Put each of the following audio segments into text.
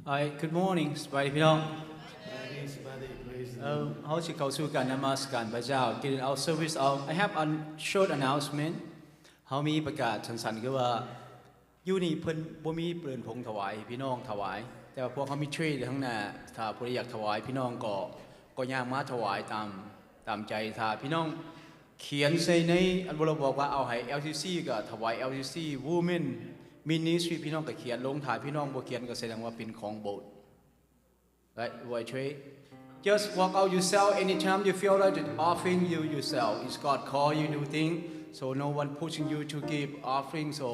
Good morning สวัสดีพี่น้องเขาจะเข้าสู่การนมัสการพระเจ้า During our service I have a short announcement เขามีประกาศสั้นๆคือว่าอยู่นี่เพิ่นบ่มีเปลือนผงถวายพี่น้องถวายแต่ว่าพวกเขามีเทรดข้างหน้าถ้าผู้ใดอยากถวายพี่น้องก็ย่างมาถวายตามใจถ้าพี่น้องเขียนใส่ในอันเราบอกว่าเอาให้ LCC ก็ถวาย LCC Women Ministry พี่น้องก็เขียนลงถ่ายพี่น้องบ่เขียนก็แสดงว่าเป็นของโบสถ์ right why trade just walk out yourself anytime you feel like offering you yourself is God call you to think so no one pushing you to give offering so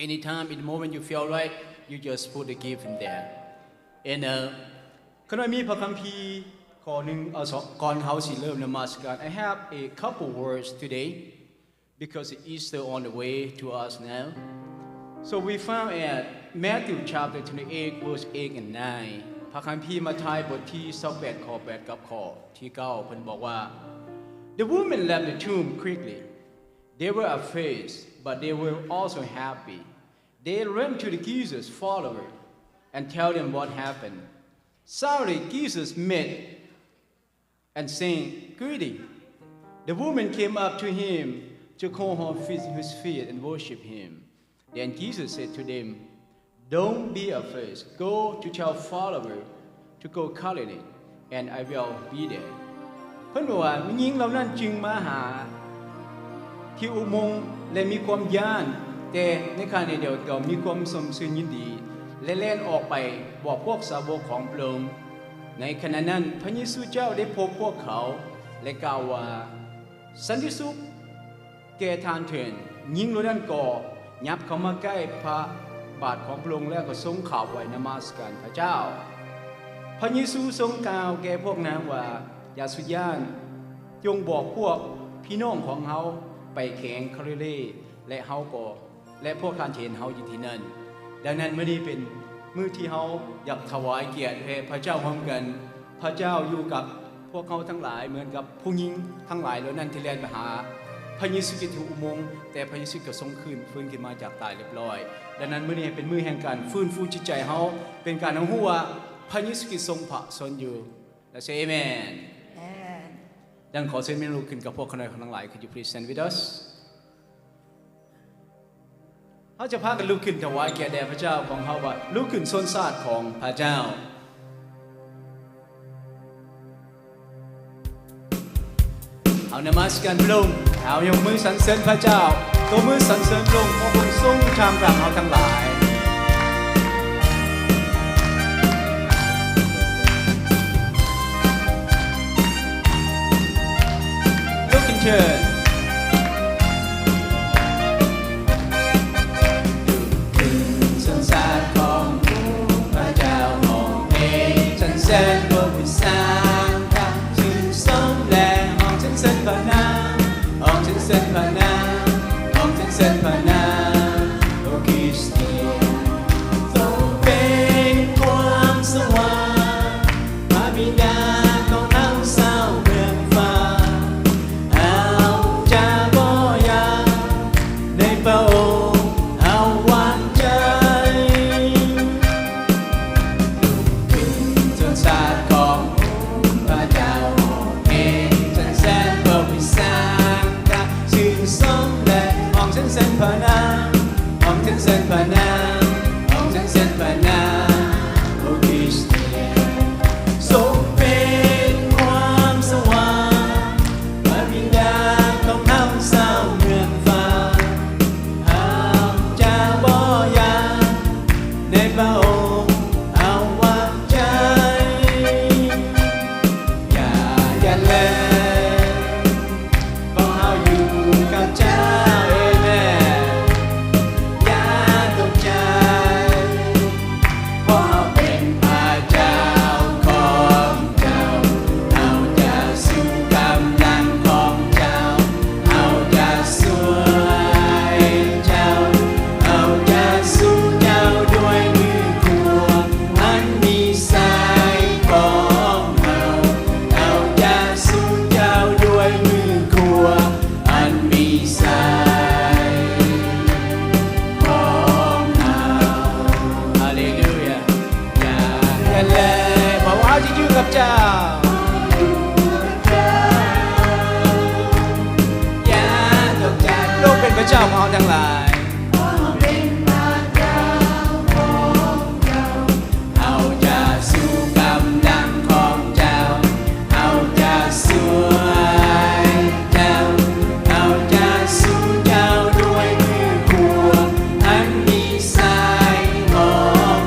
anytime in the moment you feel right you just put the gift in there and ขณะมีพระคัมภีร์ข้อหนึ่งก่อนเฮาสิเริ่มนมัสการ I have a couple words today because Easter on the way to us now so we found at Matthew chapter 28 verse 8 and 9 พระคัมภีร์มัทธิวบทที่28ข้อ8กับข้อที่9เพิ่นบอกว่า The women left the tomb quickly they were afraid but they were also happy they ran to the Jesus follower and tell them what happened suddenly Jesus met and saying greeting the woman came up to him to call his feet and worship him then Jesus said to them don't be afraid go to tell follower to go Galilee and I will be there เพิ่นบอกว่าหญิงเหล่านั้นจึงมาหาที่อุโมงค์และมีความย่านแต่ในขณะเดียวกันมีความสมชื่นยินดีและเล่นออกไปบอกพวกสาวกของพระองค์ในขณะนั้นพระเยซูเจ้าได้พบพวกเขาและกล่าวว่าสันติสุขแก่ทานเถิดหญิงเหล่านั้นก็ยับเข้ามาใกล้พระบาทของพระองค์แล้วก็ทรงข่าวไว้นมัสการพระเจ้าพระเยซูทรงกล่าวแก่พวกนั้นว่าอย่าสุดย่านจงบอกพวกพี่น้องของเขาไปแข่งคาริเลและเฮาก็และพวกท่านเห็นเฮาอยู่ที่นั่นดังนั้นมื้อนี้เป็นมื้อที่เฮาอยากถวายเกียรติแด่พระเจ้าพร้อมกันพระเจ้าอยู่กับพวกเขาทั้งหลายเหมือนกับผู้หญิงทั้งหลายเหล่านั้นที่แล่นไปหาพระเยซูคริสต์ที่อุโมงค์แต่พระเยซูก็ทรงฟื้นขึ้นมาจากตายเรียบร้อยดังนั้นมื้อนี้เป็นมื้อแห่งการฟื้นฟูจิตใจเฮาเป็นการฮู้ว่าพระเยซูคริสต์ทรงพระชนอยู่และเอเมนดังขอเชิญพี่น้องลุกขึ้นกับพวกคณะทั้งหลาย Could you please stand with us เขาจะพากันลุกขึ้นถวายแก่แด่พระเจ้าของเขาว่าลุกขึ้นส้นซาดของพระเจ้าเอานมัสการพระองค์เอายกมือสรรเสริญพระเจ้าตัวมือสรรเสริญพระองค์พระองค์ทรงชามกลางเราทั้งหลาย Look in turnสันสารของพระเจ้าของเองสรรเสริญพระวิสาชื่อสมแลของฉันเสริญพระนามของฉันเสริญพระนามของฉันเสริญพระนามโอคริสเตียนทรงเป็นความสว่างพระบิดาของเราเศร้าเมืองฟ้าเอาจะบ่ยาในพระองค์เอาวางใจขึ้นจนศาสตร์ของพระเจ้าเองฉันแสนพระวิสาขชื่อสมและของฉันแสนพระนามของฉันแสนพระนามของฉันแสนพระนามโอคริสเตียนทรงเป็นความสว่างพระบิดาของเราเศร้าเมืองฟ้าห้ามจะบ่ยานในพระองค์เอาวางใจอย่าแลเพราะเราอยู่กับเจ้าเอเมนอย่าตกใจ เขาทั้งหลายเอาจะสู้กำลังของเจ้าเอาจะสู้เจ้าเอาจะสู้เจ้าด้วยมือขวาอันมีสายของ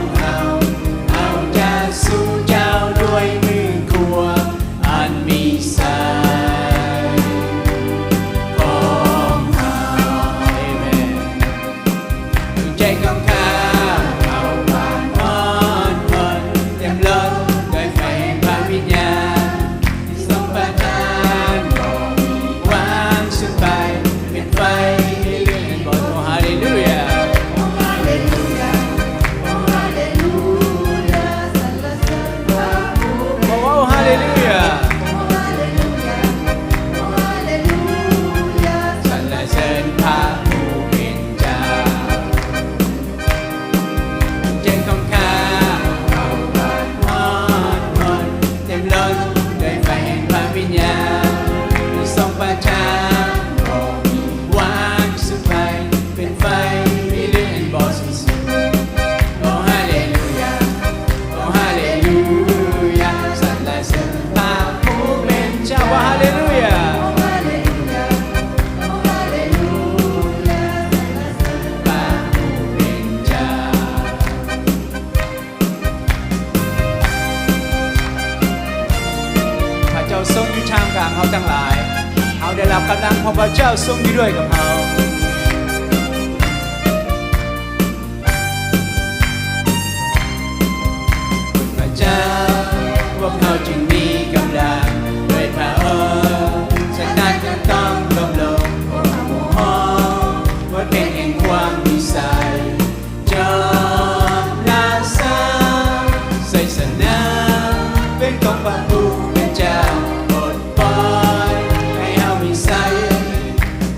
เอาจะสู้เจ้าด้วยมือขวาอันมีสายของเอเมนใจของข้าเอาผ่านอ่อนทนเต็มล้นด้วยไฟพระวิญญาณที่ทรงประทานบอกวางสุดไปเป็นไฟให้เลื่อนบนโอ้ฮาเลลูยาโอ้ฮาเลลูยาโอ้ฮาเลลูยาสรรเสริญพระผู้เป็นโอ้ฮาเลลูยาโอ้ฮาเลลูยาโอ้ฮาเลลูยาสรรเสริญพระผู้เป็นเจ้าใจของข้าเอาผ่านอ่อนทนเต็มล้นด้วยไฟแห่งพระวิญญาณที่ทรงประทานบอกวางสุดไปเป็นไฟที่เลื่อนบ่สิ้นสุดโอ้ฮาเลลูยาโอ้ฮาเลลูยาสรรเสริญพระผู้เป็นเจ้าว่าฮาเลลูยาโอ้ฮาเลลูยาโอ้ฮาเลลูยาสรรเสริญพระผู้เป็นเจ้าพระเจ้าทรงอยู่ท่ามกลางเขาทั้งหลายเอาได้รับกำลังของพระเจ้าทรงอยู่ด้วยกับเขาพระเจ้าพวกเขาจึงมีกำลังด้วยพระองค์สันดานจะต้องล้มลงโอ้โหว่าเป็นแห่งความวิสัยจอมลาซาใส่สนามเป็นของพระผู้เป็นเจ้าปลดปล่อยให้เฮามีใส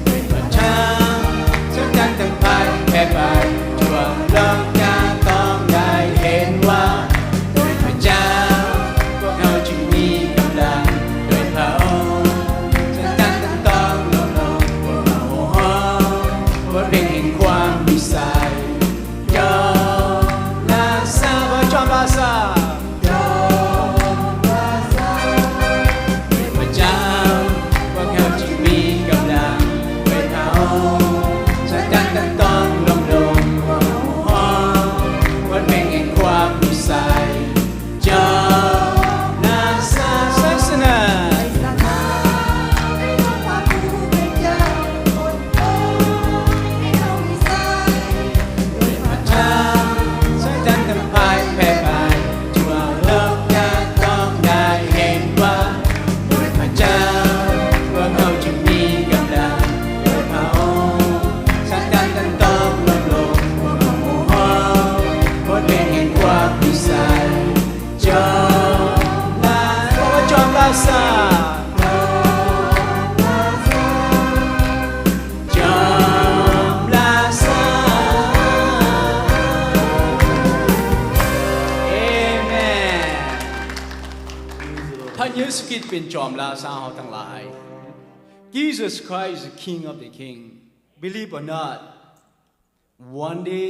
เป็นพระเจ้าสันดานทั้งภายแพ้ไปทั่วโลกจะต้องได้เห็นว่าด้วยพระเจ้าพวกเขาจึงมีกำลังด้วยพระองค์สันดานทั้งต้องล้มลงโอ้โหว่าเป็นแห่งความวิสัยจอมลาซาว่าจอมลาซาพระเจ้าพวกเขาจึงมีกำลังด้วยพระองค์สันดานทั้งต้องล้มลงโอ้โหว่าเป็นแห่งความวิสัยจอมลาซาไซสนา ด้วยพระเจ้าใส่ดันทั้งพายแพ้ไปทั่วโลกจะต้องได้เห็นว่าด้วยพระเจ้าพวกเขาจึงมีกำลังด้วยพระองค์สันดานทั้งต้องลดลงโอ้โหบทเป็นแห่งความวิสัยจอมลาเพราะว่าจอมลาซาจอมลาซาเอเมนพระเยซูคริสต์เป็นจอมลาซาเราทั้งหลาย Jesus Christ is the King of the King believe or not one day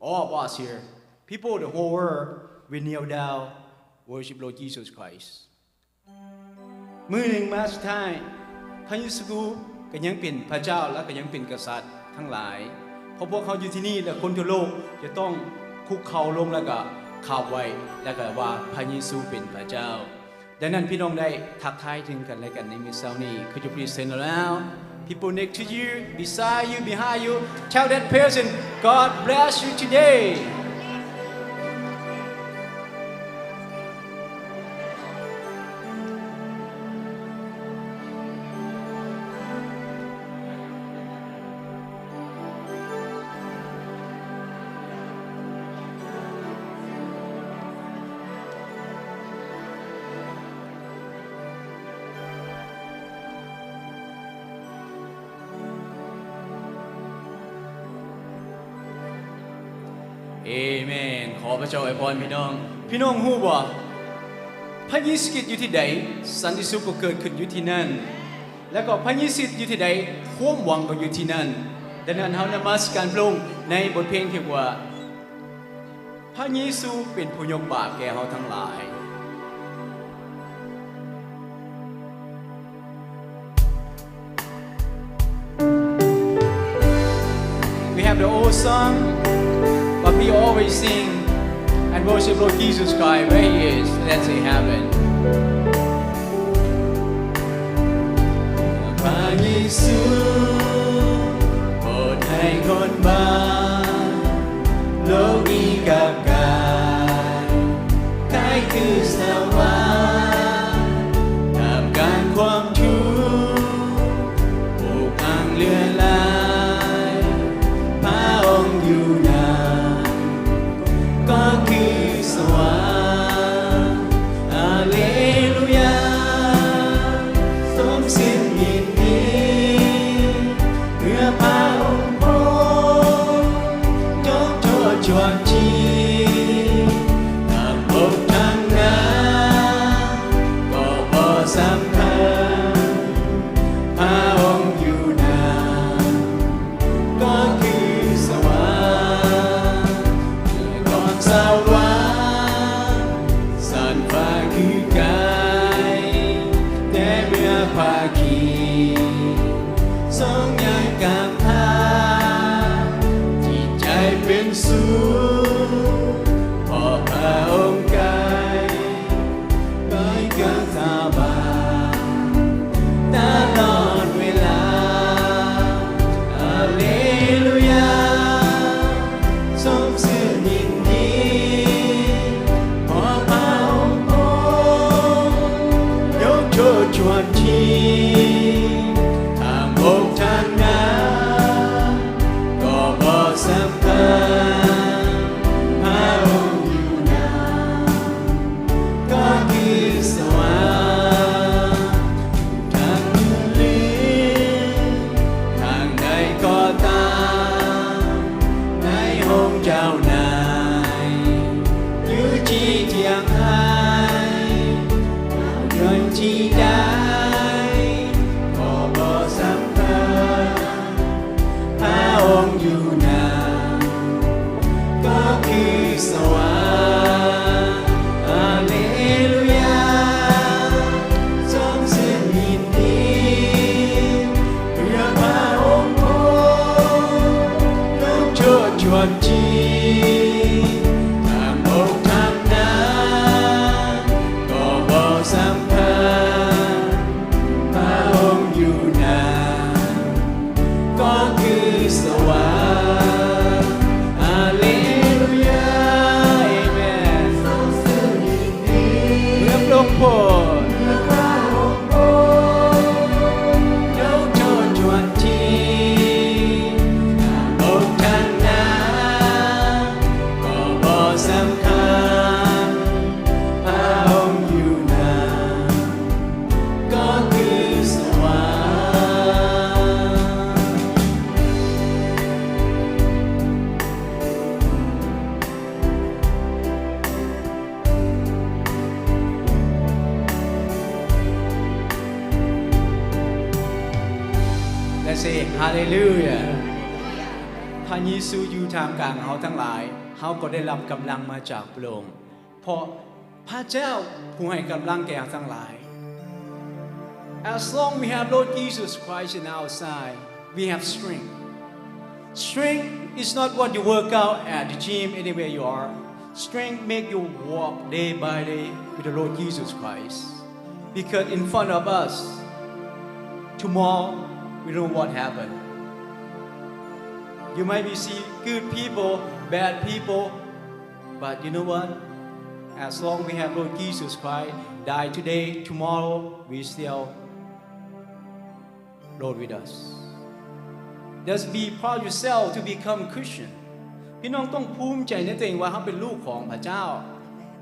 all of us here people of the whole world will kneel down worship Lord Jesus Christ มื้อหนึ่งมาสุดท้ายพระเยซูก็ยังเป็นพระเจ้าและก็ยังเป็นกษัตริย์ทั้งหลายเพราะพวกเขาอยู่ที่นี่และคนทั่วโลกจะต้องคุกเข่าลงแล้วก็ข่าวไว้แล้วก็ว่าพระเยซูเป็นพระเจ้าดังนั้นพี่น้องได้ทักทายถึงกันและกันในมื้อเช้านี้ Could you please stand around people next to you beside you behind you tell that person God bless you todayเอเมนขอพระเจ้าอวยพรพี่น้องฮู้บ่พระเยซูคริสต์อยู่ที่ใดสันติสุขก็เกิดขึ้นอยู่ที่นั่นแล้วก็พระเยซูอยู่ที่ใดความหวังก็อยู่ที่นั่น ดังนั้นเฮานมัสการพระองค์ในบทเพลงที่ว่าพระเยซูเป็นผู้ยกบาปแก่เฮาทั้งหลาย We have the old song but we always sing and worship Lord Jesus Christ where He is that's in heaven พระเยซูโปรดให้คนบาปโลกนี้กับกายกายคือสวรรค์ทำการความทุกข์ผูกพังเลือนลายพระองค์อยู่นานก็คือสวรรค์ฮาเลลูยาสมสิ้นยินดีเมื่อพระองค์โปรดยกโทษชวนชีทำอกทางนั้นก็บ่สำคัญพระองค์อยู่นานก็คือสวรรค์ก่อนสวรรค์สันฟ้าคือกายแต่เมื่อภาคีทรงยังกำพาจิตใจเป็นสุขเพราะพระองค์กายร้อยกำสาบานตลอดเวลาฮาเลลูยาสมซื่อยินดีเพราะพระองค์โปรดยกโทษชวนชีทางอกทางนั้นก็บ่สำคัญพระองค์อยู่นานก็คือสวรรค์ทางเลือกทางใดก็ตามในห้องเจ้านายอยู่ที่เที่ยงไห้เงินที่ได้ก็บ่สำคัญพระองค์อยู่นานก็คือสวรรค์ฮาเลลูยาทรงสิ้นยินดีเพื่อพระองค์โปรดยกโทษชวนชีทางอกทางนั้นก็บ่สำคัญพระองค์อยู่นานก็คือสวรรค์ฮาเลลูยาเอเมนทรงสิ้นยินดีเมื่อพระองค์โปรดยกโทษชวนชีทางอกทางนั้นก็บ่สำคัญพระองค์อยู่นานก็คือสวรรค์ Let's say Hallelujah พระเยซูอยู่ท่ามกลางเฮาทั้งหลายเฮาก็ได้รับกำลังมาจากพระองค์เพราะพระเจ้าผู้ให้กำลังแก่เราทั้งหลาย As long we have Lord Jesus Christ in our side we have strength Strength is not what you work out at the gym anywhere you are Strength make you walk day by day with the Lord Jesus Christ because in front of us tomorrow we don't know what happened You might be see good people, bad people, but you know what? As long we have Lord Jesus Christ, die today, tomorrow, we still Lord with us. Just be proud yourself to become Christian. พี่น้องต้องภูมิใจในตัวเองว่าเขาเป็นลูกของพระเจ้า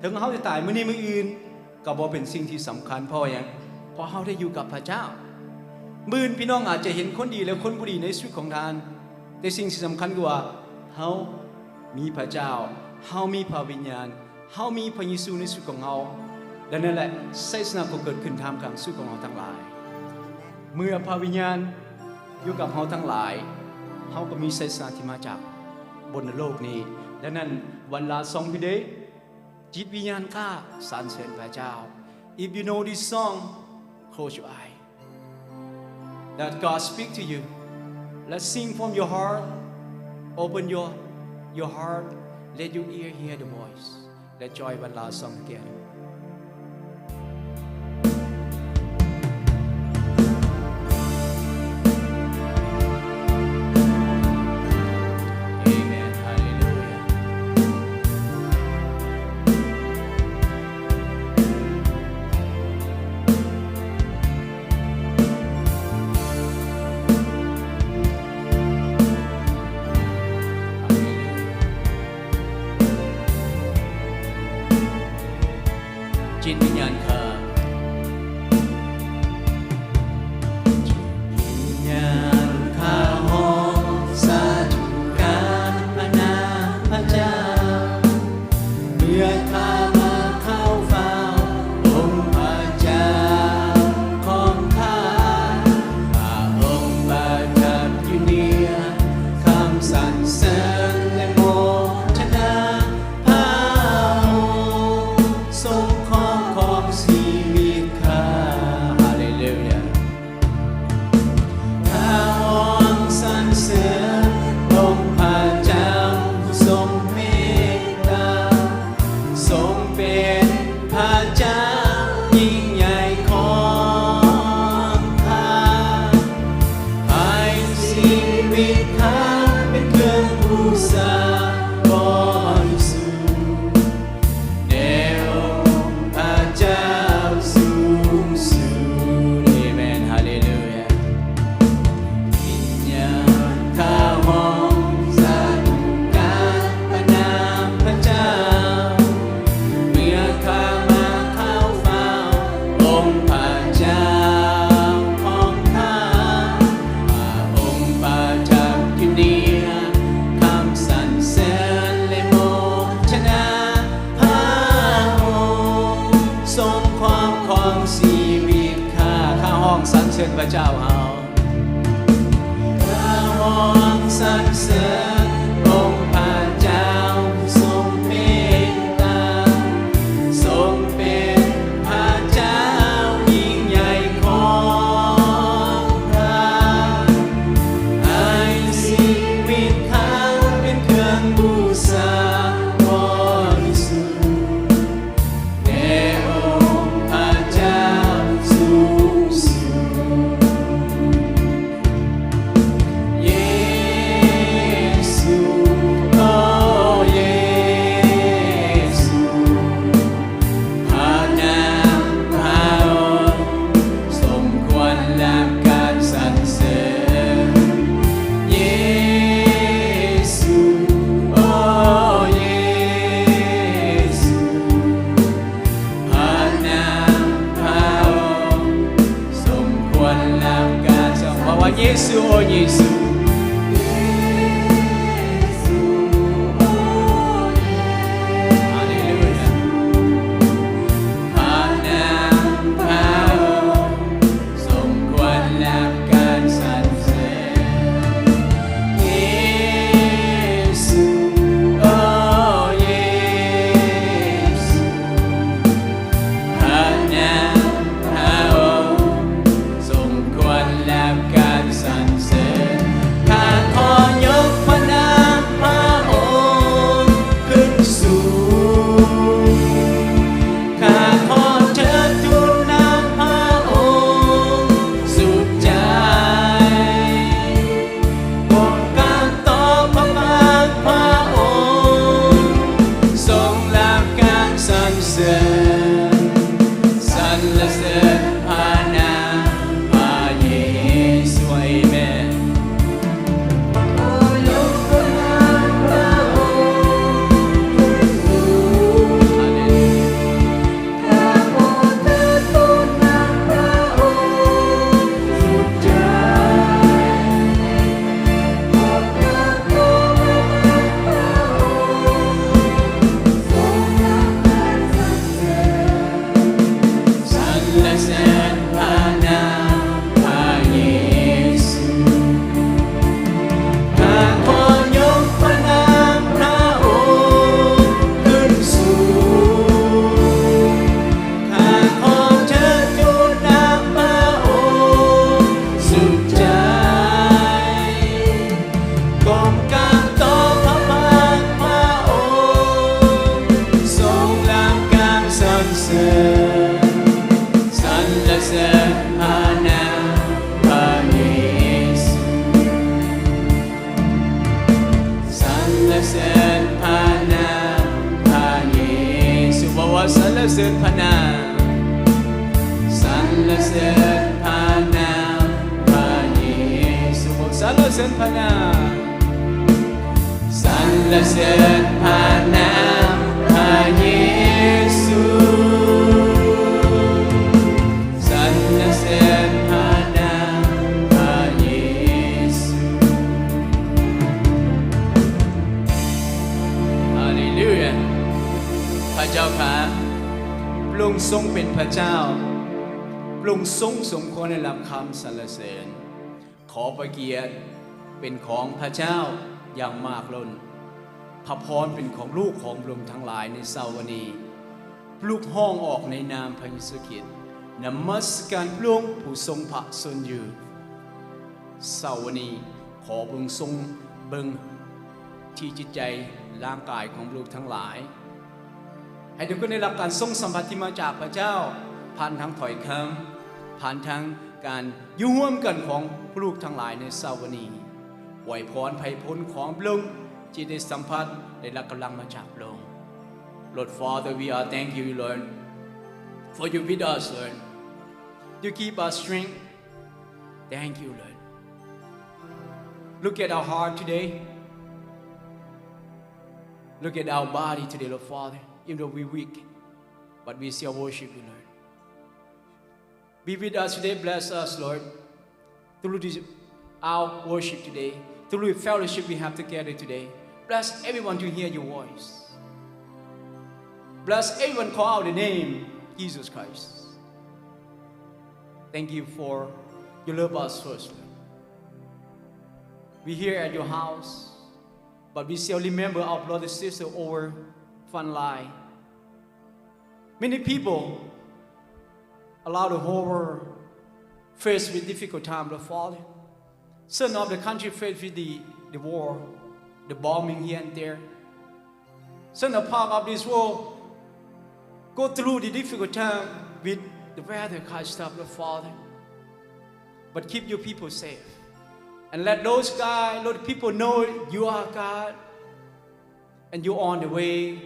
ถึงเขาจะตายมื้อนี้มื้ออื่นก็บ่เป็นสิ่งที่สำคัญเพราะอย่างเพราะเขาได้อยู่กับพระเจ้า มื้อพี่น้องอาจจะเห็นคนดีและคนบ่ดีในชีวิตของท่านแต่สิ่งที่สำคัญคือว่าเฮามีพระเจ้าเฮามีพระวิญญาณเฮามีพระเยซูในชีวิตของเฮาดังนั้นแหละศาสนาก็เกิดขึ้นท่ามกลางชีวิตของเฮาทั้งหลายเมื่อพระวิญญาณอยู่กับเฮาทั้งหลาย เขาก็มีเศษซากที่มาจากบนโลกนี้ดังนั้นวันลาซองพิเดจิตวิญญาณข้าสรรเสริญพระเจ้า If you know this song close your eye that God speak to you let's sing from your heart open your heart let your ear hear the voice let joy วันลาซอง togetherจิตวิญญาณข้าจิตวิญญาณข้าหอมสาธุการพระนามพระเจ้าเมื่อข้ามาเข้าเฝ้าองค์พระเจ้าของข้าข้าองค์ประทับอยู่เหนือคำสรรเสริญและโมทนาพระองค์ทรงชีวิตข้าฮาเลลูยาข้าองค์สรรเสริญองค์พระเจ้าผู้ทรงเมตตาทรงเป็นพระเจ้ายิ่งใหญ่ของข้าให้ชีวิตข้าเป็นเครื่องบูชาบริสุทธิ์แนวพระเจ้าสูงสุด Amen Hallelujah วิญญาณข้าหอมสาธุการพระนามพระเจ้าเมื่อข้ามาเข้าเฝ้าองค์พระเจ้าของข้าข้าองค์ประทับอยู่เหนือคำสรรเส สรรเสริญพระนามสรรเสริญพระนามพระเยซูสรรเสริญพระนามสรรเสริญพระนามพระเยซูสรรเสริญพระนามพระเยซูฮาเลลูยาพระเจ้าข้าพระองค์ทรงเป็นพระเจ้าพระองค์ทรงสมควรได้รับคำสรรเสริญขอพระเกียรติเป็นของพระเจ้าอย่างมากล้นพระพรเป็นของลูกของพระองค์ทั้งหลายในเช้าวันนี้ลูกห้องออกในนามพระเยซูคริสต์นมัสการพระองค์ผู้ทรงพระชนอยู่เช้าวันนี้ขอพระองค์ทรงเบิ่งที่จิตใจร่างกายของลูกทั้งหลายให้ทุกคนได้รับการทรงสัมผัสที่มาจากพระเจ้าผ่านทางถ้อยคำผ่านทางการอยู่ร่วมกันของลูกทั้งหลายในเช้าวันนี้อวยพรไพพลของพระองค์ที่ได้สัมผัสได้รับกำลังมาจากพระองค์ Lord Father we are thank you Lord for you with us Lord you keep us strength thank you Lord look at our heart today look at our body today Lord Father even though we're weak but we still worship you Lord be with us today bless us Lord through this our worship today through the fellowship we have together today bless everyone to hear your voice bless everyone call out the name Jesus Christ thank you for you love us first Lord. We here at your house but we still remember our brother and sister over front line many people allow the whole world face with difficult time Lord Father some of the country faced with the war, the bombing here and there. Some of part of this world go through the difficult time with the weather kind of stuff, Lord Father. But keep your people safe. And let those guys, let people know you are God. And you're on the way.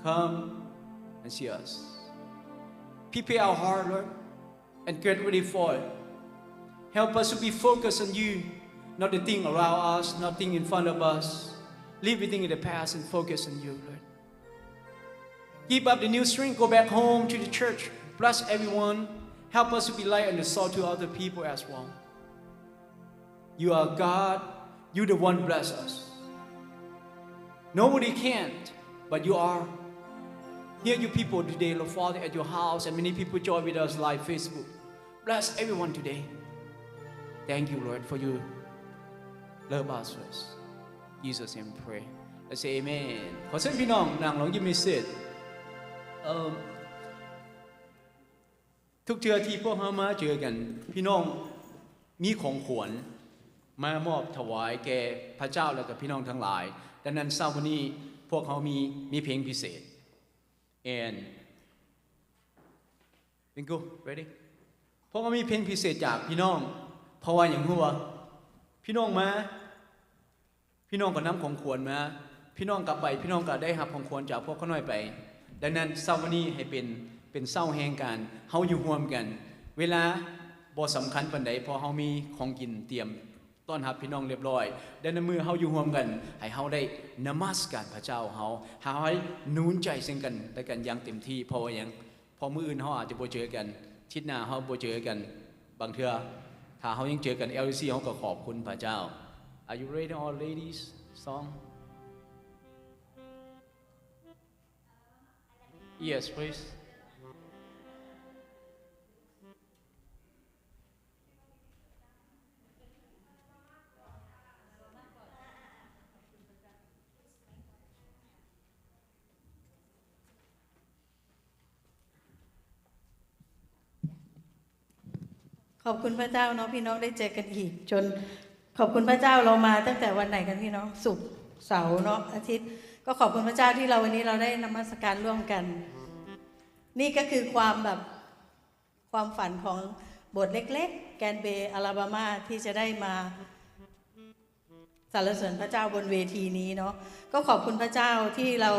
Come and see us. Prepare our heart, Lord, and get ready for it. Help us to be focused on you, not the thing around us, nothing in front of us. Leave everything in the past and focus on you, Lord. Keep up the new strength, go back home to the church. Bless everyone. Help us to be light and the salt to other people as well. You are God. You're the one who bless us. Nobody can't, but you are. Here you people today, Lord Father, at your house, and many people join with us live Facebook. Bless everyone today. Thank you, Lord, for you love us first. Jesus name pray. Let's say amen. ขอเชิญพี่น้องนั่งลงยิ้มมิเศษทุกเทื่อที่พวกเรามาเจอกันพี่น้องมีของขวัญมามอบถวายแก่พระเจ้าและกับพี่น้องทั้งหลายดังนั้นเช้าวันนี้พวกเขามีเพลงพิเศษ and Bingo ready พวกเขามีเพลงพิเศษจากพี่น้องเพราะว่าอย่างหัวพี่น้องมาพี่น้องก็นำของขวัญมาพี่น้องกลับไปพี่น้องก็ได้รับของขวัญจากพวกเขาหน่อยไปดังนั้นเช้าวันนี้ให้เป็นเช้าแห่งการเฮาอยู่ร่วมกันเวลาบ่สำคัญปานใดพอเฮามีของกินเตรียมต้อนรับพี่น้องเรียบร้อยดังนั้นเมื่อเฮาอยู่ร่วมกันให้เฮาได้นมัสการพระเจ้าเฮาให้หนุนใจซึ่งกันและกันอย่างเต็มที่เพราะว่าหยังพอมื้ออื่นเฮาอาจจะบ่เจอกันทิศหน้าเฮาบ่เจอกันบางเทื่อถ้าเฮายังเจอกัน LC เฮาก็ขอบคุณพระเจ้า Are you ready all ladies song Yes pleaseขอบคุณพระเจ้าเนาะพี่น้องได้เจอกันอีกจนขอบคุณพระเจ้าเรามาตั้งแต่วันไหนกันพี่น้องศุกร์เสาร์เนาะอาทิตย์ก็ขอบคุณพระเจ้าที่เราวันนี้เราได้นมัสการร่วมกันนี่ก็คือความฝันของโบสถ์เล็กๆแกนเบย์อลาบามาที่จะได้มาสรรเสริญพระเจ้าบนเวทีนี้เนาะก็ขอบคุณพระเจ้าที่เรา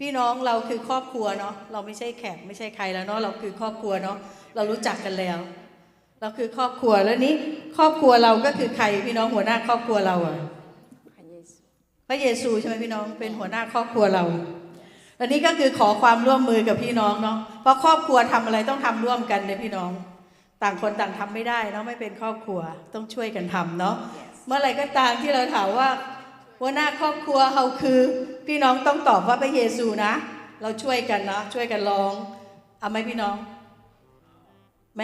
พี่น้องเราคือครอบครัวเนาะเราไม่ใช่แขกไม่ใช่ใครแล้วเนาะเราคือครอบครัวเนาะเรารู้จักกันแล้ว เราคือครอบครัวแล้วนี้ครอบครัวเราก็คือใครพี่น้องหัวหน้าครอบครัวเราอะพระเยซูใช่ไหมพี่น้องเป็นหัวหน้าครอบครัวเราอันนี้ก็คือขอความร่วมมือกับพี่น้องเนาะเพราะครอบครัวทำอะไรต้องทำร่วมกันเลยพี่น้อง ต่างคนต่างทำไม่ได้เนาะไม่เป็นครอบครัวต้องช่วยกันทำเนาะเมื่อไหร่ก็ตามที่เราถามว่าหัวหน้าครอบครัวเราคือพี่น้องต้องตอบว่าพระเยซูนะเราช่วยกันเนาะช่วยกันร้องเอาไหมพี่น้องไหม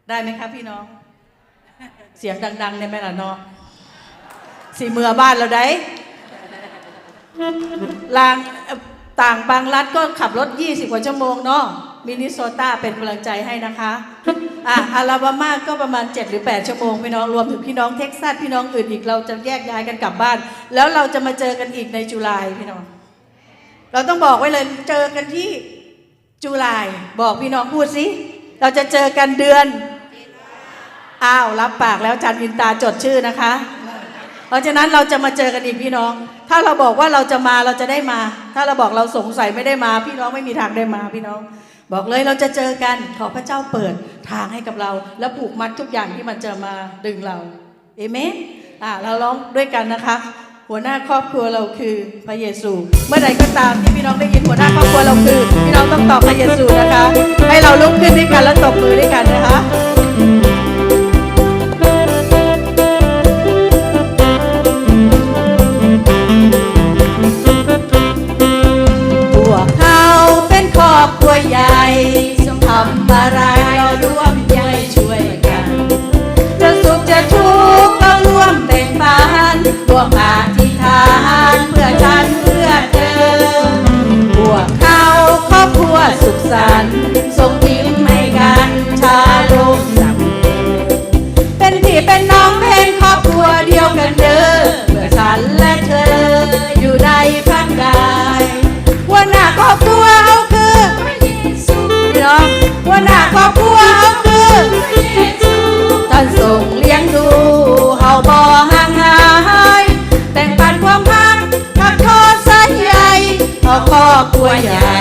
ได้ไหมครับพี่น้องเสียงดังๆได้ไหมล่ะเนาะสีเมือบ้านเราได้ลางต่างบางรัฐก็ขับรถ20 กว่าชั่วโมงเนาะมินนิโซตาเป็นกำลังใจให้นะคะอาลาบามาก็ประมาณ7 หรือ 8 ชั่วโมงพี่น้องรวมถึงพี่น้องเท็กซัสพี่น้องอื่นอีกเราจะแยกย้ายกันกลับบ้านแล้วเราจะมาเจอกันอีกในจุลายพี่น้องเราต้องบอกไว้เลยเจอกันที่จุลายบอกพี่น้องพูดสิเราจะเจอกันเดือนรับปากแล้วจันวินตาจดชื่อนะคะเพราะฉะนั้นเราจะมาเจอกันอีกพี่น้องถ้าเราบอกว่าเราจะมาเราจะได้มาถ้าเราบอกเราสงสัยไม่ได้มาพี่น้องไม่มีทางได้มาพี่น้องบอกเลยเราจะเจอกันขอพระเจ้าเปิดทางให้กับเราและผูกมัดทุกอย่างที่มันจะมาดึงเราเอเมนเราร้องด้วยกันนะคะหัวหน้าครอบครัวเราคือพระเยซูเมื่อใดก็ตามที่พี่น้องได้ยินหัวหน้าครอบครัวเราคือพี่น้องต้องตอบพระเยซูนะคะให้เราลุกขึ้นด้วยกันและตบมือด้วยกันนะคะครอบครัวใหญ่ทำอะไรเราร่วมใจช่วยกันจะสุขจะทุกข์เราร่วมแบ่งปันร่วมอธิษฐานเพื่อฉันเพื่อเธอพวกเขาครอบครัวสุขสันต์ส่งยิ้มให้กันชาโลมสัมเป็นพี่เป็นน้องเป็นครอบครัวเดียวกันเด้อเมื่อฉันและเธออยู่ในพระกายหัวหน้าครอบครัวเขาคือหัวหน้าครอบครัวเขาคือท่านส่งเลี้ยงดูเฮาบ่ห่างหายแต่งปันความรักกับทอดสายใหญ่เอาครอบครัวใหญ่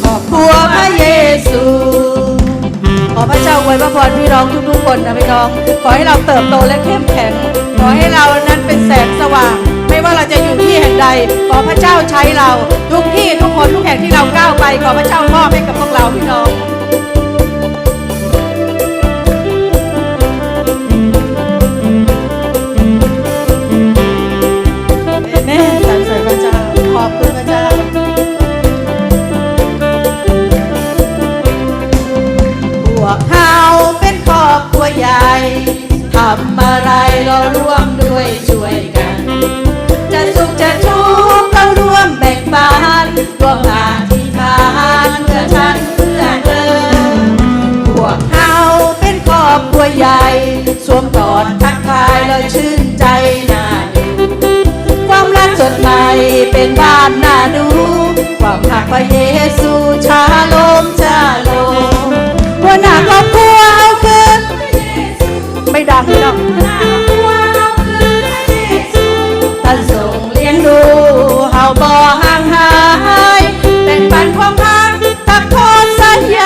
ครอบครัวพระเยซูขอพระเจ้าอวยพระพรพี่น้องทุกๆคนนะพี่น้องขอให้เราเติบโตและเข้มแข็งขอให้เรานั้นเป็นแสงสว่างไม่ว่าเราจะอยู่ที่แห่งใดขอพระเจ้าใช้เราทุกที่ทุกคนทุกแห่งที่เราก้าวไปขอพระเจ้ามอบให้กับพวกเราพี่น้องแม่สรรเสริญพระเจ้าขอบคุณพระเจ้าพวกเขาเป็นครอบครัวใหญ่ทำอะไรเราร่วมด้วยช่วยกันจะสุขจะทุกข์เราร่วมแบ่งปันร่วมอธิษฐานเพื่อฉันเพื่อเธอพวกเขาเป็นครอบครัวใหญ่สวมกอดทักทายเราชื่นใจน่าดูความรักสดใหม่เป็นบ้านน่าดูความรักพระเยซูชาโลมชาโลมหัวหน้าครอบครัวเขาคือไม่ดังไม่ดังท่านส่งเลี้ยงดูเฮาบ่ห่างหายแบ่งปันความรักทักทอดสายใย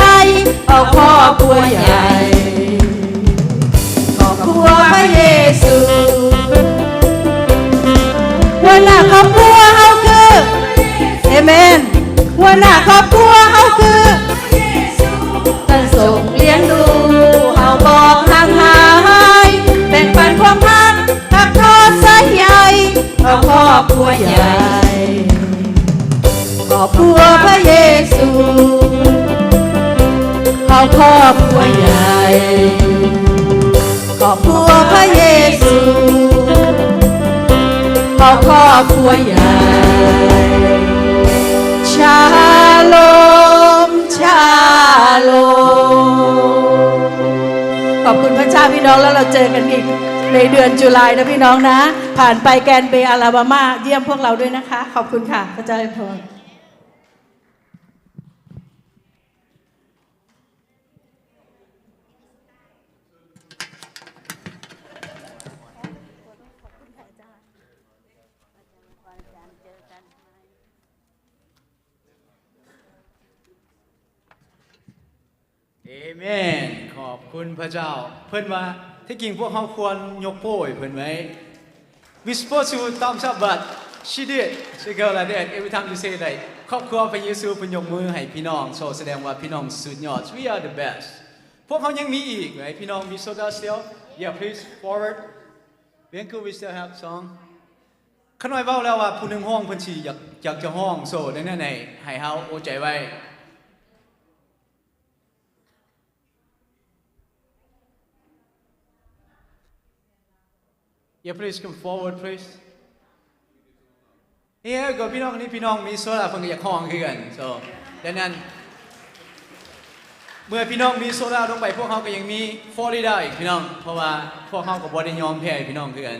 เอาครอบครัวใหญ่ครอบครัวพระเยซูหัวหน้าครอบครัวเฮาคือเอเมนหัวหน้าครอบครัวเฮาคือท่านส่งเลี้ยงดูเฮาบ่ห่างหายแบ่งปันความรักทักทอดสายใยเอาครอบครัวใหญ่ครอบครัวพระเยซูเอาครอบครัวใหญ่ครอบครัวพระเยซูเอาครอบครัวใหญ่ชาโลมชาโลมขอบคุณพระเจ้าพี่น้องแล้วเราเจอกันอีกในเดือนตุลานะพี่น้องนะผ่านไปแกนเบย์อลาบามาเยี่ยมพวกเราด้วยนะคะขอบคุณค่ะพระเจ้าอวยพร เมนขอบคุณพระเจ้าเพิ่นว่าที่จริงพวกเขาควรยกโป้ยเพิ่นไว้ we supposed to thumbs up but she did she go like that every time you say that ครอบครัวพระเยซูเพิ่นยกมือให้พี่น้องโชว์แสดงว่าพี่น้องสุดยอด we are the best พวกเขายังมีอีกไหมพี่น้องมีโซดา still yeah please forward very good we still have song ขน้อยเว้าแล้วว่าผู้หนึงห้องเพิ่นสิอยากจะห้องโซ่ในนั้นให้เฮาโอใจไว้ Yeah, please come forward, please. Yeah, ก็พี่น้องนี่พี่น้องมีโซดาเพิ่นก็อยากห้องคือกัน so ดังนั้นเมื่อพี่น้องมีโซดาลงไปพวกเขาก็ยังมีฟอร์ริดาอีกพี่น้องเพราะว่าพวกเขาก็บ่ได้ยอมแพ้พี่น้องคือกัน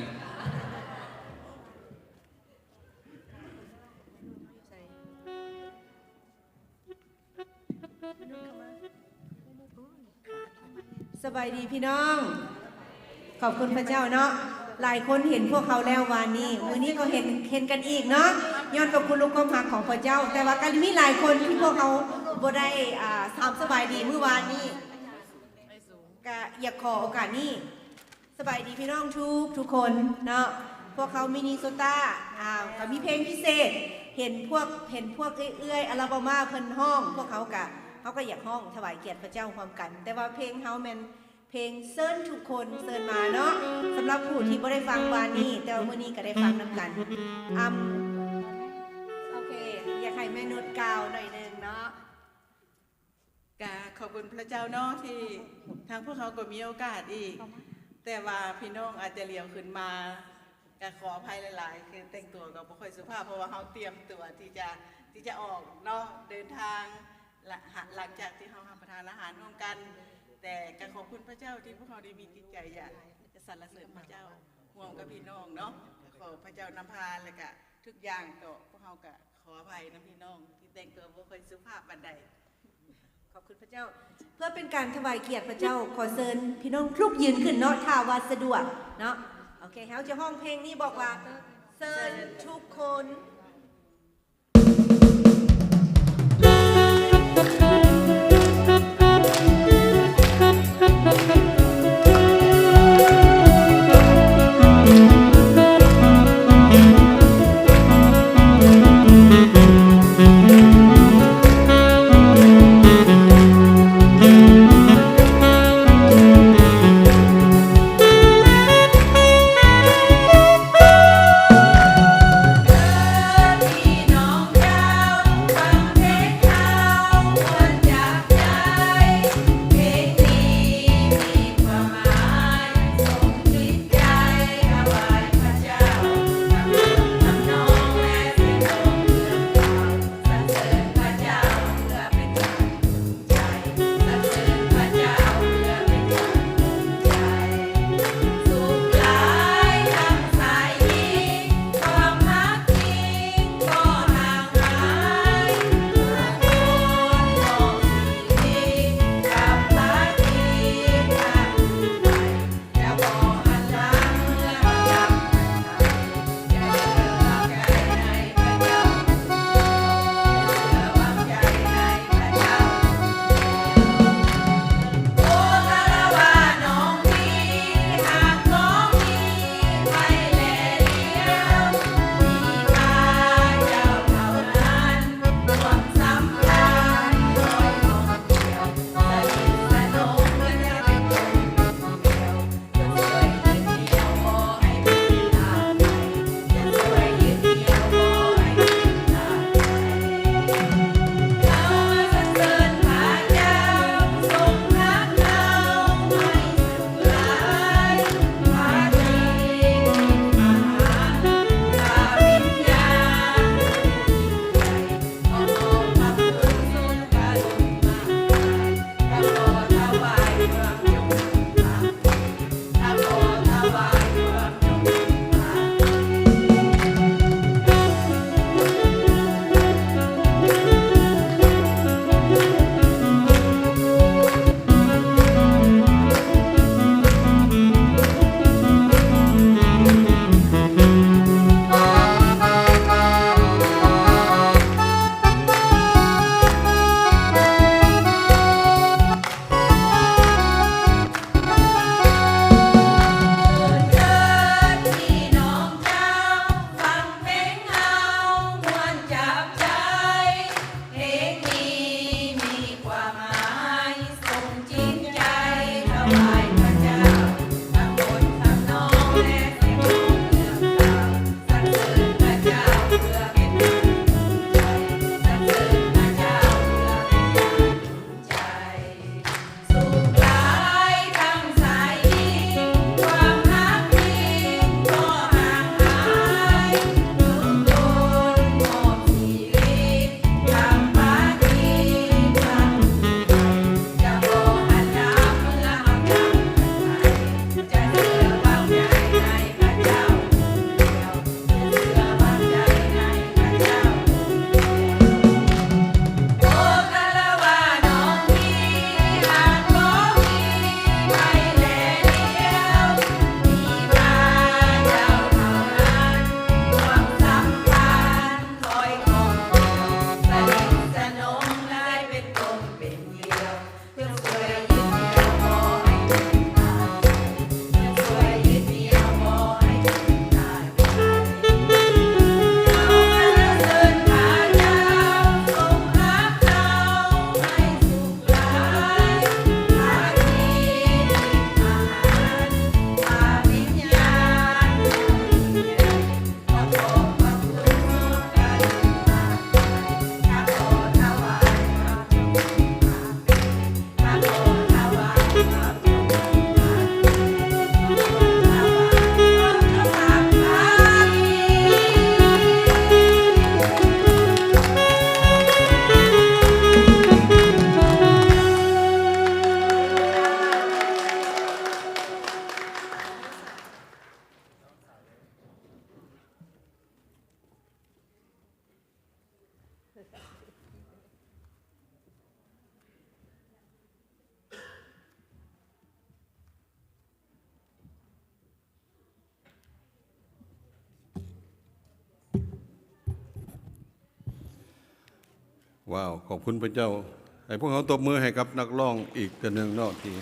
สบายดีพี่น้อง ขอบคุณพระเจ้าเนาะหลายคนเห็นพวกเขาแล้ววันนี้มื้อนี้ก็เห็นกันอีกเนาะย้อนกับคุณลูกความหักของพระเจ้า แต่ว่าก็มีหลายคนที่พวกเขาบ่ได้ทำสบายดีเมื่อวานนี้ก็อยากขอโอกาสนี้สบายดีพี่น้องทุกคนเนาะพวกเขามินิโซตาก็มีเพลงพิเศษเห็นพวกเอื้อยๆอลาบามาเพิ่นห้องพวกเขาก็อยากห้องถวายเกียรติพระเจ้าความกัน แต่ว่าเพลงเฮาแม่นเพลงเซิร์นทุกคนเซิร์นมาเนาะสำหรับผู้ที่บ่ได้ฟังวานนี้แต่ว่ามื้อนี้ก็ได้ฟังนํกันโอเคอยากให้แม่นุชกล่าวหน่อยนึงเนาะ ก็ขอบคุณพระเจ้าเนาะที่ทางพวกเขาก็มีโอกาสอีก แต่ว่าพี่น้องอาจจะเลี้ยวขึ้นมาก็ขออภัยหลายๆคือแต่งตัวก็บ่ค่อยสุภาพเพราะว่าเขาเตรียมตัวที่จะออกเนาะเดินทางหลังจากที่เขาทำประทานอาหารร่วมกัน แต่ก็ขอบคุณพระเจ้าที่พวกเขาได้มีจิตใจอยากจะสรรเสริญพระเจ้าห่วงกับพี่น้องเนาะขอพระเจ้านำพาแล้วก็ทุกอย่างก็พวกเขาก็ขออภัยนะพี่น้องที่แต่งตัวบ่ค่อยสุภาพปานใด ขอบคุณพระเจ้า เพื่อเป็นการถวายเกียรติพระเจ้าขอเชิญพี่น้องลุกยืนขึ้นเนาะถ้าว่าสะดวกเนาะโอเคเฮาจะห้องเพลงนี้บอกว่าเชิญทุกคน ว้าวขอบคุณพระเจ้าให้พวกเขาตบมือให้กับนักร้องอีกคนหนึ่งเนาะที่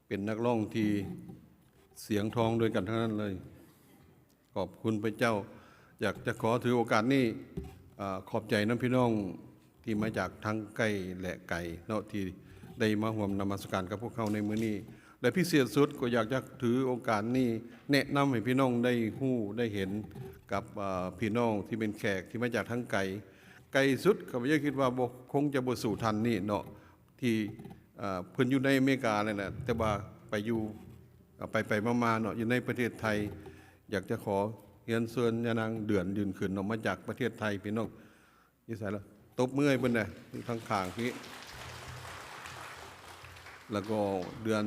เป็นนักร้องที่เสียงทองด้วยกันทั้งนั้นเลยขอบคุณพระเจ้าอยากจะขอถือโอกาสนี้ขอบใจน้ำพี่น้องที่มาจากทั้งใกล้และไกลเนาะที่ได้มาร่วมนมัสการกับพวกเขาในมื้อนี้และพิเศษสุดก็อยากจะถือโอกาสนี้แนะนำให้พี่น้องได้ฮู้ได้เห็นกับพี่น้องที่เป็นแขกที่มาจากทั้งไกลสุดข้าพเจ้าคิดว่าคงจะบ่สู่ทันนี่เนาะที่เพิ่นอยู่ในอเมริกานั่นแหละแต่ว่าไปอยู่ไปมาๆเนาะอยู่ในประเทศไทยอยากจะขอเรียนเชิญยานางเดือนยืนขึ้นออกมาจากประเทศไทยพี่น้องนี่ใส่แล้วตบมือให้เพิ่นน่ะข้างๆพี่แล้วก็เดือน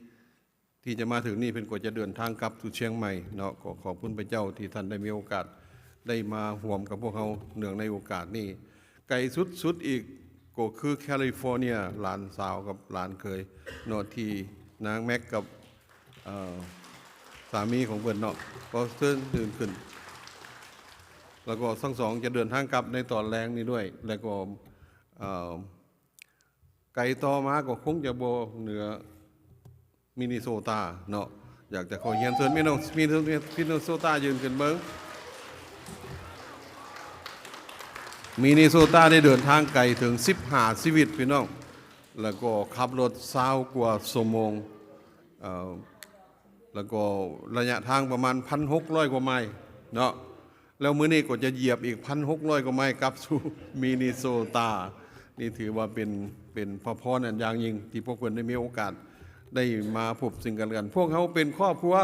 4ที่จะมาถึงนี่เพิ่นก็จะเดินทางกลับสู่เชียงใหม่เนาะขอบคุณพระเจ้าที่ท่านได้มีโอกาสได้มาร่วมกับพวกเขาเนื่องในโอกาสนี้ไกลสุดอีกก็คือแคลิฟอร์เนียหลานสาวกับหลานเคยเนาะที่นางแม็กกับสามีของเพิ่นเนาะก็ตื่นขึ้นแล้วก็ทั้งสองจะเดินทางกลับในตอนแรงนี้ด้วยแล้วก็ไกลต่อมาก็คงจะบ่เหนือมินนิโซตาเนาะอยากจะขอเรียนเชิญพี่น้องมินนิโซตายืนขึ้นเบิ่งมินนิโซตาได้เดินทางไกลถึง15ชีวิตพี่น้องแล้วก็ขับรถ20กว่าชั่วโมงแล้วก็ระยะทางประมาณ 1,600 กว่าไมล์เนาะแล้วมื้อนี้ก็จะเหยียบอีก 1,600 กว่าไมล์กลับสู่มินนิโซตานี่ถือว่าเป็นพระพรอันอย่างยิ่งที่พวกเพิ่นได้มีโอกาสได้มาพบสิ่งกันพวกเขาเป็นครอบครัว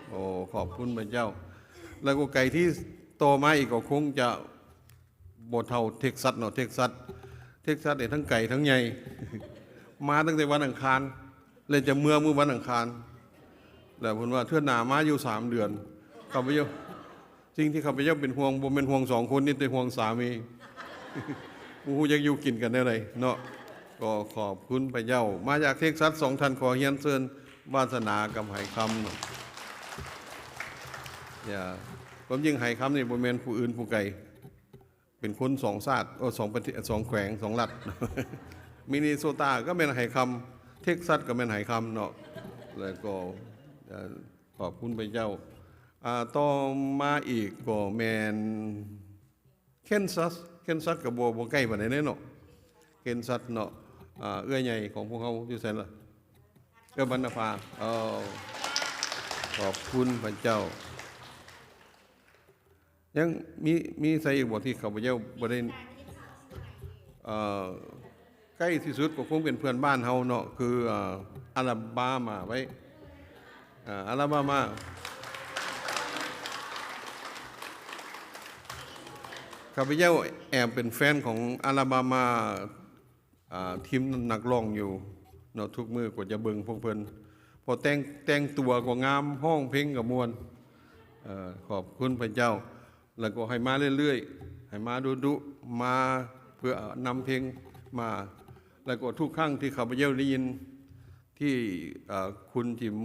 โอ้ขอบคุณพระเจ้าแล้วก็ไกลที่โตมาอีกก็คงจะบ่เท่าเท็กซัสเนาะเท็กซัสเนี่ยทั้งไก่ทั้งใหญ่ มาตั้งแต่วันอังคารเลยจะเมื่อวันอังคารแล้วเพิ่นว่าเทื่อหน้ามาอยู่3 เดือนข้าพเจ้าสิ่งที่ข้าพเจ้าเป็นห่วงบ่เป็นห่วง2 คนนี่แต่ห่วงสามี ผู้อยากอยู่กินกันได้เลยเนาะก็ขอบคุณพระเจ้ามาจากเท็กซัส2 ท่านขอเฮียนเชิญวาสนากับไหคำอย่าความยิ่งไหคำนี่บ่แม่นผู้อื่นผู้ไกลเป็นคน2 ชาติ2 ประเทศ2 แขวง2 รัฐ มินนิโซตาก็แม่นไหคำเท็กซัสก็แม่นไหคำเนาะแล้วก็ขอบคุณพระเจ้าต่อมาอีกก็แม่นเคนซัสกับบ่ใกล้ปานใดเนาะเคนซัสเนาะเอื้อใหญ่ของพวกเขาอยู่ไสล่ะบรรณภาขอบคุณพระเจ้ายังมีใส่อีกบ่ที่ข้าพเจ้าบ่ได้ใกล้ที่สุดก็คงเป็นเพื่อนบ้านเฮาเนาะคืออาลาบามาไว้อาลาบามาข้าพเจ้าแอบเป็นแฟนของอาลาบามาทีมนักร้องอยู่เนาะทุกมื้อก็จะเบิ่งพวกเพิ่นพอแต่งตัวก็งามห้องเพลงก็ม่วนขอบคุณพระเจ้าแล้วก็ให้มาเรื่อยๆให้มาดุมาเพื่อนำเพลงมาแล้วก็ทุกครั้งที่ข้าพเจ้าได้ยินที่คุณจิม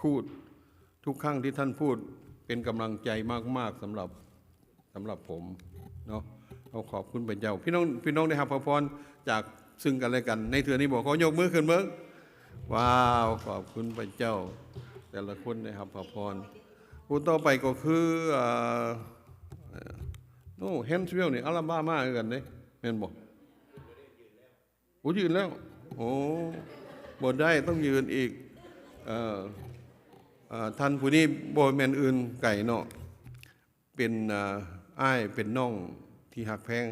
พูดทุกครั้งที่ท่านพูดเป็นกำลังใจมากๆสำหรับผมเนาะขอบคุณพระเจ้าพี่น้องได้รับพระพรจากซึ่งกันและกันในเทื่อนี้บอกเขายกมือขึ้นเบิ่งว้าวขอบคุณพระเจ้าแต่ละคนได้รับพระพรผู้ต่อไปก็คือเฮนส์วิลนี่อาลาบามากันเด้แม่นบ่โอ้ยืนแล้วโอ้บ่ได้ต้องยืนอีกท่านผู้นี้บ่แม่นอื่นไก่เนาะเป็นอ้ายเป็นน้องที่หักแพง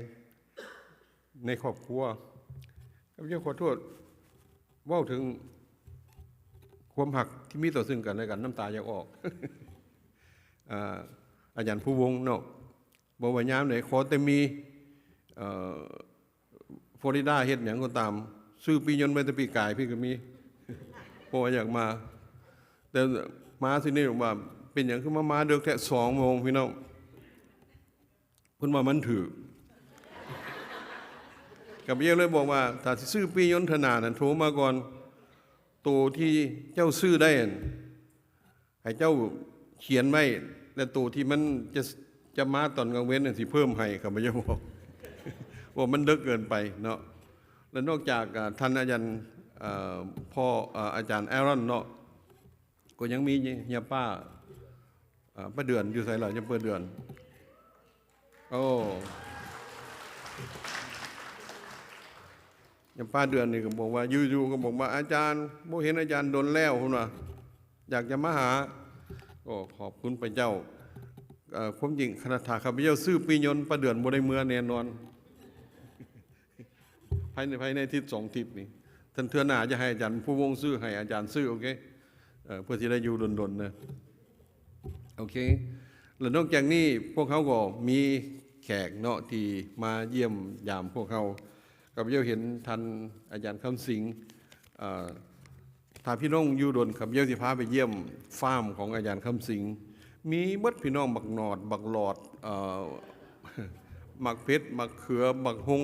ในครอบครัวข้าพเจ้าขอโทษเว้าถึงความหักที่มีต่อซึ่งกันและกันน้ำตาอยากออก อาจารย์ผู้วงเนาะบ่ว่ายามไหนขอแต่มีฟลอริดาเฮ็ดหยังก็ตามซื้อปียนต์ไปแต่ปีกายพี่ก็มี เพราะว่าอยากมาแต่มาสินี่ว่าเป็นหยังคือมาเดือกแค่2 โมงพี่น้องเพิ่นว่ามันถือกับเยอะเลยบอกว่าถ้าสิซื้อปียนต์ธนานั่นโทรมาก่อนตัวที่เจ้าซื้อได้ให้เจ้าเขียนไว้และตัวที่มันจะ จะมาตอนกลางเว้นสิเพิ่มให้ข้าพเจ้าบอก ว่ามันดึกเกินไปเนาะและนอกจากท่านอาจารย์พ่ออาจารย์แอรอนเนาะก็ยังมีเฮียป้าป้าเดือนอยู่ใส่หล่ะยังเปิดเดือนโอ้ยังป้าเดือนนี่ก็บอกว่าอยู่ๆก็บอกว่าอาจารย์บ่เห็นอาจารย์โดนแล้วคุณว่าอยากจะมาหาก็ขอบคุณพระเจ้าความจริงคณะข้าพเจ้าซื้อปียนต์ป้าเดือนบ่ได้เมื่อแน่นอน ภายในทิศ2 ทิศนี่ท่านเทื่อหน้าจะให้อาจารย์ผู้วงซื้อให้อาจารย์ซื้อโอเคเพื่อที่ได้อยู่ดนๆนะโอเคแล้วนอกจากนี้พวกเขาก็มีแขกเนาะที่มาเยี่ยมยามพวกเขาข้าพเจ้าเห็นท่านอาจารย์คำสิงถ้าพี่น้องอยู่ดนข้าพเจ้าสิพาไปเยี่ยมฟาร์มของอาจารย์คำสิงมีมดพี่น้องบักหนอดบักหลอดหมักเพชรหมักเขือหมักหง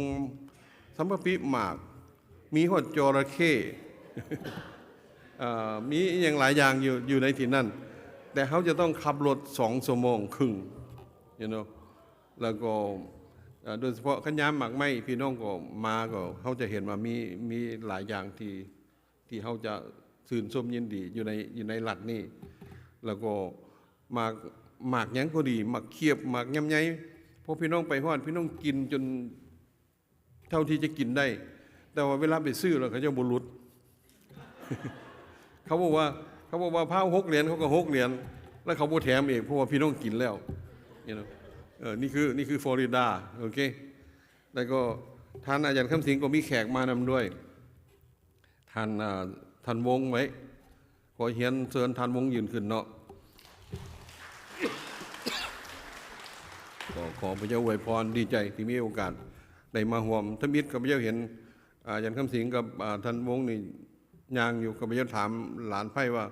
สัมปปิหมากมีหอดจระเข้มีอย่างหลายอย่างอยู่ในที่นั่นแต่เขาจะต้องขับรถ2 ชั่วโมงครึ่งแล้วก็โดยเฉพาะขันยามหมักไม้พี่น้องก็มาก็เขาจะเห็นว่ามีหลายอย่างที่เขาจะสื่นชมยินดีอยู่ในหลักนี่แล้วก็หมากยังก็ดีหมักเคียบหมักย่ำไยพอพี่น้องไปฮอดพี่น้องกินจนเท่าที่จะกินได้แต่ว่าเวลาไปซื้อแล้วเขาจะบุรุษ เขาบอกว่าผ้า6 เหรียญเขาก็6 เหรียญแล้วเขาบ่แถมเองเพราะว่าพี่น้องกินแล้วนี่คือฟลอริดาโอเคแล้วก็ท่านอาจารย์คำสิงก็มีแขกมานำด้วยท่านวงไว้ขอเฮียนเชิญท่านวงยืนขึ้นเนาะขอพระเจ้าอวยพรดีใจที่มีโอกาสได้มาห่วมท่านมิตรข้าพเจ้าเห็นอาจารย์คำสิงกับท่านวงนี่ยางอยู่ข้าพเจ้าถามหลานไพ่ว่า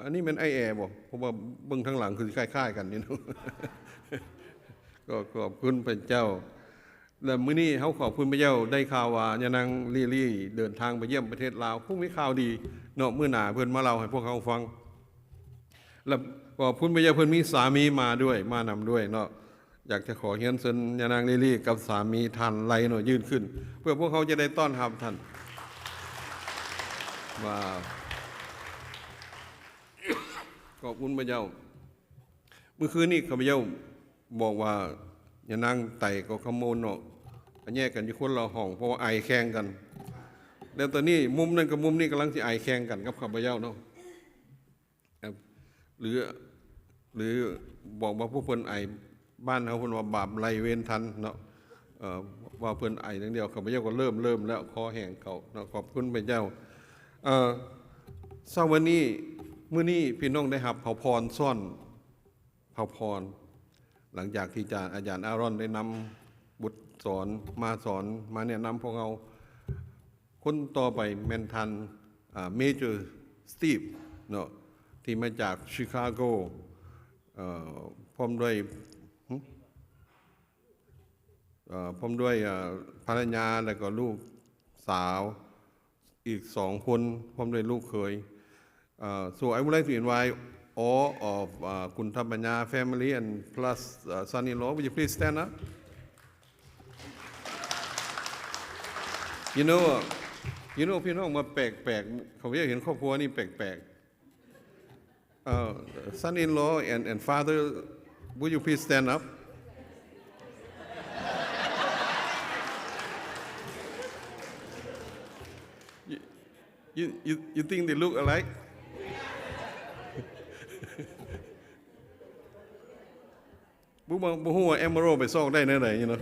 อันนี้เป็นไอแอร์บ่เพราะว่าเบื้องทั้งหลังคือคล้ายๆกันนี่เนาะ ก็ขอบคุณพระเจ้าและมื้อนี้เขาขอบคุณพระเจ้าได้ข่าวว่ายานางลี่เดินทางไปเยี่ยมประเทศลาวพวกมีข่าวดีเนาะมื้อหน้าเพิ่นมาเล่าให้พวกเขาฟังแล้วขอบคุณพระเจ้าเพิ่นมีสามีมาด้วยมานำด้วยเนาะอยากจะขอเฮียนเซินยานางลี่กับสามีท่านไลเนาะยืนขึ้นเพื่อพวกเขาจะได้ต้อนรับท่านว่าขอบคุณพระเจ้าเมื่อคืนนี้ข้าพเจ้าบอกว่าอย่านั่งไต่ก็ขโมยเนาะแยกกันอยู่คนละห้องเพราะว่าไอแข่งกันแล้วตอนนี้มุมนั้นกับมุมนี้กำลังจะไอแข่งกันกับข้าพเจ้าเนาะหรือบอกว่าพวกเพิ่นไอบ้านเขาเพิ่นว่าบาปไล่เวรทันเนาะว่าเพิ่นไออย่างเดียวข้าพเจ้าก็เริ่มแล้วคอแห้งเก่าเนาะขอบคุณพระเจ้าเช้าวันนี้มื้อนี้พี่น้องได้รับเผาพรซ่อนเผาพรหลังจากที่อาจารย์อารอนได้นำบุตรสอนมาแนะนำพวกเราคนต่อไปแมนทันเมเจอร์สตีฟเนาะที่มาจากชิคาโกพร้อมด้วยภรรยาและก็ลูกสาวอีก2 คนพร้อมด้วยลูกเขยso I would like to invite all of Kuntabanya family and plus son-in-law. Would you please stand up? You know พี่น้องมาแปลกๆเขาอยากเห็นครอบครัวนี่แปลกๆson-in-law and father, would you please stand up? You think they look alike? บ่ฮู้ว่าแอมเบอโรไปซอกได้แนวไหนเนาะ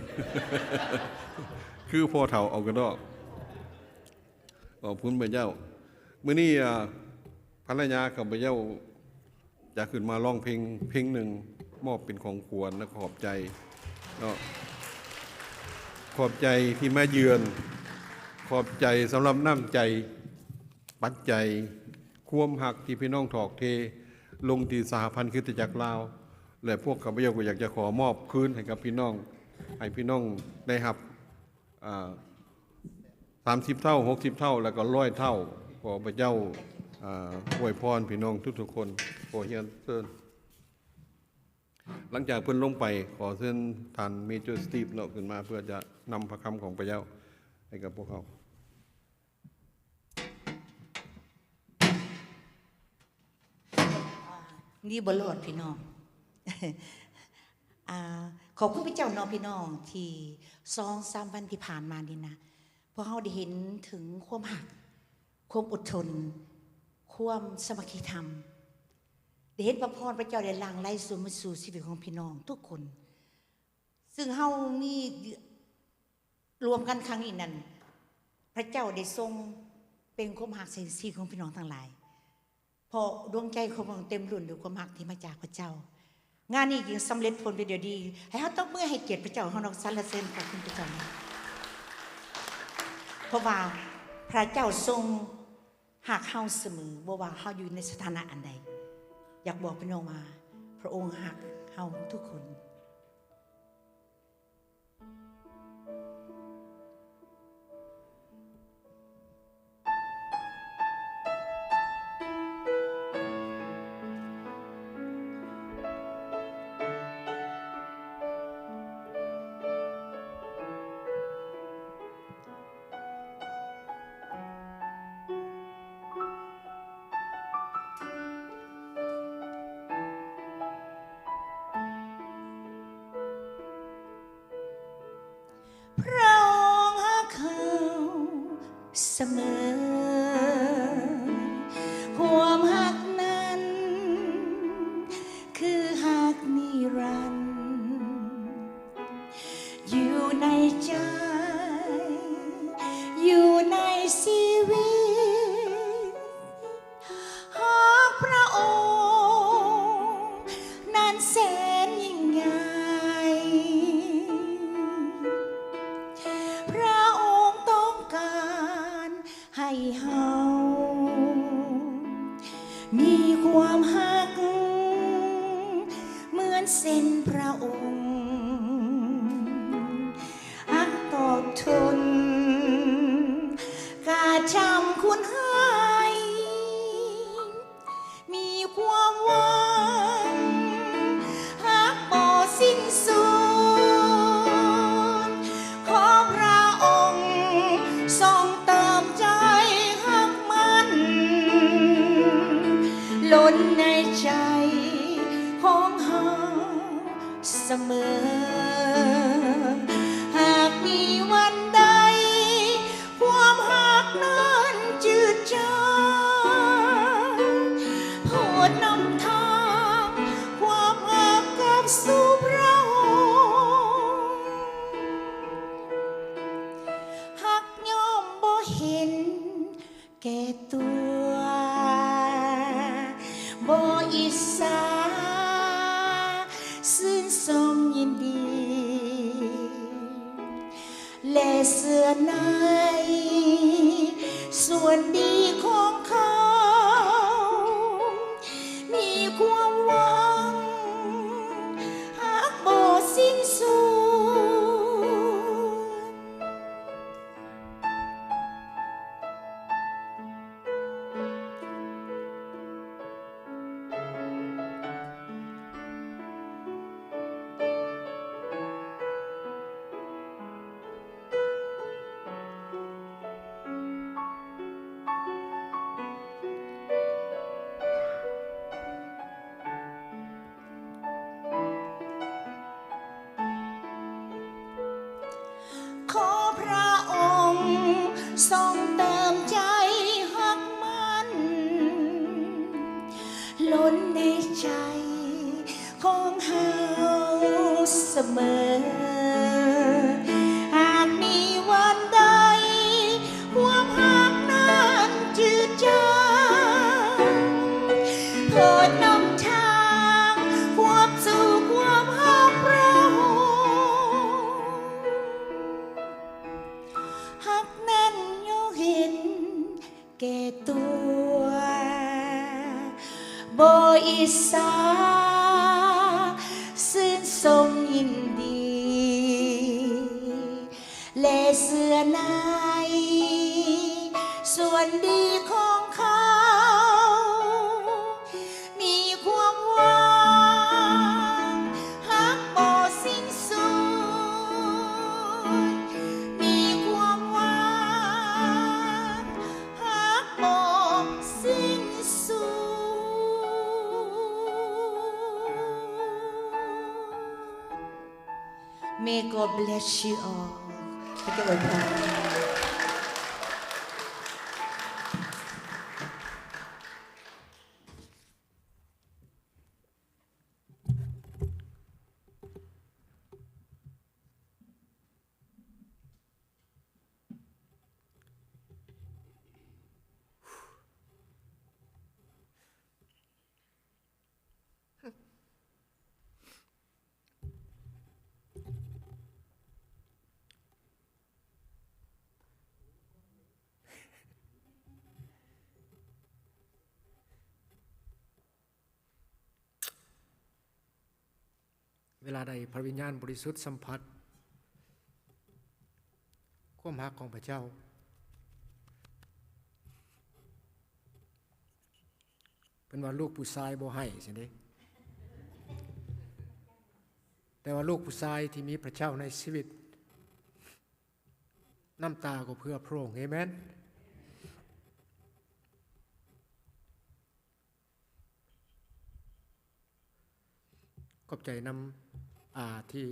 คือพอเฒ่าเอากระดอกขอบคุณพระเจ้ามื้อนี้ภรรยากับพระเจ้าจะขึ้นมาร้องเพลงหนึ่งมอบเป็นของขวัญและขอบใจเนาะขอบใจที่มาเยือนขอบใจสำหรับน้ำใจปัจจัยความหักที่พี่น้องถอกเทลงที่สหพันธ์คริสตจักรลาวและพวกข้าพเจ้าก็อยากจะขอมอบคืนให้กับพี่น้องให้พี่น้องได้รับ30 เท่า60 เท่าแล้วก็100 เท่าขอพระเจ้าอวยพรพี่น้องทุกๆคนขอเฮียนเชิญ หลังจากเพิ่นลงไปขอเชิญท่านเมเจอร์สตีฟเนาะขึ้นมาเพื่อจะนำพระคำของพระเจ้าให้กับพวกเขา นี่บ่รอดพี่น้อง ขอบคุณพระเจ้าน้องพี่น้องที่2-3 วันที่ผ่านมานี่นะพวกเราได้เห็นถึงความหักความอดทนความสามัคคีธรรมได้เห็นพระพรพระเจ้าได้หลั่งไหลสู่ชีวิตของพี่น้องทุกคน ซึ่งเฮามีรวมกันครั้งนี้นั้นพระเจ้าได้ทรงเป็นความหักใส่ชีวิตของพี่น้องทั้งหลายพอดวงใจของเราเต็มรุ่นด้วยความหักที่มาจากพระเจ้างานนี้ยังสำเร็จผลไปเดียวดีให้เขาต้องเมื่อให้เกียรติพระเจ้าเขานอกสรรเสริญขอบคุณพระเจ้านะเพราะว่าพระเจ้าทรงหักเฮาเสมอบ่ว่าเฮาอยู่ในสถานะอันใดอยากบอกพี่น้องมาพระองค์หักเฮาทุกคนพระองค์หักเขาเสมอความหักนั้นคือหักนิรันดร์อยู่ในใจอยู่ในชีวิตหากพระองค์นั้นแสนยิ่งใหญ่พระองค์ต้องการให้เฮามีความหักเหมือนเส้นพระองค์หักต่อทนกาจำคุณให้มีความหวังหักบ่สิ้นสุดขอพระองค์ทรงเติมใจหักมันล้นในใจของเฮาเสมอหากมีวันใดความหักนั้นจืดจางโปรดนำทางความหักกลับสู่พระองค์หักย่อมบ่เห็นแก่ตัวบ่อิจฉาซื่นชมยินดีและเสื้อในส่วนดีของเขามีความหวังหากบ่สิ้นสุด ขอพระองค์ทรงเติมใจหักมันล้นในใจของเฮาเสมอหากมีวันใดความหักนั้นจืดจางโปรดนำทางความสู่ความหักพระองค์หักนั้นย่อมเห็นแก่ตัวบ่อิจฉาซื่นชมยินดีและเสื้อในส่วนดีของเขามีความหวังห May God bless you all พระเจ้าอวยพร เวลาใดพระวิญญาณบริสุทธิ์สัมผัสความรักของพระเจ้าเป็นว่าลูกผู้ชายบ่ให้สิเด้แต่ว่าลูกผู้ชายที่มีพระเจ้าในชีวิตน้ำตาก็เพื่อพระองค์เอเมนขอบใจนำที่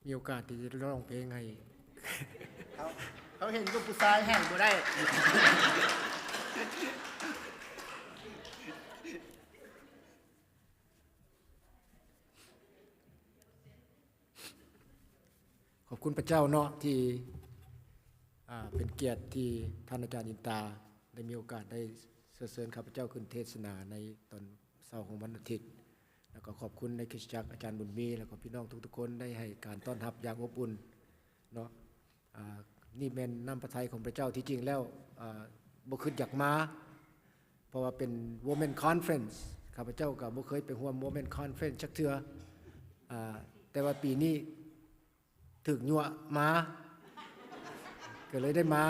มีโอกาสที่จะร้องเพลงให้เขาเห็นลูกผู้ชายแห่งบ่ได้ ขอบคุณพระเจ้าเนาะที่เป็นเกียรติที่ท่านอาจารย์อินตาได้มีโอกาสได้เสริญข้าพเจ้าขึ้นเทศนาในตอนเช้าของวันอาทิตย์แล้วก็ขอบคุณในคริสตจักรอาจารย์บุญมีแล้วก็พี่น้องทุกๆคนได้ให้การต้อนรับอย่างอบอุ่นเนาะนี่เป็นน้ำพระทัยของพระเจ้าที่จริงแล้วบ่คิดอยากมาเพราะว่าเป็น Women Conference ข้าพเจ้าก็บ่เคยไปร่วม Women Conference จักเทื่อแต่ว่าปีนี้ถึกยั่วมาก็เลยได้มา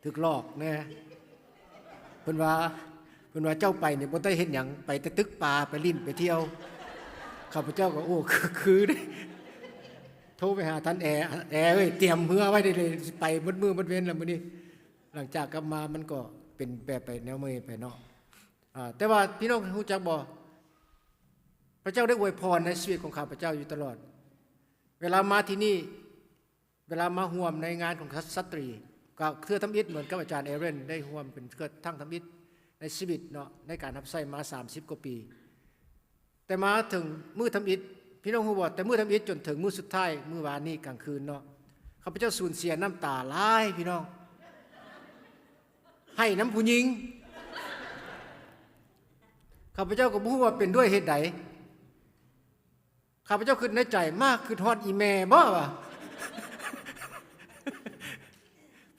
ถึกหลอกแน่เพิ่นว่าเจ้าไปเนี่ยบ่ได้เฮ็ดหยังไปแต่ตึกป่าไปลิ้นไปเที่ยวข้าพเจ้าก็โอ้คือเด้โทรไปหาท่านแอร์เอ้ยเตรียมเรือไว้ได้เลยไปมื้อมื้อเว้นแล้วมื้อนี้หลังจากกลับมามันก็เป็นแบบไปแนวมื้อไปเนาะแต่ว่าพี่น้องรู้จักบ่พระเจ้าได้อวยพรในชีวิตของข้าพเจ้าอยู่ตลอดเวลามาที่นี่เวลามาร่วมในงานของสตรีก็เครือทำอิฐเหมือนกับอาจารย์เอเรนได้ร่วมเป็นเครือทั้งทำอิฐในชีวิตเนาะในการรับใช้มา30กว่าปีแต่มาถึงมื้อทำอิฐพี่น้องฮู้บ่แต่มื้อทำอิฐจนถึงมื้อสุดท้ายมื้อวานนี้กลางคืนเนาะข้าพเจ้าสูญเสียน้ำตาหลายพี่น้องให้น้ำผู้หญิงข้าพเจ้าก็บ่ฮู้ว่าเป็นด้วยเหตุใดข้าพเจ้าคิดในใจมากคือทอดอีแม่บ่วะ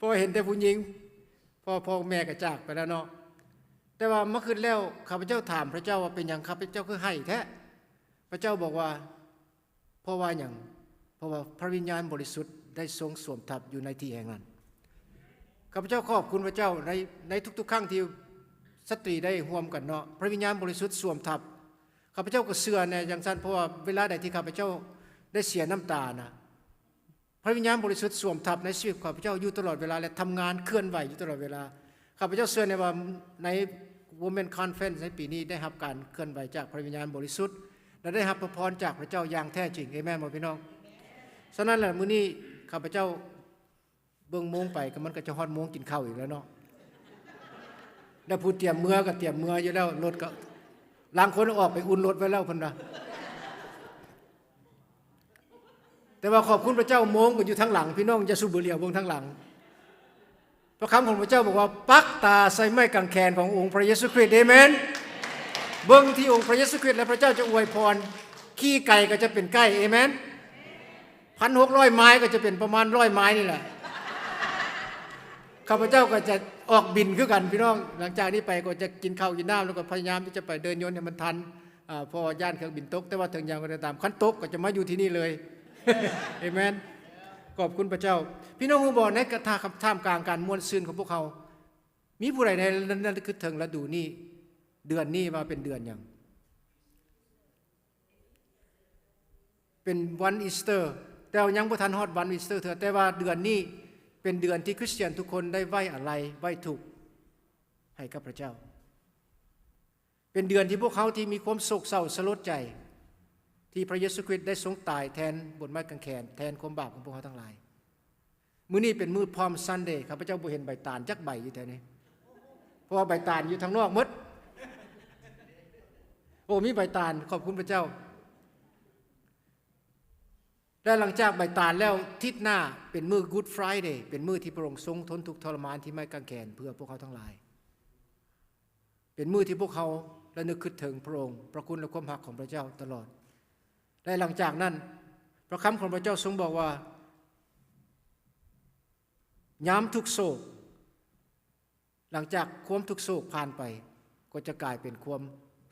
พอเห็นแต่ผู้หญิงพ่อแม่ก็จากไปแล้วเนาะแต่ว่าเมื่อคืนแล้วข้าพเจ้าถามพระเจ้าว่าเป็นหยังข้าพเจ้าคือให้แท้พระเจ้าบอกว่าเพราะว่าหยังเพราะว่าพระวิญญาณบริสุทธิ์ได้ทรงสวมทับอยู่ในที่แห่งนั้นข้าพเจ้าขอบคุณพระเจ้าในทุกๆครั้งที่สตรีได้ร่วมกันเนาะพระวิญญาณบริสุทธิ์สวมทับข้าพเจ้าก็เชื่อในอย่างนั้นเพราะว่าเวลาใดที่ข้าพเจ้าได้เสียน้ำตานะพระวิญญาณบริสุทธิ์สวมทับในชีวิตข้าพเจ้าอยู่ตลอดเวลาและทำงานเคลื่อนไหวอยู่ตลอดเวลาข้าพเจ้าเชื่อในว่าใน Women Conference ในปีนี้ได้รับการเคลื่อนไหวจากพระวิญญาณบริสุทธิ์และได้รับพระพรจากพระเจ้าอย่างแท้จริงเอเมนบ่พี่น้องฉะนั้นแหละมื้อนี้ข้าพเจ้าเบิ่งโมงไปก็มันก็จะฮอดโมงกินข้าวอีกแล้วเนาะแล้วผู้เตรียมมื้อก็เตรียมมื้ออยู่แล้วรถก็ลางคนออกไปอุ่นรถไว้แล้วเพิ่นว่าแต่ว่าขอบคุณพระเจ้าโมงก็อยู่ทางหลังพี่น้องอย่าสูบบุหรี่วงทางหลังพระคำของพระเจ้าบอกว่าปักตาใส่ไม้กางแขนขององค์พระเยซูคริสต์เอเมนเบิ่งที่องค์พระเยซูคริสต์และพระเจ้าจะอวยพรขี้ไก่ก็จะเป็นไก่เอเมน 1,600 ไม้ก็จะเป็นประมาณ100 ไม้นี่แหละข้าพเจ้าก็จะออกบินคือกันพี่น้องหลังจากนี้ไปก็จะกินข้าวกินน้ำแล้วก็พยายามที่จะไปเดินโยนให้มันทันพอย่านเครื่องบินตกแต่ว่าถึงอย่างก็ตามขั้นตกก็จะมาอยู่ที่นี่เลยเอเมนขอบคุณพระเจ้าพี่น้องฮู้บ่ในกระท่ามกลางการม่วนซื่นของพวกเขามีผู้ใดในนั้นคือถึงฤดูนี้เดือนนี้ว่าเป็นเดือนหยังเป็นวันอีสเตอร์แต่ยังบ่ทันฮอดวันอีสเตอร์เถอะแต่ว่าเดือนนี้เป็นเดือนที่คริสเตียนทุกคนได้ไว้อะไรไว้ทุกข์ให้กับพระเจ้า เป็นเดือนที่พวกเขาที่มีความโศกเศร้าสลดใจที่พระเยซูคริสต์ได้ทรงตายแทนบนไม้กางเขนแทนความบาปของพวกเขาทั้งหลายมื้อนี้เป็นมื้อพอมซันเดย์ข้าพเจ้าบ่เห็นใบตาลจักใบอยู่แถวนี้เพราะว่าใบตาลอยู่ทางนอกหมดโอ้มีใบตาลขอบคุณพระเจ้าและหลังจากใบตาลแล้วทิศหน้าเป็นมื้อ Good Friday เป็นมื้อที่พระองค์ทรงทนทุกข์ทรมานที่ไม้กางเขนเพื่อพวกเขาทั้งหลายเป็นมื้อที่พวกเขาระลึกคิดถึงพระองค์พระคุณและความรักของพระเจ้าตลอดและหลังจากนั้นพระคำของพระเจ้าทรงบอกว่าย้ำทุกโศกหลังจากความทุกโศกผ่านไปก็จะกลายเป็นความ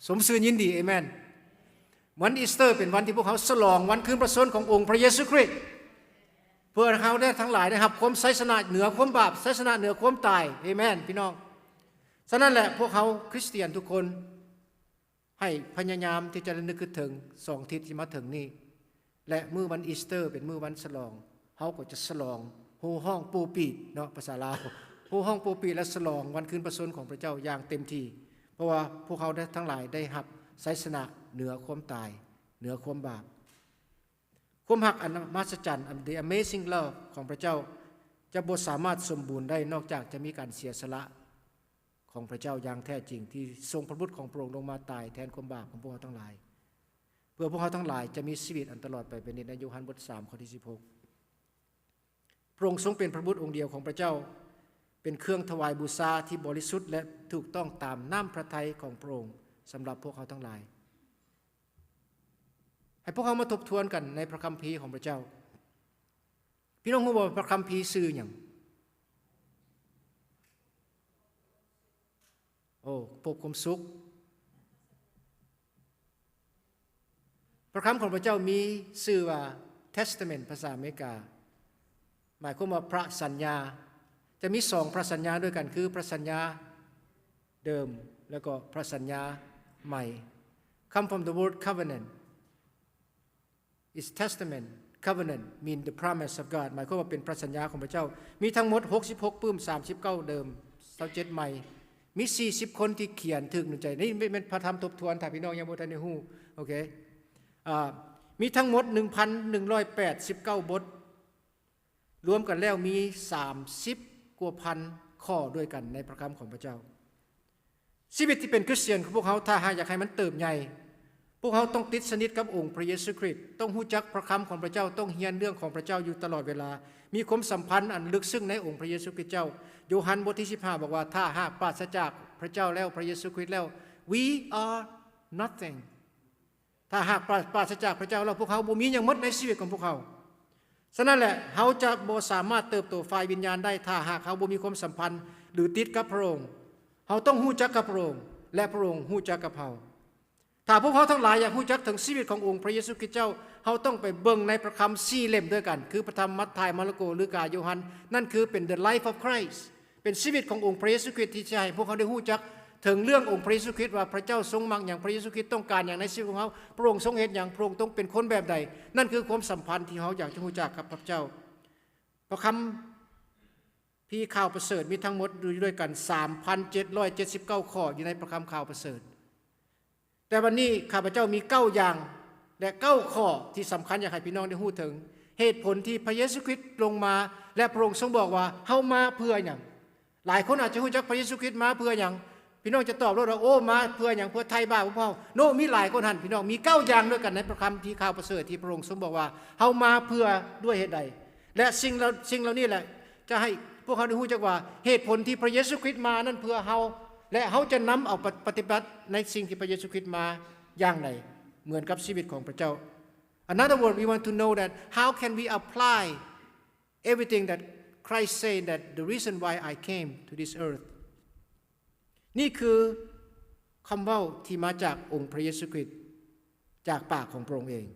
สมชื่นยินดีเอเมนวันอีสเตอร์เป็นวันที่พวกเขาฉลองวันคืนพระชนม์ขององค์พระเยซูคริสต์เพื่อเขาได้ทั้งหลายนะครับความไสยชนะเหนือความบาปไสยชนะเหนือความตายเอเมนพี่น้องฉะนั้นแหละพวกเขาคริสเตียนทุกคนให้พยายามที่จะนึกถึง2 ทิศที่มาถึงนี้และมื้อวันอีสเตอร์เป็นมื้อวันฉลองเขาก็จะฉลองโห่ห้องปูปีเนาะภาษาลาวโห่ห้องปูปีและฉลองวันคืนพระชนม์ของพระเจ้าอย่างเต็มที่เพราะว่าพวกเขาได้ทั้งหลายได้รับไสยชนะเหนือความตายเหนือความบาปความรักอันมหัศจรรย์ The Amazing Love ของพระเจ้าจะบ่สามารถสมบูรณ์ได้นอกจากจะมีการเสียสละของพระเจ้าอย่างแท้จริงที่ทรงพระบุตรของพระองค์ลงมาตายแทนความบาปของพวกเขาทั้งหลายเพื่อพวกเขาทั้งหลายจะมีชีวิตอันตลอดไปเป็นในโยฮันบท 3 ข้อที่ 16พระองค์ทรงเป็นพระบุตรองค์เดียวของพระเจ้าเป็นเครื่องถวายบูชาที่บริสุทธิ์และถูกต้องตามน้ำพระทัยของพระองค์สำหรับพวกเขาทั้งหลายให้พวกเขามาทบทวนกันในพระคัมภีร์ของพระเจ้าพี่น้องรู้ว่าพระคัมภีร์ชื่อหยังโอ้พบความสุขพระคำของพระเจ้ามีชื่อว่า Testament ภาษาอเมริกาหมายความว่าพระสัญญาจะมี2พระสัญญาด้วยกันคือพระสัญญาเดิมแล้วก็พระสัญญาใหม่ Come from the word covenant is testament covenant mean the promise of God หมายความว่าเป็นพระสัญญาของพระเจ้ามีทั้งหมด66ปื้ม39เดิม27ใหม่มี40คนที่เขียนถึงหนึ่งใจนี่เป็นพระธรรมทบทวนถ้าพี่น้องยังบ่ทันได้ฮู้โอเคมีทั้งหมด 1,189 บทรวมกันแล้วมี30กว่าพันข้อด้วยกันในพระคำของพระเจ้าชีวิตที่เป็นคริสเตียนของพวกเขาถ้าหากอยากให้มันเติบใหญ่พวกเขาต้องติดสนิทกับองค์พระเยซูคริสต์ต้องรู้จักพระคำของพระเจ้าต้องเรียนเรื่องของพระเจ้าอยู่ตลอดเวลามีความสัมพันธ์อันลึกซึ้งในองค์พระเยซูคริสต์เจ้าโยฮันบทที่15บอกว่าถ้าหากปราศจากพระเจ้าแล้วพระเยซูคริสต์แล้ว we are nothing ถ้าหากปราศจากพระเจ้าแล้วพวกเขาบ่มีหยังหมดในชีวิตของพวกเขาฉะนั้นแหละเขาจะบ่สามารถเติบโตฝ่ายวิญญาณได้ถ้าหากเขาบ่มีความสัมพันธ์หรือติดกับพระองค์เขาต้องรู้จักกับพระองค์และพระองค์รู้จักกับเขาถ้าพวกเขาทั้งหลายอยากรู้จักถึงชีวิตขององค์พระเยซูคริสต์เจ้าเขาต้องไปเบิ่งในพระคัมภีร์4 เล่มด้วยกันคือพระธรรมมัทธิวมาระโกลูกาโยฮันนั่นคือเป็น the life of Christ เป็นชีวิตขององค์พระเยซูคริสต์ที่จะให้พวกเขาได้รู้จักถึงเรื่ององค์พระเยซูคริสต์ว่าพระเจ้าทรงมักอย่างพระเยซูคริสต์ต้องการอย่างในชีวิตของเขาพระองค์ทรงเฮ็ดอย่างพระองค์ต้องเป็นคนแบบใดนั่นคือความสัมพันธ์ที่เขาอยากจะรู้จักกับพระเจ้าพระคัมภีร์ข่าวประเสริฐมีทั้งหมดด้วยกัน 3,779 ข้ออยู่ในพระคัมภีร์ข่าวประเสริฐแต่วันนี้ข้าพเจ้ามี9อย่างและ9ข้อที่สำคัญอยากให้พี่น้องได้รู้ถึงเหตุผลที่พระเยซูคริสต์ลงมาและพระองค์ทรงบอกว่าเฮามาเพื่อหยังหลายคนอาจจะรู้จักพระเยซูคริสต์มาเพื่อหยังพี่น้องจะตอบว่าโอ้มาเพื่อหยังเพื่อไถ่บาปของพวกเราโนมีหลายคนหั่นพี่น้องมี9อย่างด้วยกันในพระคัมภีร์ข่าวประเสริฐที่พระองค์ทรงบอกว่าเฮามาเพื่อด้วยเหตุใดและสิ่งเหล่านี้แหละจะให้พวกเขาได้รู้จักว่าเหตุผลที่พระเยซูคริสต์มานั้นเพื่อเฮาและเขาจะนำเอาปฏิบัติในสิ่งที่พระเยซูคริสต์มาอย่างไรเหมือนกับชีวิตของพระเจ้า Another word we want to know that how can we apply everything that Christ said that the reason why I came to this earth นี่คือคำเว้าที่มาจากองค์พระเยซูคริสต์จากปากของพระองค์เอง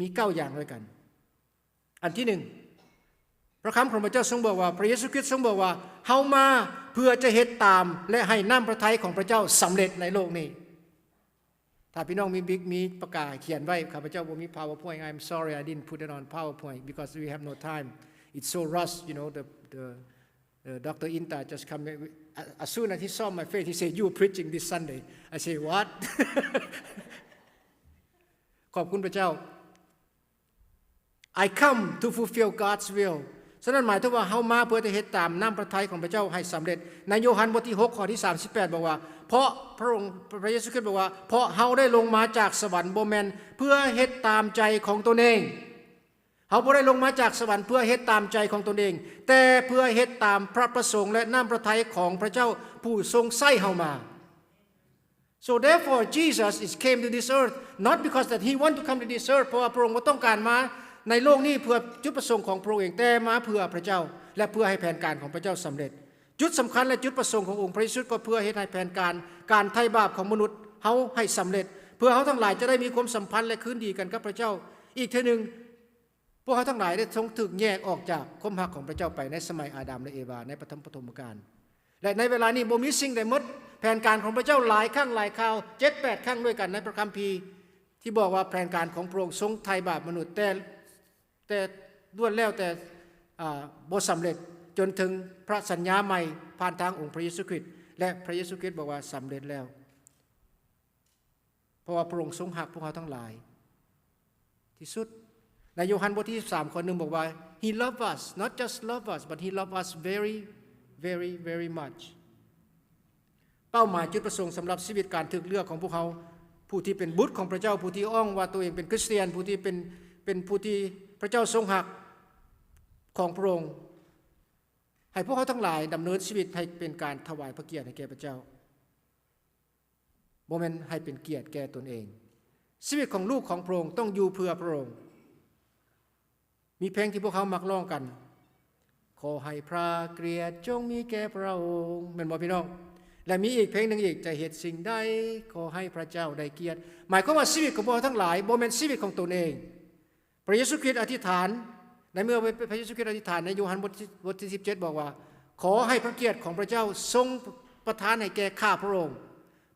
มี9อย่างด้วยกันอันที่1พระคำของพระเจ้าทรงบอกว่าพระเยซูคริสต์ทรงบอกว่าเฮามาเพื่อจะเฮ็ดตามและให้น้ำพระทัยของพระเจ้าสำเร็จในโลกนี้ถ้าพี่น้องมีประกาศเขียนไว้ข้าพเจ้าบ่มี PowerPoint I'm sorry I didn't put it on PowerPoint because we have no time it's so rushed you know the Dr. Inta just come as soon as he saw my face he said you preaching this Sunday I say what ขอบคุณพระเจ้า I come to fulfill God's will ฉะนั้นหมายถึงว่าเฮามาเพื่อจะเฮ็ดตามน้ำพระทัยของพระเจ้าให้สำเร็จในโยฮันบทที่6ข้อที่38บอกว่าเพราะพระองค์พระเยซูคริสต์บอกว่าเพราะเฮาได้ลงมาจากสวรรค์บ่แม่นเพื่อเฮ็ดตามใจของตนเองเฮาบ่ได้ลงมาจากสวรรค์เพื่อเฮ็ดตามใจของตนเองแต่เพื่อเฮ็ดตามพระประสงค์และน้ำพระทัยของพระเจ้าผู้ทรงใช้เฮามา So therefore Jesus is came to this earth not because that he want to come to this earth เพราะว่าพระองค์บ่ต้องการมาในโลกนี้เพื่อจุดประสงค์ของพระองค์เองแต่มาเพื่อพระเจ้าและเพื่อให้แผนการของพระเจ้าสำเร็จจุดสำคัญและจุดประสงค์ขององค์พระเยซูก็เพื่อให้แผนการไถ่บาปของมนุษย์เฮาให้สำเร็จเพื่อเฮาทั้งหลายจะได้มีความสัมพันธ์และคืนดีกันกับพระเจ้าอีกเทื่อนึงพวกเฮาทั้งหลายได้ทรงถูกแยกออกจากความรักของพระเจ้าไปในสมัยอาดัมและเอวาในปฐมกาลและในเวลานี้บ่มีสิ่งใดหมดแผนการของพระเจ้าหลายครั้งหลายคราว 7-8 ครั้งด้วยกันในพระคัมภีร์ที่บอกว่าแผนการของพระองค์ทรงไถ่บาปมนุษย์แต่ล้วนแล้วแต่บ่สำเร็จจนถึงพระสัญญาใหม่ผ่านทางองค์พระเยซูคริสต์และพระเยซูคริสต์บอกว่าสำเร็จแล้วเพราะว่าพระองค์ทรงรักพวกเขาทั้งหลายที่สุดในโยฮันบทที่13ข้อ1บอกว่า He loved us not just love us but he loved us very very very much เป้าหมายจุดประสงค์สำหรับชีวิตการถูกเลือกของพวกเขาผู้ที่เป็นบุตรของพระเจ้าผู้ที่อ้างว่าตัวเองเป็นคริสเตียนผู้ที่เป็นผู้ที่พระเจ้าทรงรักของพระองค์ให้พวกเขาทั้งหลายดำเนินชีวิตให้เป็นการถวายพระเกียรติให้แก่พระเจ้าบ่แม่นให้เป็นเกียรติแก่ตนเองชีวิตของลูกของพระองค์ต้องอยู่เพื่อพระองค์มีเพลงที่พวกเขามักร้องกันขอให้พระเกียรติจงมีแก่พระองค์แม่นบ่พี่น้องและมีอีกเพลงนึงอีกจะเหตุสิ่งใดขอให้พระเจ้าได้เกียรติหมายความว่าชีวิตของพวกเขาทั้งหลายบ่แม่นชีวิตของตนเองพระเยซูคริสต์อธิษฐานในเมื่อพระเยซูคริสต์อธิษฐานในโยฮันบทที่17บอกว่าขอให้พระเกียรติของพระเจ้าทรงประทานให้แก่ข้าพระองค์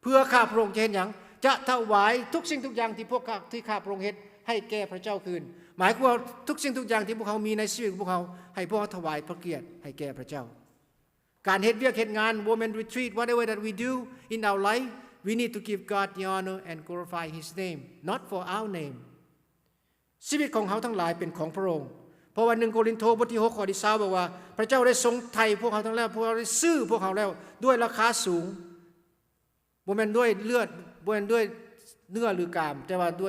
เพื่อข้าพระองค์จะเห็นหยังจะถวายทุกสิ่งทุกอย่างที่ข้าพระองค์เฮ็ดให้แก่พระเจ้าคืนหมายความว่าทุกสิ่งทุกอย่างที่พวกเขามีในชีวิตของพวกเขาให้พวกเขาถวายพระเกียรติให้แก่พระเจ้าการเฮ็ดเวียกเฮ็ดงาน Women Retreat whatever that we do in our life we need to give God the honor and glorify His name not for our name ชีวิตของเขาทั้งหลายเป็นของพระองค์เพราะว่า1โครินธ์บทที่6ข้อที่20บอกว่าพระเจ้าได้ทรงไถ่พวกเขาทั้งแล้วพวกเขาได้ซื้อพวกเขาแล้วด้วยราคาสูงบ่แม่นด้วยเลือดบ่แม่นด้วยเนื้อหรือกามแต่ว่าด้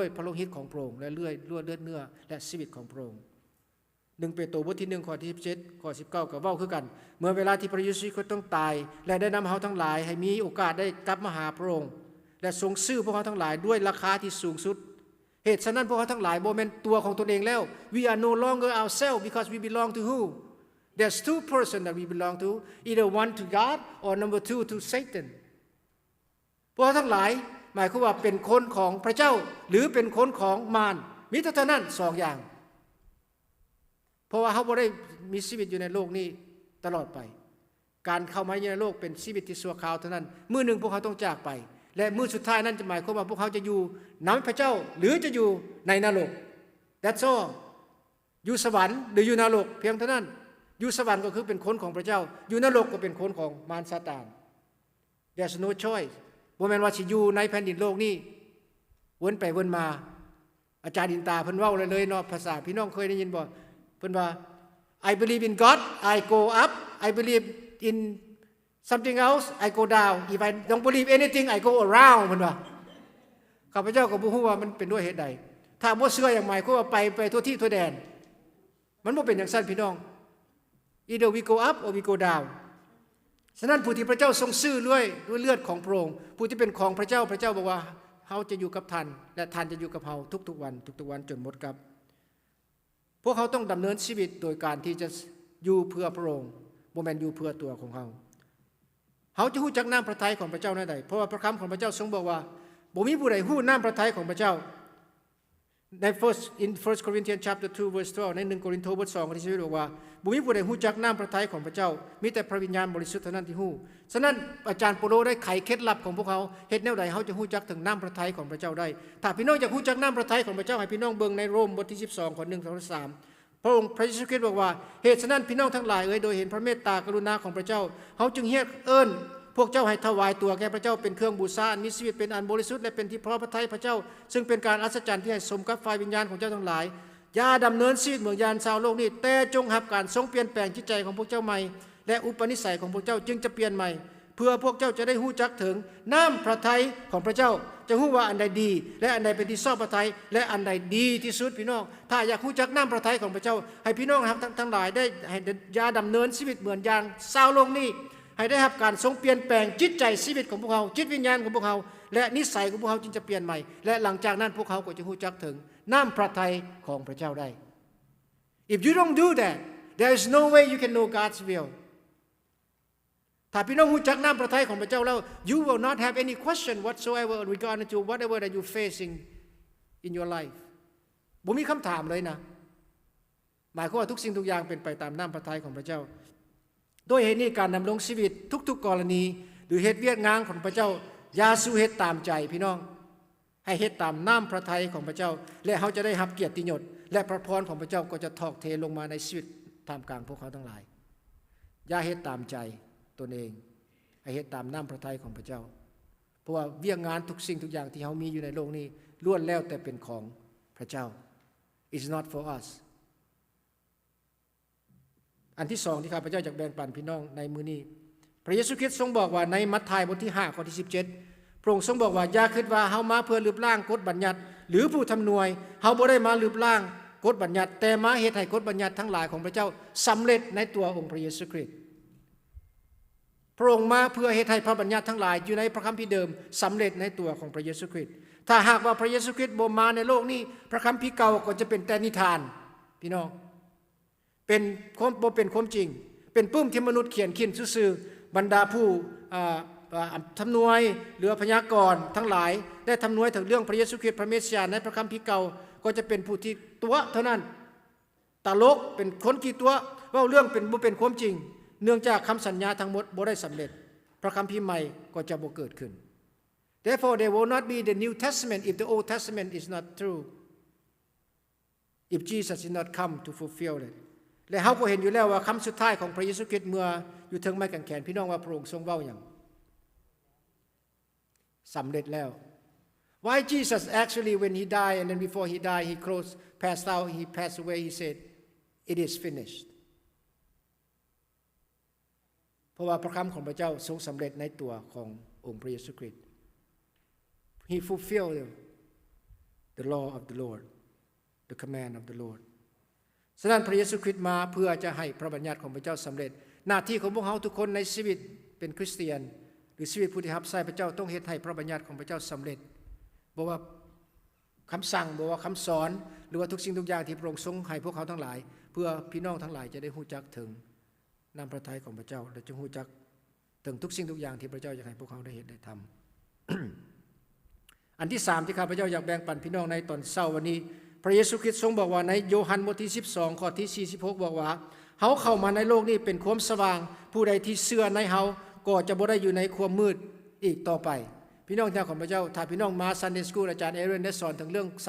วยพระโลหิตของพระองค์และเลือดเนื้อและชีวิตของพระองค์1เปโตรบทที่1ข้อที่17ข้อ19ก็เว้าคือกันเมื่อเวลาที่พระเยซูคริสต์ต้องตายและได้นำเฮาทั้งหลายให้มีโอกาสได้กลับมาหาพระองค์และทรงซื้อพวกเขาทั้งหลายด้วยราคาที่สูงสุดเหตุฉะนั้นพวกเขาทั้งหลายบ่แม่นตัวของตนเองแล้ว we are no longer ourselves because we belong to who there's two persons that we belong to either one to God or number two to Satan พวกเขาทั้งหลายหมายความว่าเป็นคนของพระเจ้าหรือเป็นคนของมารมีเท่านั้น2อย่างเพราะว่าเขาบ่ได้มีชีวิตอยู่ในโลกนี้ตลอดไปการเข้ามาอยู่ในโลกเป็นชีวิตที่ชั่วคราวเท่านั้นมื้อนึงพวกเขาต้องจากไปและมื้อสุดท้ายนั้นจะหมายความว่าพวกเขาจะอยู่นำพระเจ้าหรือจะอยู่ในนรก That's all อยู่สวรรค์หรืออยู่นรกเพียงเท่านั้นอยู่สวรรค์ก็คือเป็นคนของพระเจ้าอยู่นรกก็เป็นคนของมารซาตาน There's no choice บ่แม่นว่าสิอยู่ในแผ่นดินโลกนี้วนไปวนมาอาจารย์อินตาเพิ่นเว้าเลยเนาะภาษาพี่น้องเคยได้ยินบ่เพิ่นว่า I believe in God I go up I believe in something else I go down if I don't believe anything I go around เพิ่นว่าข้าพเจ้าก็บ่ฮู้ว่ามันเป็นด้วยเหตุใดถ้าบ่เชื่ออย่างหมายความว่าไปทั่วที่ทั่วแดนมันบ่เป็นอย่างนั้นพี่น้อง either we go up or we go down ฉะนั้นผู้ที่พระเจ้าทรงซื้อด้วยเลือดของพระองค์ผู้ที่เป็นของพระเจ้าพระเจ้าบอกว่าเฮาจะอยู่กับท่านและท่านจะอยู่กับเฮาทุกๆวันจนหมดกับพวกเขาต้องดำเนินชีวิตโดยการที่จะอยู่เพื่อพระองค์บ่แม่นอยู่เพื่อตัวของเขาจะฮู้จักน้ำพระทัยของพระเจ้าได้ใดเพราะว่าพระคำของพระเจ้าทรงบอกว่าบ่มีผู้ใดฮู้น้ำพระทัยของพระเจ้าใน 1 Corinthians chapter 2 verse 12 ใน1โครินธ์บท2ข้อที่11บอกว่าบ่มีผู้ใดฮู้จักน้ำพระทัยของพระเจ้ามีแต่พระวิญญาณบริสุทธิ์เท่านั้นที่ฮู้ฉะนั้นอาจารย์เปโตรได้ไขเคล็ดลับของพวกเขาเฮ็ดแนวใดเขาจะฮู้จักถึงน้ำพระทัยของพระเจ้าได้ถ้าพี่น้องอยากฮู้จักน้ำพระทัยของพระเจ้าให้พี่น้องเบิ่งในโรมบทที่12ข้อ1ถึง3 พระองค์พระเยซูคริสต์บอกว่าเหตุฉะนั้นพี่น้องทั้งหลายโดยเห็นพระเมตตากรุณาของพระเจ้าเขาจึงเรียกเอิ้นพวกเจ้าให้ถวายตัวแก่พระเจ้าเป็นเครื่องบูชาอันมีชีวิตเป็นอันบริสุทธิ์และเป็นที่พอพระทัยพระเจ้าซึ่งเป็นการอัศจรรย์ที่ให้สมกับฝ่ายวิญญาณของเจ้าทั้งหลายอย่าดำเนินชีวิตเหมือนยานชาวโลกนี้แต่จงรับการทรงเปลี่ยนแปลงจิตใจของพวกเจ้าใหม่และอุปนิสัยของพวกเจ้าจึงจะเปลี่ยนใหม่เพื่อพวกเจ้าจะได้รู้จักถึงน้ำพระทัยของพระเจ้าจะรู้ว่าอันใดดีและอันใดเป็นที่ชอบพระทัยและอันใดดีที่สุดพี่น้องถ้าอยากรู้จักน้ำพระทัยของพระเจ้าให้พี่น้องทั้งหลายได้ให้อย่าดำเนินชีวิตเหมือนอย่างชาวโลกนี้ให้ได้รับการทรงเปลี่ยนแปลงจิตใจชีวิตของพวกเขาจิตวิญญาณของพวกเขาและนิสัยของพวกเขาจึงจะเปลี่ยนใหม่และหลังจากนั้นพวกเขาก็จะรู้จักถึงน้ำพระทัยของพระเจ้าได้ If you don't do that there is no way you can know God's will ถ้าพี่น้องรู้จักน้ำพระทัยของพระเจ้าแล้ว you will not have any question whatsoever regarding to whatever that you facing in your life บ่มีคำถามเลยนะหมายความว่าทุกสิ่งทุกอย่างเป็นไปตามน้ำพระทัยของพระเจ้าด้วยเหตุนี้การดำรงชีวิตทุกๆกรณีหรือเหตุเวียกงานของพระเจ้าอย่าสู้เหตุตามใจพี่น้องให้เหตุตามน้ำพระทัยของพระเจ้าและเขาจะได้รับเกียรติยศและพระพรของพระเจ้าก็จะทอกเทลงมาในชีวิตท่ามกลางพวกเขาทั้งหลายอย่าเหตุตามใจตนเองให้เหตุตามน้ำพระทัยของพระเจ้าเพราะว่าเวียกงานทุกสิ่งทุกอย่างที่เขามีอยู่ในโลกนี้ล้วนแล้วแต่เป็นของพระเจ้า It's not for usอันที่สองที่ข้าพเจ้าจะแบ่งปันพี่น้องในมื้อนี้พระเยซูคริสต์ทรงบอกว่าในมัทธิวบทที่5ข้อที่17พระองค์ทรงบอกว่าอย่าคิดว่าเฮามาเพื่อลืบล้างกฎบัญญัติหรือผู้ทำนวยเฮาบ่ได้มาลืบล้างกฎบัญญัติแต่มาเฮ็ดให้กฎบัญญัติทั้งหลายของพระเจ้าสำเร็จในตัวองค์พระเยซูคริสต์พระองค์มาเพื่อเฮ็ดให้พระบัญญัติทั้งหลายอยู่ในพระคัมภีร์เดิมสำเร็จในตัวของพระเยซูคริสต์ถ้าหากว่าพระเยซูคริสต์บ่มาในโลกนี้พระคัมภีร์เก่าก็จะเป็นแต่นิทานพี่น้องเป็นความบ่เป็นความจริงเป็นปื้มที่มนุษย์เขียนขึ้นซื่อๆบรรดาผู้ทำนวยหรือพยากรณ์ทั้งหลายได้ทำนวยถึงเรื่องพระเยซูคริสต์พระเมสสิยาในพระคัมภีร์เก่าก็จะเป็นผู้ที่ตัวเท่านั้นตลกเป็นคนกี่ตัวว่าเรื่องเป็นบ่เป็นความจริงเนื่องจากคำสัญญาทั้งหมดบ่ได้สำเร็จพระคัมภีร์ใหม่ก็จะบ่เกิดขึ้น Therefore there will not be the New Testament if the Old Testament is not true if Jesus did not come to fulfill itและเขาก็เห็นอยู่แล้วว่าคำสุดท้ายของพระเยซูคริสต์เมื่ออยู่ถึงไม้กางเขนพี่น้องว่าพระองค์ทรงเว้าอย่างสำเร็จแล้ว Why Jesus actually when he died and then before he died he passed out he passed away he said it is finished เพราะว่าพระคำของพระเจ้าทรงสำเร็จในตัวขององค์พระเยซูคริสต์ He fulfilled the law of the Lord the command of the Lordฉะนั้นพระเยซูคริสต์มาเพื่อจะให้พระบัญญัติของพระเจ้าสำเร็จหน้าที่ของพวกเขาทุกคนในชีวิตเป็นคริสเตียนหรือชีวิตผู้ที่รับใช้พระเจ้าต้องเฮ็ดให้พระบัญญัติของพระเจ้าสำเร็จบ่ว่าคำสั่งบ่ว่าคำสอนหรือว่าทุกสิ่งทุกอย่างที่พระองค์ทรงให้พวกเขาทั้งหลายเพื่อพี่น้องทั้งหลายจะได้รู้จักถึงน้ำพระทัยของพระเจ้าและจะรู้จักถึงทุกสิ่งทุกอย่างที่พระเจ้าอยากให้พวกเขาได้เฮ็ดได้ทำ อันที่3ที่ข้าพเจ้าอยากแบ่งปันพี่น้องในตอนเช้าวันนี้พระเยซูคริสต์ทรงบอกว่าในโยฮันบทที่12ข้อที่46บอกว่าเฮาเข้ามาในโลกนี้เป็นความสว่างผู้ใดที่เชื่อในเฮาก็จะบ่ได้อยู่ในความมืดอีกต่อไปพี่น้องของพระเจ้าถ้าพี่น้องมา Sunday School อาจารย์เอเรนได้สอนถึงเรื่องไส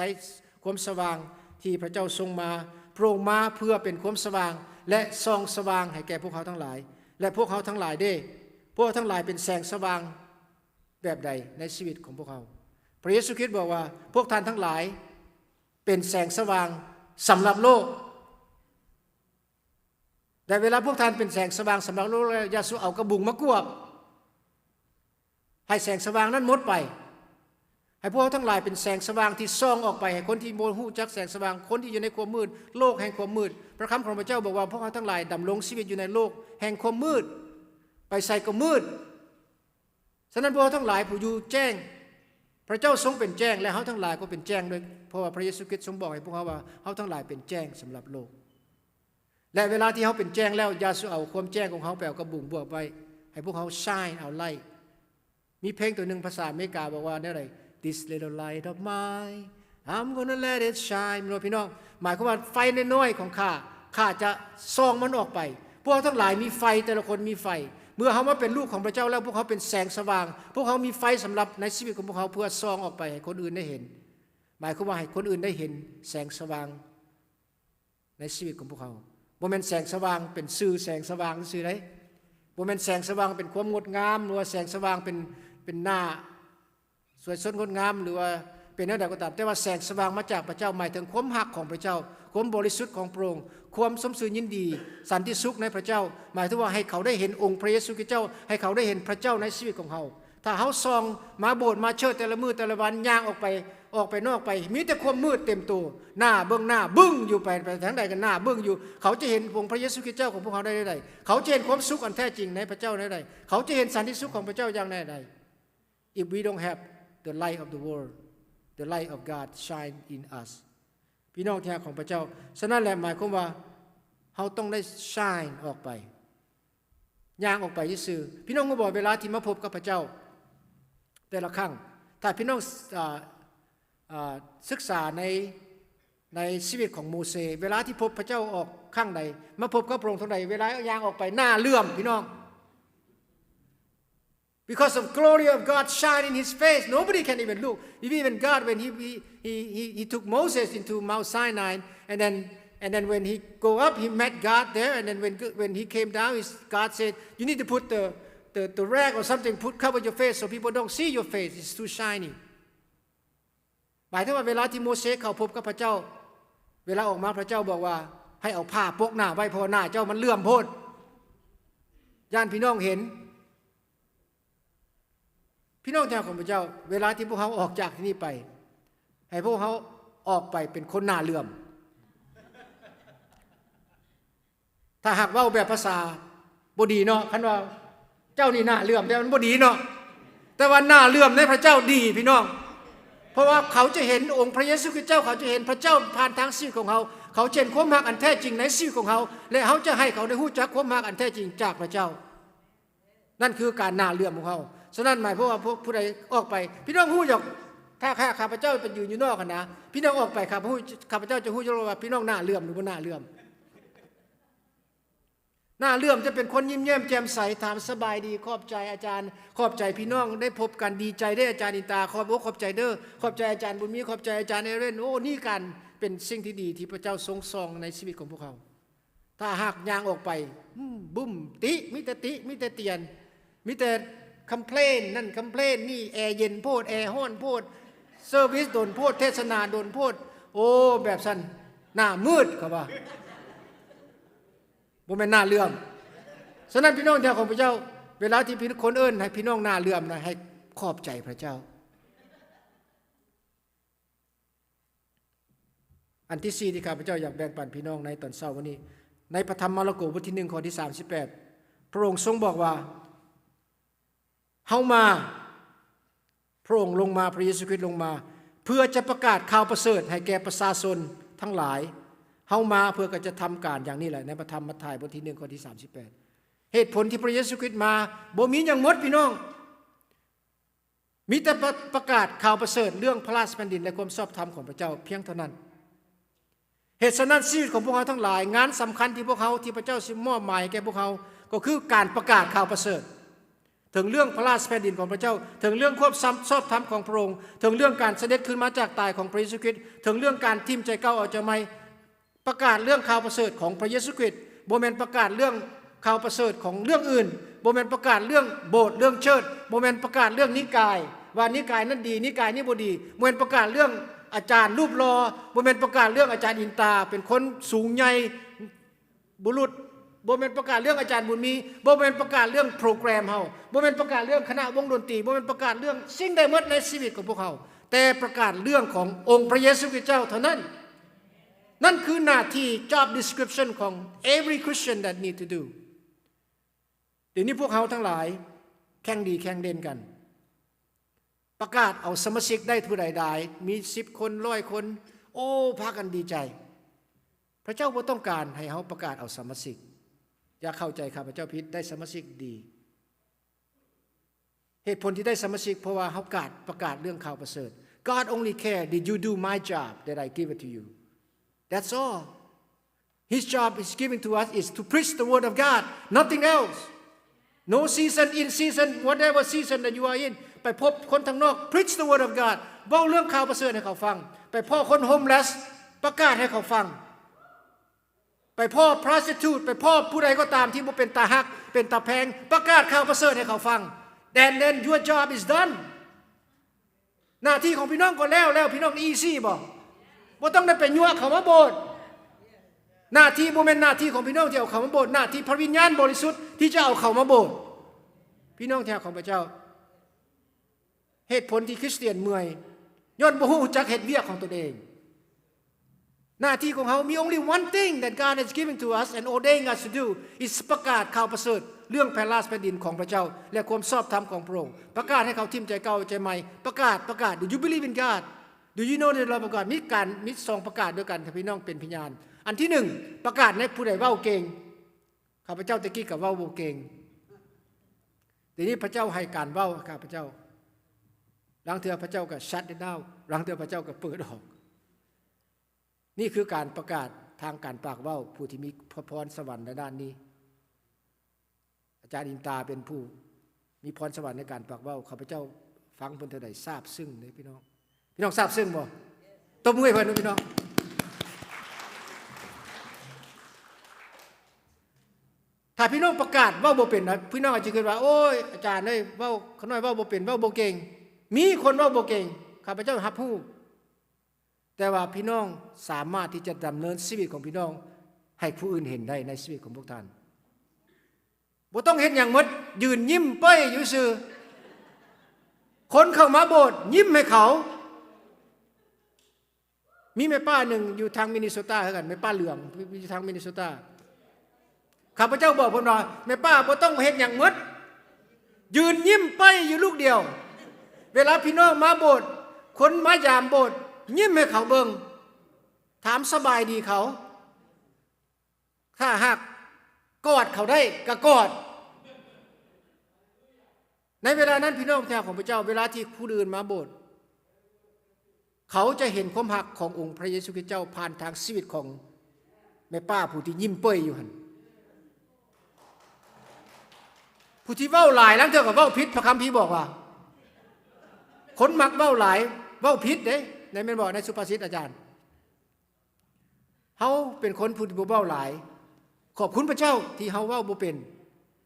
ความสว่างที่พระเจ้าทรงมาพระองค์มาเพื่อเป็นความสว่างและส่องสว่างให้แก่พวกเขาทั้งหลายและพวกเขาทั้งหลายได้พวกทั้งหลายเป็นแสงสว่างแบบใดในชีวิตของพวกเขาพระเยซูคริสต์บอกว่าพวกท่านทั้งหลายเป็นแสงสว่างสำหรับโลกแต่เวลาพวกท่านเป็นแสงสว่างสำหรับโลกอย่าสู้เอากระบุงมากวบให้แสงสว่างนั้นหมดไปให้พวกทั้งหลายเป็นแสงสว่างที่ส่องออกไปให้คนที่บ่ฮู้จักแสงสว่างคนที่อยู่ในความมืดโลกแห่งความมืดพระคำของพระเจ้าบอกว่าพวกเขาทั้งหลายดำรงชีวิตอยู่ในโลกแห่งความมืดไปใส่ก็มืดฉะนั้นพวกเขาทั้งหลายผู้อยู่แจ้งพระเจ้าทรงเป็นแจ้งและเฮาทั้งหลายก็เป็นแจ้งด้วยเพราะว่าพระเยซูคริสต์ทรงบอกให้พวกเขาว่าเฮาทั้งหลายเป็นแจ้งสำหรับโลกและเวลาที่เฮาเป็นแจ้งแล้วอย่าสู้เอาความแจ้งของเฮาไปเอากระบุงบวกไว้ให้พวกเขา shine เอาไล่มีเพลงตัวหนึ่งภาษาอเมริกาบอกว่าอะไร This little light of mine I'm gonna let it shine พี่น้องหมายความว่าไฟน้อยๆของข้าจะส่องมันออกไปพวกทั้งหลายมีไฟแต่ละคนมีไฟเมื่อเขามาเป็นลูกของพระเจ้าแล้วพวกเขาเป็นแสงสว่างพวกเขามีไฟสำหรับในชีวิตของพวกเขาเพื่อส่องออกไปให้คนอื่นได้เห็นหมายความว่าให้คนอื่นได้เห็นแสงสว่างใน ในชีวิตของพวกเขาบ่แม่นแสงสว่างเป็นสื่อแสงสว่างซื่อได้บ่แม่นแสงสว่างเป็นความงดงามหรือว่าแสงสว่างเป็นหน้าสวยสดงดงามหรือว่าเป็นแนวใดก็ตามแต่ว่าแสงสว่างมาจากพระเจ้าหมายถึงความรักของพระเจ้าความบริสุทธิ์ของพระองค์ความสมสื่อยินดีสันติสุขในพระเจ้าหมายถึงว่าให้เขาได้เห็นองค์พระเยซูคริสต์เจ้าให้เขาได้เห็นพระเจ้าในชีวิตของเขาถ้าเขาส่องมาโบสถ์มาเชิดแต่ละมื้อแต่ละวันย่างออกไปนอกไปมีแต่ความมืดเต็มตัวหน้าเบื้องหน้าบึ้งอยู่ไปทางใดกันหน้าบึ้งอยู่เขาจะเห็นองค์พระเยซูคริสต์เจ้าของพวกเขาได้ใดเขาจะเห็นความสุขอันแท้จริงในพระเจ้าได้ใดเขาจะเห็นสันติสุขของพระเจ้าอย่างใด if we don't have the light of the world the light of God shine in us พี่น้องที่รักของพระเจ้าฉะนั้นแหละหมายความว่าเราต้องได้ shine ออกไปย่างออกไปซื่อพี่น้องก็บอกเวลาที่มาพบกับพระเจ้าแต่ละครั้งถ้าพี่น้องศึกษาในชีวิตของโมเสสเวลาที่พบพระเจ้าออกข้างใดมาพบกับพระองค์ทางใดเวลาย่างออกไปหน้าเลื่อมพี่น้อง because of glory of God shine in his face nobody can even look even God when he took Moses into Mount Sinai and then when he go up he met God there and then when he came down God said you need to put the rag or something cover your face so people don't see your face it's too shiny หมายถึงว่าเวลาที่โมเสสเข้าพบกับพระเจ้าเวลาออกมาพระเจ้าบอกว่าให้เอาผ้าปกหน้าไว้เพราะหน้าเจ้ามันเลื่อมโพดย่านพี่น้องเห็นพี่น้องที่รักของพระเจ้าเวลาที่พวกเขาออกจากที่นี่ไปให้พวกเขาออกไปเป็นคนหน้าเลื่อมถ้าหากว่าแบบภาษาบ่ดีเนาะคันว่าเจ้านี่หน้าเลื่อมแต่มันบ่ดีเนาะแต่ว่าหน้าเลื่อมในพระเจ้าดีพี่น้องเพราะว่าเขาจะเห็นองค์พระเยซูคริสต์เจ้าเขาจะเห็นพระเจ้าผ่านทางชีวิตของเขาเขาเห็นความรักอันแท้จริงในชีวิตของเขาและเขาจะให้เขาได้รู้จักความรักอันแท้จริงจากพระเจ้านั่นคือการหน้าเลื่อมของเขาฉะนั้นหมายเพราะว่าผู้ใดออกไปพี่น้องฮู้จักถ้าข้าพเจ้าเป็นอยู่นอกกันนะพี่น้องออกไปข้าพเจ้าจะฮู้จักว่าพี่น้องหน้าเลื่อมหรือบ่หน้าเลื่อมหน้าเลื่อมจะเป็นคนยิ้มแย้มแจ่มใสถามสบายดีขอบใจอาจารย์ขอบใจพี่น้องได้พบกันดีใจได้อาจารย์อินตาขอบใจเด้อขอบใจอาจารย์บุญมีขอบใจอาจารย์เอเรนโอ้นี่กันเป็นสิ่งที่ดีที่พระเจ้าทรงทรงในชีวิตของพวกเขาถ้าหากย่างออกไปบุ้มติมีแต่เตียนมีแต่คอมเพลนนั่นคอมเพลนนี่แอร์เย็นโพดแอร์ห้อนโพดเซอร์วิสโดนโพดเทศนาโดนโพดโอ้แบบสั้นหน้ามืดเขาว่าบ่แม่นหน้าเลื่อมฉะนั้นพี่น้องที่รักของพระเจ้าเวลาที่คนเอิ้นให้พี่น้องหน้าเลื่อมนะให้ขอบใจพระเจ้าอันที่4ที่ข้าพเจ้าอยากแบ่งปันพี่น้องในตอนเช้าวันนี้ในพระธรรมมาระโกบทที่1ข้อที่38พระองค์ทรงบอกว่าเฮามาพระองค์ลงมาพระเยซูคริสต์ลงมาเพื่อจะประกาศข่าวประเสริฐให้แก่ประชาชนทั้งหลายเฮามาเพื่อก็จะทำการอย่างนี้แหละในพระธรรมมัทธิวบทที่1ข้อที่38เหตุผลที่พระเยซูคริสต์มาบ่มีหยังหมดพี่น้องมีแต่ประกาศข่าวประเสริฐเรื่องพระราชแผ่นดินและความชอบธรรมของพระเจ้าเพียงเท่านั้นเหตุฉะนั้นชีวิตของพวกเขาทั้งหลายงานสำคัญที่พวกเขาที่พระเจ้าสิมอบหมายแก่พวกเขาก็คือการประกาศข่าวประเสริฐถึงเรื่องพระราชแผ่นดินของพระเจ้าถึงเรื่องความชอบธรรมของพระองค์ถึงเรื่องการเสด็จขึ้นมาจากตายของพระเยซูคริสต์ถึงเรื่องการทิ่มใจเก่าออกจากไม้ประกาศเรื่องข่าวประเสริฐของพระเยซูคริสต์บ่แม่นประกาศเรื่องข่าวประเสริฐของเรื่องอื่นบ่แม่นประกาศเรื่องโบสถ์เรื่องเชิดบ่แม่นประกาศเรื่องนิกายว่านิกายนั้นดีนิกายนี้บ่ดีบ่แม่นประกาศเรื่องอาจารย์รูปหล่อบ่แม่นประกาศเรื่องอาจารย์อินตาเป็นคนสูงใหญ่บุรุษบ่แม่นประกาศเรื่องอาจารย์บุญมีบ่แม่นประกาศเรื่องโปรแกรมเฮาบ่แม่นประกาศเรื่องคณะวงดนตรีบ่แม่นประกาศเรื่องสิ่งใดหมดในชีวิตของพวกเขาแต่ประกาศเรื่องขององค์พระเยซูคริสต์เจ้าเท่านั้นนั่นคือหน้าที่ job description ของ every Christian that need to do เดี๋ยวนี้พวกเขาทั้งหลายแข่งดีแข่งเด่นกันประกาศเอาสมาชิกได้ผู้ใดได้มี10คน100คนโอ้พากันดีใจพระเจ้าบ่ต้องการให้เฮาประกาศเอาสมาชิกอย่าเข้าใจข้าพเจ้าผิดได้สมาชิกดีเหตุผลที่ได้สมาชิกเพราะว่าเฮาประกาศเรื่องข่าวประเสริฐ God only care did you do my job that I give it to you that's all His job is given to us is to preach the word of God nothing else no season in season whatever season that you are in ไปพบคนทางนอก preach the word of God เว้าเรื่องข่าวประเสริฐให้เขาฟังไปพ่อคน homeless ประกาศให้เขาฟัง ไปพ่อ prostitute ไปพ่อผู้ใดก็ตามที่บ่เป็นตาฮักเป็นตาแพงประกาศข่าวประเสริฐให้เขาฟัง then your job is done หน้าที่ของพี่น้องก็แล้วพี่น้อง easy บ่ต้องได้ไปยั่วเขามาโบสถ์หน้าที่บ่แม่นหน้าที่ของพี่น้องที่เอาเขามาโบสถ์หน้าที่พระวิญญาณบริสุทธิ์ที่จะเอาเขามาโบสถ์พี่น้องที่รักของพระเจ้าเหตุผลที่คริสเตียนเมื่อยย้อนบ่ฮู้จักเฮ็ดเวียกของตนเองหน้าที่ของเขามี only one thing that God has given to us and ordained us to do is ประกาศข่าวประเสริฐเรื่องแผ่นราชแผ่นดินของพระเจ้าและความชอบธรรมของพระองค์ประกาศให้เขาทิ่มใจเก่าใจใหม่ประกาศ Do you believe in God Do you know the love of God มีสองประกาศด้วยกันถ้าพี่น้องเป็นพยานอันที่หนึ่งประกาศในผู้ใดเว้าเก่งข้าพเจ้าตะกี้กับเว้าบ่เก่งทีนี้พระเจ้าให้การเว้าข้าพเจ้าบางเทื่อพระเจ้าก็ชัดได้แล้วบางเทื่อพระเจ้าก็เปิดออกนี่คือการประกาศทางการปากเว้าผู้ที่มีพระพรสวรรค์ในด้านนี้อาจารย์อินตาเป็นผู้มีพรสวรรค์ในการปากเว้าข้าพเจ้าฟังเพิ่นเท่าใดทราบซึ้งเลยพี่น้องทราบซึ้งบ่ตบมือให้เพิ่นพี่น้องถ้าพี่น้องประกาศเว้าบ่เป็นนะพี่น้องอาจจะคิดว่าโอ้ยอาจารย์เอ้ยเว้าขน้อยเว้าบ่เป็นเว้าบ่เก่งมีคนเว้าบ่เก่งข้าพเจ้ารับรู้แต่ว่าพี่น้องสามารถที่จะดำเนินชีวิตของพี่น้องให้ผู้อื่นเห็นได้ในชีวิตของพวกท่านบ่ต้องเฮ็ดหยังหมดยืนยิ้มเป้ยอยู่ซื่อคนเข้ามาโบสถ์ยิ้มให้เขามีแม่ป้าหนึ่งอยู่ทางมินนิโซตาคือกันแม่ป้าเหลืองอยู่ทางมินนิโซตาข้าพเจ้าบอกเพิ่นว่าแม่ป้าบ่ต้องเฮ็ดหยังหมดยืนยิ้มเป้ยอยู่ลูกเดียวเวลาพี่น้องมาโบสถ์คนมายามโบสถ์ยิ้มให้เขาเบิ่งถามสบายดีเขาถ้าหากกอดเขาได้ก็กอดในเวลานั้นพี่น้องที่รักของพระเจ้าเวลาที่ผู้อื่นมาโบสถ์เขาจะเห็นความรักขององค์พระเยซูคริสต์เจ้าผ่านทางชีวิตของแม่ป้าผู้ที่ยิ้มเป้ยอยู่หั่นผู้ที่เว้าหลายแล้วเท่ากับเว้าผิดพระคัมภีร์บอกว่าคนมักเว้าหลายเว้าผิดเด้ในแม่นบอกในสุภาษิตอาจารย์เฮาเป็นคนผู้ที่บ่เว้าหลายขอบคุณพระเจ้าที่เฮาเว้าบ่เป็น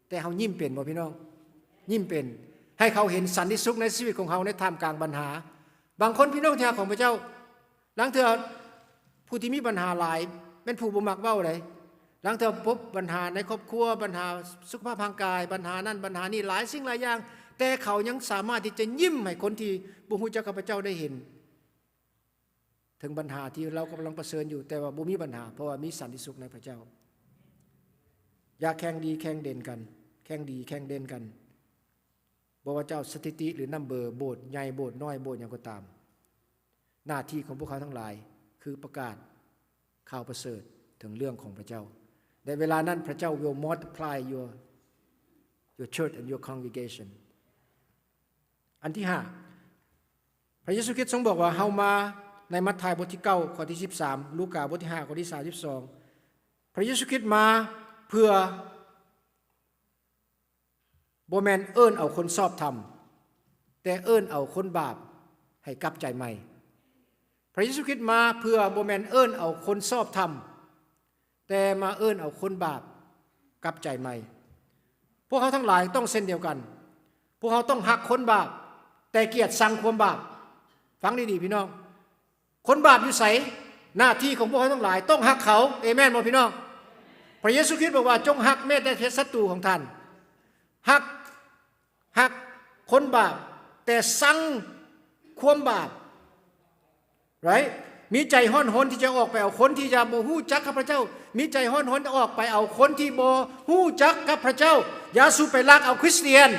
แต่เฮายิ้มเป็นบ่พี่น้องยิ้มเป็นให้เขาเห็นสันติสุขในชีวิตของเฮาในท่ามกลางปัญหาบางคนพี่น้องที่รักของพระเจ้าหลังเทื่อผู้ที่มีปัญหาหลายเป็นผู้บ่มักเว้าเลยหลังเทื่อพบปัญหาในครอบครัวปัญหาสุขภาพทางกายปัญหานั้นปัญหานี้หลายสิ่งหลายอย่างแต่เขายังสามารถที่จะยิ้มให้คนที่บ่ฮู้จักพระเจ้าได้เห็นถึงปัญหาที่เรากำลังเผชิญอยู่แต่ว่าบ่มีปัญหาเพราะว่ามีสันติสุขในพระเจ้าอย่าแข่งดีแข่งเด่นกันแข่งดีแข่งเด่นกันบ่ว่าเจ้าสถิติหรือนัมเบอร์โบสถ์ใหญ่โบสถ์น้อยโบสถ์หยังก็ตามหน้าที่ของพวกเขาทั้งหลายคือประกาศข่าวประเสริฐถึงเรื่องของพระเจ้าในเวลานั้นพระเจ้า will multiply your church and your congregation อันที่5พระเยซูคริสต์ทรงบอกว่าเฮามาในมัทธิวบทที่9ข้อที่13ลูกาบทที่5ข้อที่32พระเยซูคริสต์มาเพื่อบ่แม่นเอิ้นเอาคนชอบธรรมแต่เอิ้นเอาคนบาปให้กลับใจใหม่พระเยซูคริสต์มาเพื่อบ่แม่นเอิ้นเอาคนชอบธรรมแต่มาเอิ้นเอาคนบาปกลับใจใหม่พวกเขาทั้งหลายต้องเส้นเดียวกันพวกเขาต้องหักคนบาปแต่เกลียดชังความบาปฟังดีๆพี่น้องคนบาปอยู่ไสหน้าที่ของพวกเขาทั้งหลายต้องหักเขาเอเมนบ่พี่น้องพระเยซูคริสต์บอกว่าจงหักแม้แต่ศัตรูของท่านหักคนบาปแต่ชังความบาปไรมีใจห้อนหนที่จะออกไปเอาคนที่จะบ่ฮู้จักกับพระเจ้ามีใจห้อนหนออกไปเอาคนที่บ่ฮู้จักกับพระเจ้าอย่าสู้ไปลักเอาคริสเตียน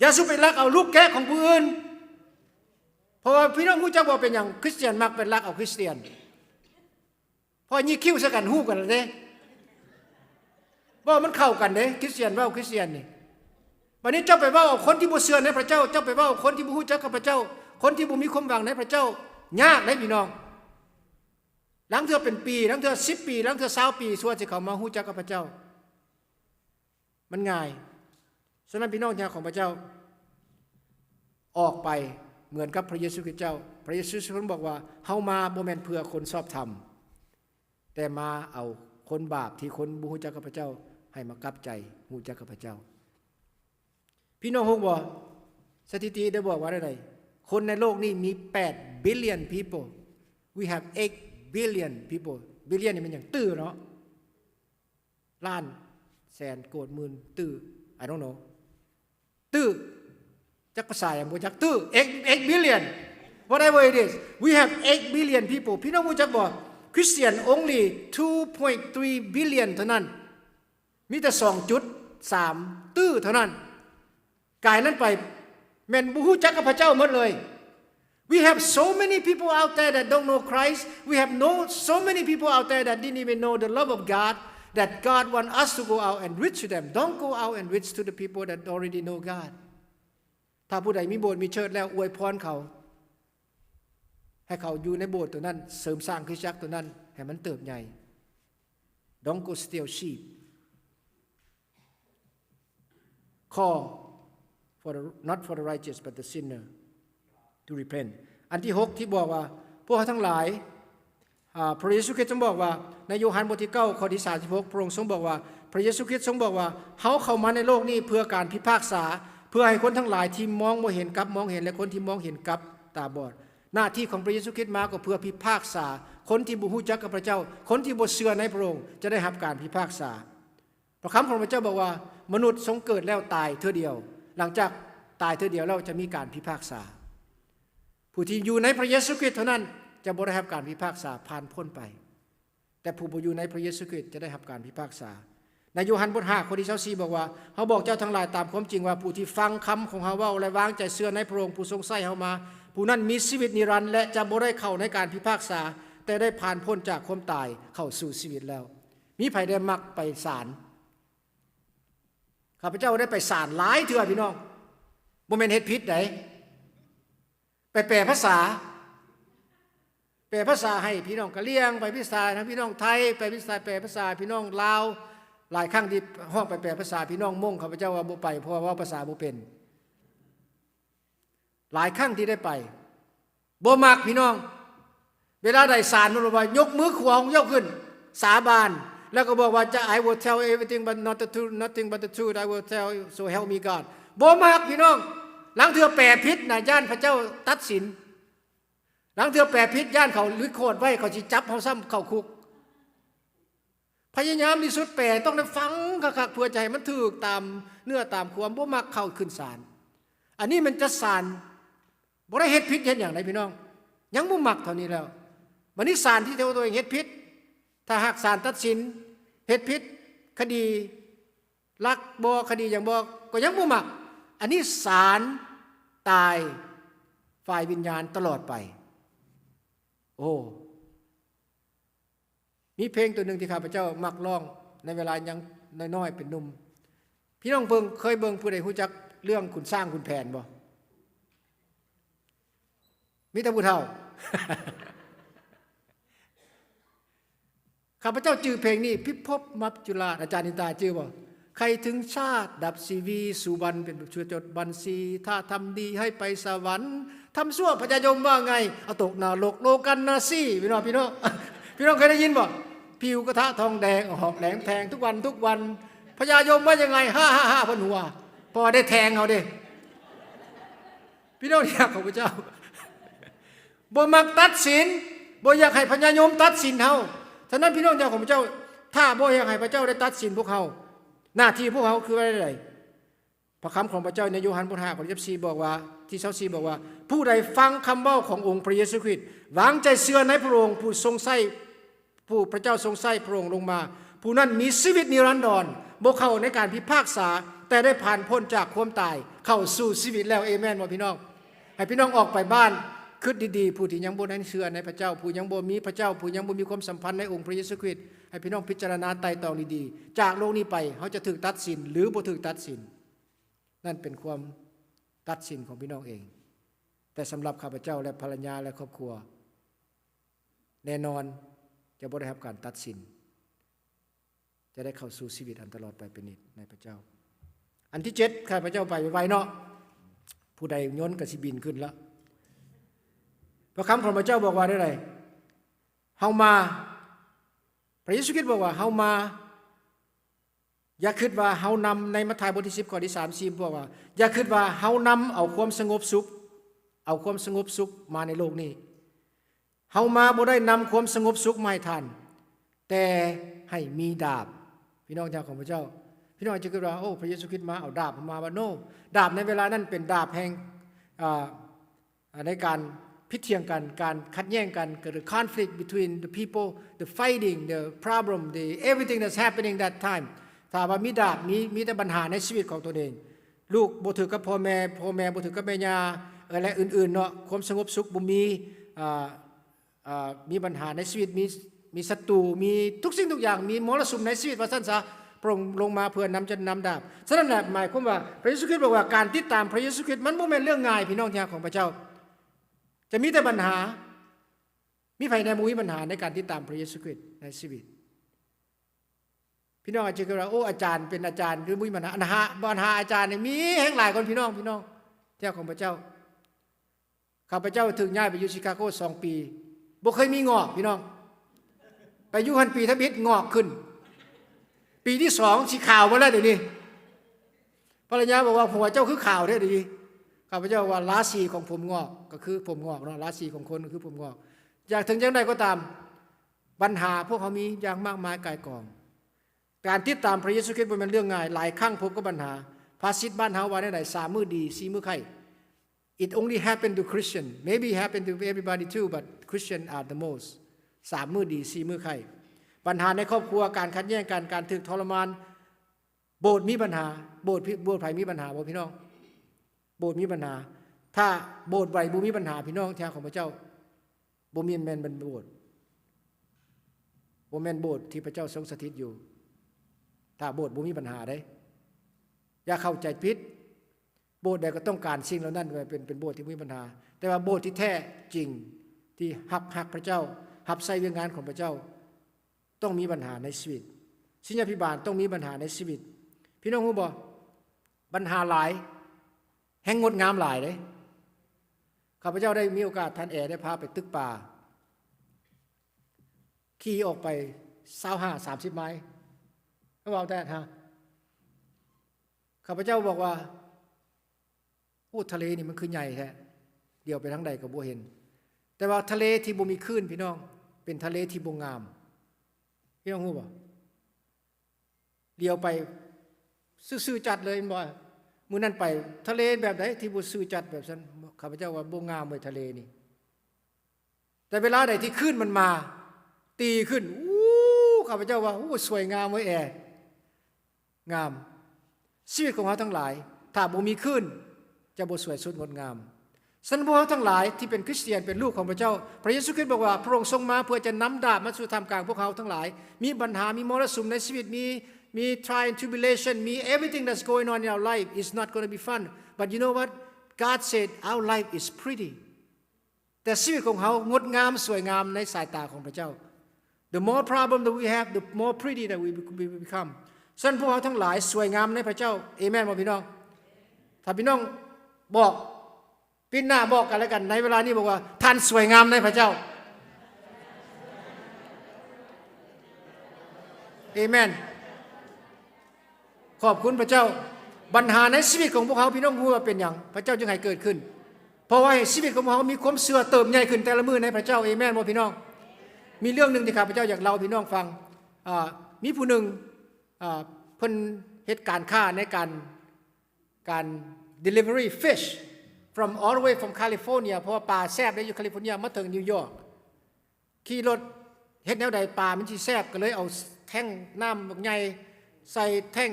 อย่าสู้ไปลักเอาลูกแกะของผู้อื่นเพราะว่าพี่น้องฮู้จักว่าเป็นหยังคริสเตียนมักเป็นลักเอาคริสเตียนพอยี่คิ้วซะกันฮู้กันเด้ว่ามันเข้ากันเด้คริสเตียนเว้าคริสเตียนนี่วันนี้เจ้าไปเว้าเอาคนที่บ่เชื่อในพระเจ้าเจ้าไปเว้าเอาคนที่บ่ฮู้จักกับพระเจ้าคนที่บ่มีความหวังในพระเจ้ายากได้พี่น้องหลังเทื่อเป็นปีหลังเทื่อ10ปีหลังเทื่อ20ปีส่วนสิเขามาฮู้จักกับพระเจ้ามันง่ายฉะนั้นพี่น้องที่รักของพระเจ้าออกไปเหมือนกับพระเยซูคริสต์เจ้าพระเยซูคริสต์บอกว่าเฮามาบ่แม่นเพื่อคนชอบธรรม แต่มาเอาคนบาปที่คนบ่ฮู้จักกับพระเจ้าให้มากลับใจฮู้จักกับพระเจ้าพี่น้องฮู้บ่สถิติได้บอกว่าได้คนในโลกนี้มี8 billion people we have 8 billion people billion นี่มันอย่างตื้อเนาะล้านแสนโกดหมื่นตื้อ I don't know ตื้อจักภาษาอย่างบ่จักตื้อ8 billion whatever it is we have 8 billion people พี่น้องรู้จักบ่คริสเตียน only 2.3 billion เท่านั้นมีแต่ 2.3 ตื้อเท่านั้นกายนั้นไปแม่นบ่ฮู้จักกับพระเจ้าหมดเลย we have so many people out there that don't know Christ we have so many people out there that didn't even know the love of God that God want us to go out and reach to them don't go out and reach to the people that already know God ถ้าผู้ใดมีโบสถ์มีเชิญแล้วอวยพรเขาให้เขาอยู่ในโบสถ์ตัวนั้นเสริมสร้างคริสตจักรตัวนั้นให้มันเติบใหญ่ don't go steal sheep call not for the righteous but the sinner to repent อันที่6ที่บอกว่าพวกเขาทั้งหลายพระเยซูคริสต์ทรงบอกว่าในโยฮันบทที่9ข้อที่36พระองค์ทรงบอกว่าพระเยซูคริสต์ทรงบอกว่าเขาเข้ามาในโลกนี้เพื่อการพิพากษาเพื่อให้คนทั้งหลายที่มองบ่เห็นกับมองเห็นและคนที่มองเห็นกับตาบอดหน้าที่ของพระเยซูคริสต์มาก็เพื่อพิพากษาคนที่บ่รู้จักกับพระเจ้าคนที่บ่เชื่อในพระองค์จะได้รับการพิพากษาพระคำของพระเจ้าบอกว่ามนุษย์ทรงเกิดแล้วตายเทื่อเดียวหลังจากตายเทื่อเดียวแล้วจะมีการพิพากษาผู้ที่อยู่ในพระเยซูคริสต์เท่านั้นจะบ่ได้รับการพิพากษาผ่านพ้นไปแต่ผู้บ่อยู่ในพระเยซูคริสต์จะได้รับการพิพากษาในโยฮันบท5ข้อที่24บอกว่าเฮาบอกเจ้าทั้งหลายตามความจริงว่าผู้ที่ฟังคำของเฮาเว้าและวางใจเชื่อในพระองค์ผู้ทรงใช้เฮามาผู้นั้นมีชีวิตนิรันดร์และจะบ่ได้เข้าในการพิพากษาแต่ได้ผ่านพ้นจากความตายเข้าสู่ชีวิตแล้วมีไผได้มักไปศาลข้าพเจ้าได้ไปศาลหลายเทื่อพี่น้องบ่แม่นเฮ็ดผิดไดไปแปลภาษาให้พี่น้องกะเหรี่ยงไปพิษาทั้งพี่น้องไทยไปพิษาแปลภาษาพี่น้องลาวหลายครั้งที่ห้องไปแปลภาษาพี่น้องมงข้าพเจ้าว่าบ่ไปเพราะว่าภาษาบ่เป็นหลายครั้งที่ได้ไปบ่มักพี่น้องเวลาใดศาลมันบอกว่ายกมือขวายกขึ้นสาบานแล้วก็บอกว่าจะ I will tell everything but not the truth nothing but the truth I will tell so help me God บ่มักพี่น้องหลังเทื่อแปลผิดน่ะย่านพระเจ้าตัดสินหลังเทื่อแปลผิดย่านเขาลิโคดไว้เขาสิจับเฮาซ้ำเข้าคุกพยายามที่สุดแปลต้องได้ฟังคักๆเพื่อจะให้มันถูกตามเนื้อตามความบ่มักเข้าขึ้นศาลอันนี้มันจะศาลบ่ได้เฮ็ดผิดเฮ็ดหยังไดพี่น้องยังบ่มักเท่านี้แล้วบัดนี้ศาลที่ตัวเองเฮ็ดผิดถ้าหากศาลตัดสินเฮ็ดผิดคดีลักบ่คดีหยังบ่ก็ยังบ่มักอันนี้ศาลตายฝ่ายวิญญาณตลอดไปโอ้มีเพลงตัวหนึ่งที่ข้าพเจ้ามักร้องในเวลายังน้อยๆเป็นหนุ่มพี่น้องเคยเบิ่งผู้ใดรู้จักเรื่องขุนสร้างขุนแผนบ่มีแต่ผู้เฒ่า ข้าพเจ้าจื่อเพลงนี้พิภพมัจจุราชอาจารย์นิตาจื่อบ่ใครถึงชาติดับชีวีสู่บันเป็นช่วยจดบัญชีถ้าทำดีให้ไปสวรรค์ทำชั่วพญายมว่าไงเอาตกนรกโลกันนาซี่พี่น้อง พี่น้องเคยได้ยินบ่ผิวกระทะทองแดงหอกแหลมแทงทุกวันพญายมว่ายังไง555พันหัวพอได้แทงเอาดิพี่น้องอยากของพระเจ้าบ่มักตัดสินบ่อยากให้พญายมตัดสินเฮาฉะนั้นพี่น้องอยากของพระเจ้าถ้าบ่อยากให้พระเจ้าได้ตัดสินพวกเฮาหน้าที่พวกเขาคืออะไรพระคำของพระเจ้าในโยฮันบท5ข้อ24บอกว่าที่24บอกว่าผู้ใดฟังคำเว้าขององค์พระเยซูคริสต์วางใจเชื่อในพระองค์ผู้ทรงใช้ผู้พระเจ้าทรงใช้พระองค์ลงมาผู้นั้นมีชีวิตนิรันดรบ่เข้าในการพิพากษาแต่ได้ผ่านพ้นจากความตายเข้าสู่ชีวิตแล้วเอเมนบ่พี่น้องให้พี่น้องออกไปบ้านคิดดีๆผู้ที่ยังบ่ได้เชื่อในพระเจ้าผู้ยังบ่มีพระเจ้าผู้ยังบ่มีความสัมพันธ์ในองค์พระเยซูคริสต์ให้พี่น้องพิจารณาไต่ตองดีๆจากโลกนี้ไปเขาจะถูกตัดสินหรือบ่ถูกตัดสินนั่นเป็นความตัดสินของพี่น้องเองแต่สำหรับข้าพเจ้าและภรรยาและครอบครัวแน่นอนจะบ่ได้รับการตัดสินจะได้เข้าสู่ชีวิตอันตลอดไปเป็นนิจในพระเจ้าอันที่7ข้าพเจ้าไปไวๆเนาะผู้ใดย้นก็สิบินขึ้นแล้วพระคำของพระเจ้าบอกว่าได้ไรเฮามา ระเยซูคริสต์บอกว่าเฮามาอย่าคิดว่าเฮานำในมัทธิวบทที่10ข้อที่30บอกว่าอย่าคิดว่าเฮานำเอาความสงบสุขมาในโลกนี้เฮามาบ่ได้นำความสงบสุขมาให้ท่านแต่ให้มีดาบพี่น้องชาวของพระเจ้าพี่น้องจะคิดว่าโอ้พระเยซูคริสต์มาเอาดาบมาบ่โนดาบในเวลานั้นเป็นดาบแห่งในการพิเทียงกันการขัดแย้งกันเกิด conflict between the people the fighting the problem the everything that's happening that time ถ้าว่ามีดาบมีแต่ปัญหาในชีวิตของตัวเองลูกบ่ถือกับพ่อแม่บ่ถือกับแม่ย่าและอื่นๆเนาะความสงบสุขบ่มีปัญหาในชีวิตมีศัตรูมีทุกสิ่งทุกอย่างมีมรสุมในชีวิตว่าซั่นซะพระองค์ลงมาเพื่อนำดาบฉะนั้นน่ะหมายความว่าพระเยซูคริสต์บอกว่าการติดตามพระเยซูคริสต์มันบ่แม่นเรื่องง่ายพี่น้องที่รักของพระเจ้าจะมีแต่ปัญหามีไผในบ่มีปัญหาในการติดตามพระเยซูคริสต์ในชีวิตพี่น้องอาจจะคิดว่าโอ้อาจารย์เป็นอาจารย์หรือบ่มีปัญหาอาจารย์นี่มีแห่งหลายคนพี่น้องที่รักของพระเจ้าข้าพเจ้าถึงย้ายไปอยู่ชิคาโก2ปีบ่เคยมีงอกพี่น้องไปอยู่หันปีทบิดงอกขึ้นปีที่2สิขาวมาแล้วเดี๋ยวนี้ภรรยาบอกว่าหัวเจ้าคือขาวเด้อเดี๋ยวนี้ข้าพเจ้าว่าราศีของผมงอกก็คือผมงอกเนาะราศีของคนก็คือผมงอกอยากถึงจังใดก็ตามปัญหาพวกเขามีอย่างมากมายกายกองการติดตามพระเยซูคริสต์บ่แม่นเรื่องง่ายหลายครั้งพบกับปัญหาภาษิตบ้านเฮาว่าได้3มื้อดี4มื้อไข้ It only happened to Christian maybe happened to everybody too but Christian are the most 3มื้อดี4มื้อไข้ปัญหาในครอบครัวการขัดแย้งกันการถูกทรมานโบสถ์มีปัญหาโบสถ์ไผมีปัญหาบ่พี่น้องโบสถ์มีปัญหาถ้าโบสถ์ใดบ่มีปัญหาพี่น้องที่ของพระเจ้าบ่มีแม่นเป็นโบสถ์บ่แม่นโบสถ์ที่พระเจ้าทรงสถิตอยู่ถ้าโบสถ์บ่มีปัญหาได้อย่าเข้าใจผิดโบสถ์ใดก็ต้องการสิ่งเหล่านั้นเป็นโบสถ์ที่มีปัญหาแต่ว่าโบสถ์ที่แท้จริงที่ฮักพระเจ้ารับใช้เวียงงานของพระเจ้าต้องมีปัญหาในชีวิตศิษยาภิบาลต้องมีปัญหาในชีวิตพี่น้องรู้บ่ปัญหาหลายแห่งงดงามหลายเด้ข้าพเจ้าได้มีโอกาสท่านแอได้พาไปตึกป่าขี่ออกไป25-30 ไมล์ก็บอกแต่ฮะข้าพเจ้าบอกว่าโอ้ทะเลนี่มันคือใหญ่แท้เดี๋ยวไปทางใดก็บ่เห็นแต่ว่าทะเลที่บ่มีคลื่นพี่น้องเป็นทะเลที่บ่งามพี่น้องรู้บ่เลี้ยวไปซื่อๆจัดเลยบ่มื้อนั้นไปทะเลแบบไหนที่บ่ซื่อจัดแบบนั้นข้าพเจ้าว่าบ่งามไว้ทะเลนี่แต่เวลาใดที่คลื่นมันมาตีขึ้นข้าพเจ้าว่าสวยงามไว้งามชีวิตของเราทั้งหลายถ้าบ่มีคลื่นจะบ่สวยสดงดงามสันพวกเราทั้งหลายที่เป็นคริสเตียนเป็นลูกของพระเจ้าพระเยซูคริสต์บอกว่าพระองค์ทรงมาเพื่อจะนำดาบมาสู่ท่ามกลางพวกเขาทั้งหลายมีปัญหามีมรสุมในชีวิตมี trial and tribulation มี everything that's going on in our life is not going to be fun but you know what God said our life is pretty แต่ชีวิตของเขางดงามสวยงามในสายตาของพระเจ้า the more problem that we have the more pretty that we become สันพวกเราทั้งหลายสวยงามในพระเจ้าเอเมนบ่พี่น้องถ้าพี่น้องบอกปีหน้าบอกกันแล้วกันในเวลานี้บอกว่าท่านสวยงามในพระเจ้าเอเมนขอบคุณพระเจ้าปัญหาในชีวิตของพวกเขาพี่น้องรู้ว่าเป็นอย่างพระเจ้าจึงให้เกิดขึ้นเพราะว่าชีวิตของพวกเขามีความเสื่อเติมใหญ่ขึ้นแต่ละมื้อในพระเจ้าเอเมนบ่พี่น้องมีเรื่องนึงที่ข้าพเจ้าอยากเล่าพี่น้องฟังมีผู้หนึ่งเพิ่นเฮ็ดการค้าในการ delivery fish from all the way from California เพราะว่าปลาแซ่บได้อยู่แคลิฟอร์เนียมาถึงนิวยอร์กขี่รถเฮ็ดแนวใดปลามันสิแซ่บก็เลยเอาแท่งน้ำบักใหญ่ใส่แท่ง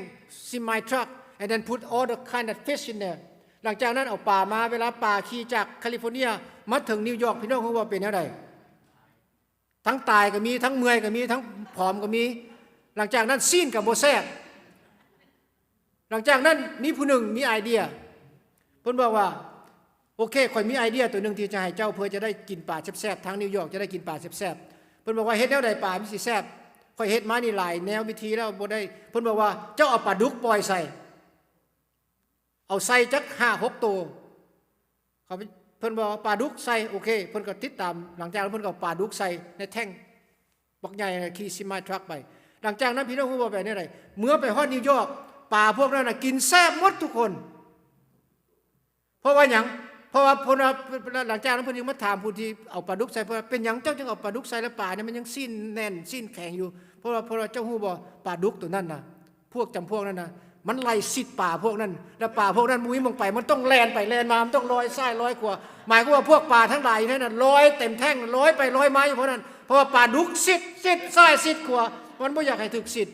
semi truck and then put all the kind of fish in there หลังจากนั้นเอาปลามาเวลาปลาขี่จากแคลิฟอร์เนียมาถึงนิวยอร์กพี่น้องเขาว่าเป็นแนวใดทั้งตายก็มีทั้งเมื่อยก็มีทั้งผอมก็มีหลังจากนั้นซีนกับบ่แซ่บหลังจากนั้นมีผู้หนึ่งมีไอเดียเพิ่นบอกว่าโอเคข่อยมีไอเดียตัวหนึ่งที่จะให้เจ้าเพื่อจะได้กินปลาแซ่บๆทั้งนิวยอร์กจะได้กินปลาแซ่บๆเพิ่นบอกว่าเฮ็ดแนวใดปลามันสิแซ่บข่อยเฮ็ดมานี่หลายแนววิธีแล้วบ่ได้เพิ่นบอกว่าเจ้าเอาปลาดุกปล่อยใส่เอาใส่จัก 5-6 ตัวเขาเพิ่นบอกว่าปลาดุกใส่โอเคเพิ่นก็ติดตามหลังจากนั้นเพิ่นก็เอาปลาดุกใส่ในแท่ง บักใหญ่ขี่ซิมายทรัคไปหลังจากนั้นพี่น้องฮู้ว่าแบบนี้ไดเมื่อไปฮอดนิวยอร์กป่าพวกนั้นน่ะกินแซ่บหมดทุกคนเพราะว่าหยังเพราะว่าพนหลังจากนั้นเพิ่นยังมาถามผู้ที่เอาปลาดุกใส่เพิ่นเป็นหยังเจ้าจึงเอาปลาดุกใส่แล้วปลาเนี่ยมันยังสิ้นแน่นสิ้นแข็งอยู่เพราะว่าเจ้าฮู้บ่ปลาดุกตัวนั้นน่ะพวกจำพวกนั้นน่ะมันไล่สิทธิ์ป่าพวกนั้นแล้วป่าพวกนั้นมุ้ยมองไปมันต้องแล่นไปแล่นมามันต้องลอยซ้ายลอยขวาหมายความว่าพวกป่าทั้งหลายนั่นน่ะลอยเต็มแท่งลอยไปลอยมาอยู่เพราะนั้นเพราะว่าปลาดุกสิทธิ์ซ้ายสิทธิ์ขวามันบ่อยากให้ถึกสิทธิ์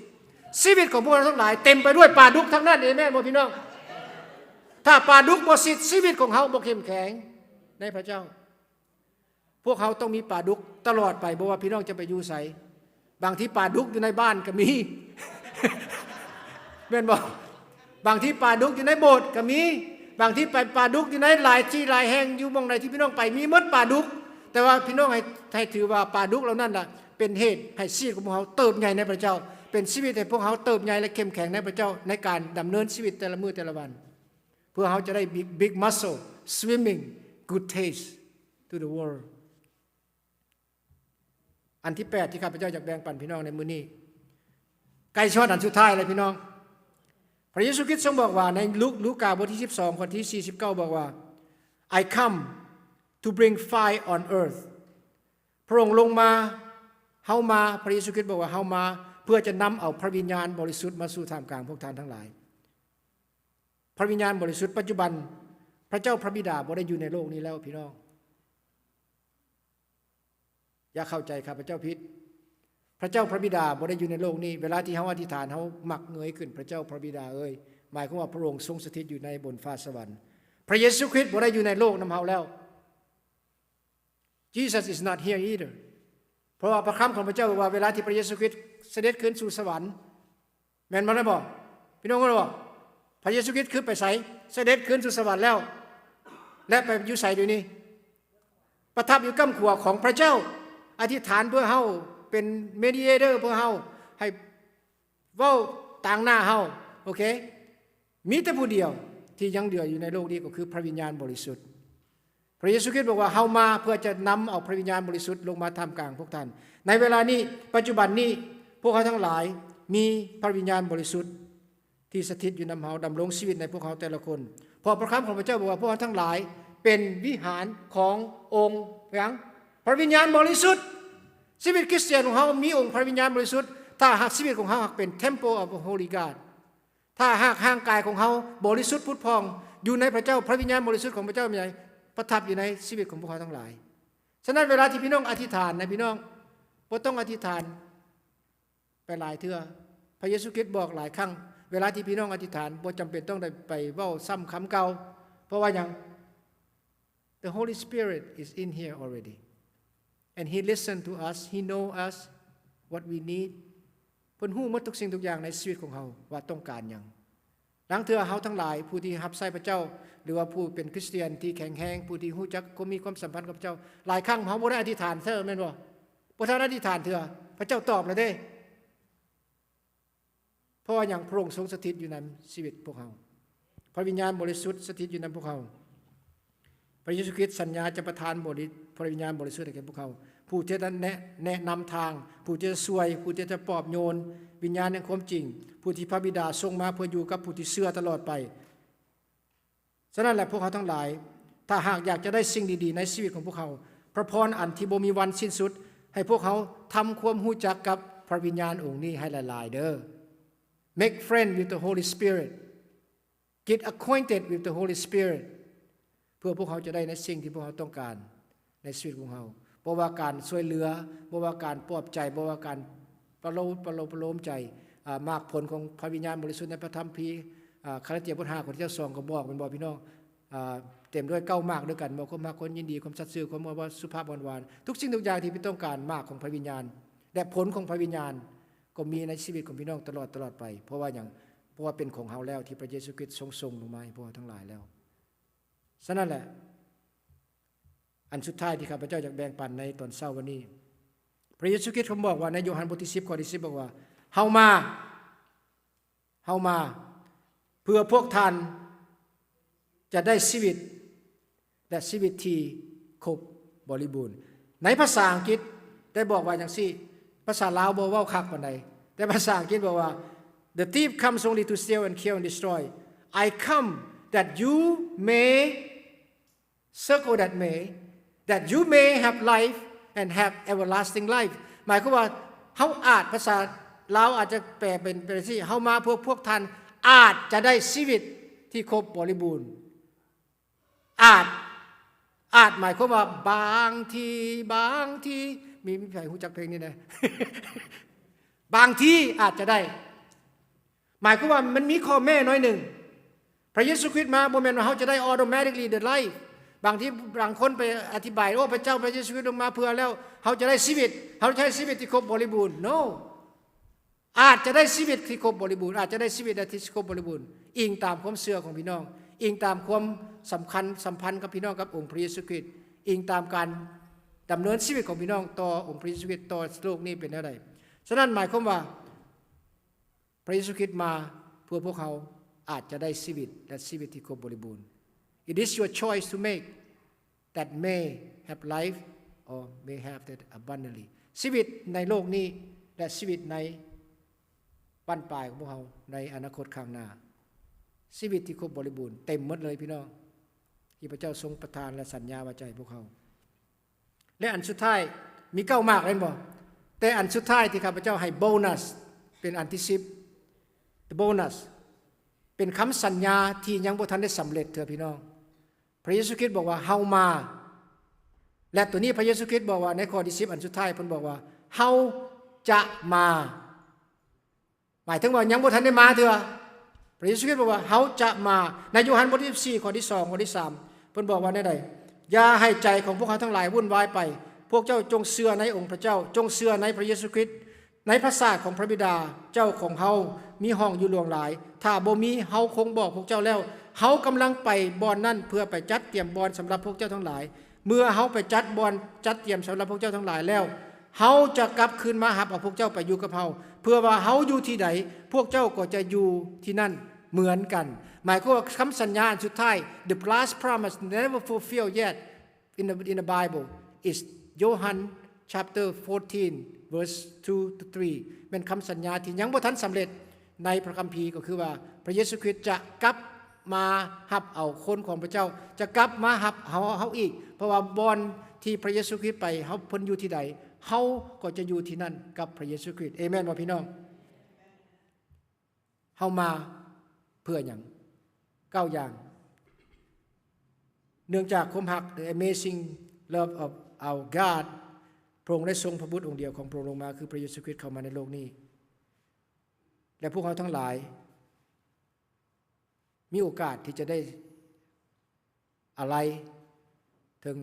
ชีวิตของพวกเราทั้งหลายเต็มไปด้วยปลาดุกทั้งนั้นเองแม่บ่พี่น้องถ้าปลาดุกบ่สิทธิ์ชีวิตของเฮาบ่เข้มแข็งในพระเจ้าพวกเขาต้องมีปลาดุกตลอดไปบ่ว่าพี่น้องจะไปอยู่ไสบางทีปลาดุกอยู่ในบ้านก็มี แม่นบ่บางทีปลาดุกอยู่ในโบสถ์ก็มีบางทีไปปลาดุกอยู่ในหลายที่หลายแห่งอยู่หม้องใดที่พี่น้องไปมีหมดปลาดุกแต่ว่าพี่น้องให้ถือว่าปลาดุกเหล่านั้นน่ะเป็นเหตุให้ชีวิตของพวกเขาเติบใหญ่ในพระเจ้าเป็นชีวิตให้พวกเขาเติบใหญ่และเข้มแข็งในพระเจ้าในการดำเนินชีวิตแต่ละมื้อแต่ละวันเพื่อเขาจะได้ big muscle swimming good taste to the world อันที่8ที่ข้าพเจ้าอยากแบ่งปันพี่น้องในมื้อนี้ใกล้ชอดอันสุดท้ายเลยพี่น้องพระเยซูคริสต์ทรงบอกว่าในลูกาบทที่12ข้อที่49บอกว่า I come to bring fire on earth พระองค์ลงมาเฮามาพระเยซูคริสต์บอกว่าเฮามาเพื่อจะนำเอาพระวิญญาณบริสุทธิ์มาสู่ท่ามกลางพวกท่านทั้งหลายพระวิญญาณบริสุทธิ์ปัจจุบันพระเจ้าพระบิดาบ่ได้อยู่ในโลกนี้แล้วพี่น้องอย่าเข้าใจข้าพเจ้าผิดพระเจ้าพระบิดาบ่ได้อยู่ในโลกนี้เวลาที่เฮาอธิษฐานเฮามักเงยขึ้นพระเจ้าพระบิดาเอ้ยหมายความว่าพระองค์ทรงสถิตอยู่ในบนฟ้าสวรรค์พระเยซูคริสต์บ่ได้อยู่ในโลกนำเฮาแล้ว Jesus is not here either เพราะว่าพระคำของพระเจ้าบอกว่าเวลาที่พระเยซูคริสต์เสด็จขึ้นสู่สวรรค์แม่นบ่ได้บ่พี่น้องก็บ่พระเยซูคริสต์ขึ้นไปไสเสด็จขึ้นสู่สวรรค์แล้วและไปอยู่ไสเดี๋ยวนี้ประทับอยู่ก้ำขวาของพระเจ้าอธิษฐานเพื่อเฮาเป็นเมดิเอเตอร์เพื่อเฮาให้เว้าต่างหน้าเฮาโอเคมีแต่ผู้เดียวที่ยังเหลืออยู่ในโลกนี้ก็คือพระวิญญาณบริสุทธิ์พระเยซูคริสต์บอกว่าเฮามาเพื่อจะนำเอาพระวิญญาณบริสุทธิ์ลงมาท่ามกลางพวกท่านในเวลานี้ปัจจุบันนี้พวกเขาทั้งหลายมีพระวิญญาณบริสุทธิ์ที่สถิตอยู่นำเฮาดำรงชีวิตในพวกเขาแต่ละคนเพราะพระคำของพระเจ้าบอกว่าพวกเขาทั้งหลายเป็นวิหารขององค์พระวิญญาณบริสุทธิ์ชีวิตคริสเตียนของเขามีองค์พระวิญญาณบริสุทธิ์ถ้าหากชีวิตของเขาเป็น Temple of the Holy God ถ้าหากร่างกายของเขาบริสุทธิ์พุทธพองอยู่ในพระเจ้าพระวิญญาณบริสุทธิ์ของพระเจ้ามีอะไรประทับอยู่ในชีวิตของพวกเขาทั้งหลายฉะนั้นเวลาที่พี่น้องอธิษฐานนะพี่น้องบ่ต้องอธิษฐานไปหลายเทื่อพระเยซูคริสต์บอกหลายครั้งเวลาที่พี่น้องอธิษฐานบ่จำเป็นต้องได้ไปเว้าซ้ำคำเก่าเพราะว่าหยัง The Holy Spirit is in here already and he listen to us he know us what we need เพิ่นฮู้หมดทุกสิ่งทุกอย่างในชีวิตของเฮาว่าต้องการหยังหลังเทื่อเฮาทั้งหลายผู้ที่รับใช้พระเจ้าหรือว่าผู้เป็นคริสเตียนที่แข็งแรงผู้ที่ฮู้จักมีความสัมพันธ์กับพระเจ้าหลายครั้งเฮาบ่ได้อธิษฐานเท่าแม่นบ่ทันอธิษฐานเทื่อพระเจ้าตอบแล้วเด้เพราะว่าหยังพระองค์ทรงสถิตอยู่ในชีวิตพวกเฮาพระวิญญาณบริสุทธิ์สถิตอยู่ในพวกเฮาพระเยซูคริสต์สัญญาจะประทานพระวิญญาณบริสุทธิ์ให้แก่พวกเขาผู้ที่จะแนะนำทางผู้ที่จะช่วยผู้ที่จะปลอบโยนวิญญาณแห่งความจริงผู้ที่พระบิดาทรงมาเพื่ออยู่กับผู้ที่เชื่อตลอดไปฉะนั้นแหละพวกเขาทั้งหลายถ้าหากอยากจะได้สิ่งดีๆในชีวิตของพวกเขาพระพรอันที่บ่มีวันสิ้นสุดให้พวกเขาทำความรู้จักกับพระวิญญาณองค์นี้ให้หลายๆเด้อ Make friend with the Holy Spirit Get acquainted with the Holy Spirit เพื่อพวกเขาจะได้ในสิ่งที่พวกเขาต้องการในชีวิตของเขาบ่ว่าการช่วยเหลือบ่ว่าการปลอบใจบ่ว่าการประโลมใจมากผลของพระวิญญาณบริสุทธิ์ในพระธรรมพีคาลาเตียบท5ข้อที่2ก็บอกเป็นบอกพี่น้องเต็มด้วยเก้ามากด้วยกันบ่ความมากคนยินดีความสัตย์ซื่อความว่าสุภาพหวานๆทุกสิ่งทุกอย่างที่พี่ต้องการมากของพระวิญญาณและผลของพระวิญญาณก็มีในชีวิตของพี่น้องตลอดไปเพราะว่าหยังเพราะว่าเป็นของเฮาแล้วที่พระเยซูคริสต์ทรงส่งลงมาให้พวกเราทั้งหลายแล้วฉะนั้นแหละอันสุดท้ายที่ข้าพเจ้าอยากแบ่งปันในตอนเช้าวันนี้พระเยซูคริสต์เขาบอกว่าในโยฮันบทที่10ข้อที่10บอกว่าเฮามาเพื่อพวกท่านจะได้ชีวิตและชีวิตที่ครบบริบูรณ์ในภาษาอังกฤษได้บอกว่าอย่างซี่ ภาษาลาวบ่เว้าคักปานใดแต่ภาษาอังกฤษบอกว่า the thief comes only to steal and kill and destroy I come that you may circle that you may have life and have everlasting life หมายความว่าเฮาอาจภาษาลาวอาจจะแปลเป็นสิเฮามาเพื่อพวกท่านอาจจะได้ชีวิตที่ครบบริบูรณ์อาจหมายความว่าบางทีมีใครรู้จักเพลงนี้นะ บางทีอาจจะได้หมายความว่ามันมีข้อแม้น้อยหนึ่งพระเยซูคริสต์มาบ่แม่นว่าเฮาจะได้ automatically the life บางที่บางคนไปอธิบายโอ้พระเจ้าพระเยซูคริสต์ลงมาเพื่อแล้วเฮาจะได้ชีวิตเฮาใช้ชีวิตที่ครบบริบูรณ์ no อาจจะได้ชีวิตที่ครบบริบูรณ์อาจจะได้ชีวิตที่ครบบริบูรณ์อิงตามความเชื่อของพี่น้องอิงตามความสัมพันธ์กับพี่น้องกับองค์พระเยซูคริสต์อิงตามการดำเนินชีวิตของพี่น้องต่อองค์พระเยซูคริสต์ต่อโลกนี้เป็นอะไรฉะนั้นหมายความว่าพระเยซูคริสต์มาเพื่อพวกเขาอาจจะได้ชีวิตและชีวิตที่ครบบริบูรณ์ It is your choice to make that may have life or may have that abundantly ชีวิตในโลกนี้และชีวิตในบ้านปลายของพวกเขาในอนาคตข้างหน้าชีวิตที่ครบบริบูรณ์เต็มหมดเลยพี่น้องที่พระเจ้าทรงประทานและสัญญาไว้ใจพวกเขาและอันสุดท้ายมี9มากเลยบ่แต่อันสุดท้ายที่ข้าพเจ้าให้โบนัสเป็นอันที่10 the bonus เป็นคำสัญญาที่ยังบ่ทันได้สำเร็จเถอะพี่น้องพระเยซูคริสต์บอกว่าเฮามาและตัวนี้พระเยซูคริสต์บอกว่าในข้อที่10อันสุดท้ายเพิ่นบอกว่าเฮาจะมาหมายถึงว่ายังบ่ทันได้มาเถอะพระเยซูคริสต์บอกว่าเฮาจะมาในโยฮันบทที่14ข้อที่2ข้อที่3เพิ่นบอกว่าแนวใดอย่าให้ใจของพวกเขาทั้งหลายวุ่นวายไปพวกเจ้าจงเชื่อในองค์พระเจ้าจงเชื่อในพระเยซูคริสต์ในพระศาสตร์ของพระบิดาเจ้าของเฮามีห้องอยู่หลวงหลายถ้าบ่มีเฮาคงบอกพวกเจ้าแล้วเฮากำลังไปบ่อนนั่นเพื่อไปจัดเตรียมบ่อนสำหรับพวกเจ้าทั้งหลายเมื่อเฮาไปจัดบ่อนจัดเตรียมสำหรับพวกเจ้าทั้งหลายแล้วเฮาจะกลับคืนมารับเอาพวกเจ้าไปอยู่กับเฮาเพื่อว่าเฮาอยู่ที่ใดพวกเจ้าก็จะอยู่ที่นั่นเหมือนกันหมายความว่าคำสัญญาอันสุดท้าย the last promise never fulfilled yet in the Bible is John chapter 14 verse 2 to 3เป็นคำสัญญาที่ยังบ่ทันสำเร็จในพระคัมภีร์ก็คือว่าพระเยซูคริสต์จะกลับมารับเอาคนของพระเจ้าจะกลับมารับเฮาอีกเพราะว่าบ่อนที่พระเยซูคริสต์ไปเฮาเพิ่นอยู่ที่ใดเฮาก็จะอยู่ที่นั่นกับพระเยซูคริสต์เอเมนบ่พี่น้องเฮามาเพื่อหยัง9อย่างเนื่องจากความรัก the amazing love of our God พระองค์ได้ทรงพระบุตรองค์เดียวของพระองค์ลงมาคือพระเยซูคริสต์เข้ามาในโลกนี้และพวกเขาทั้งหลายมีโอกาสที่จะได้อะไรถึง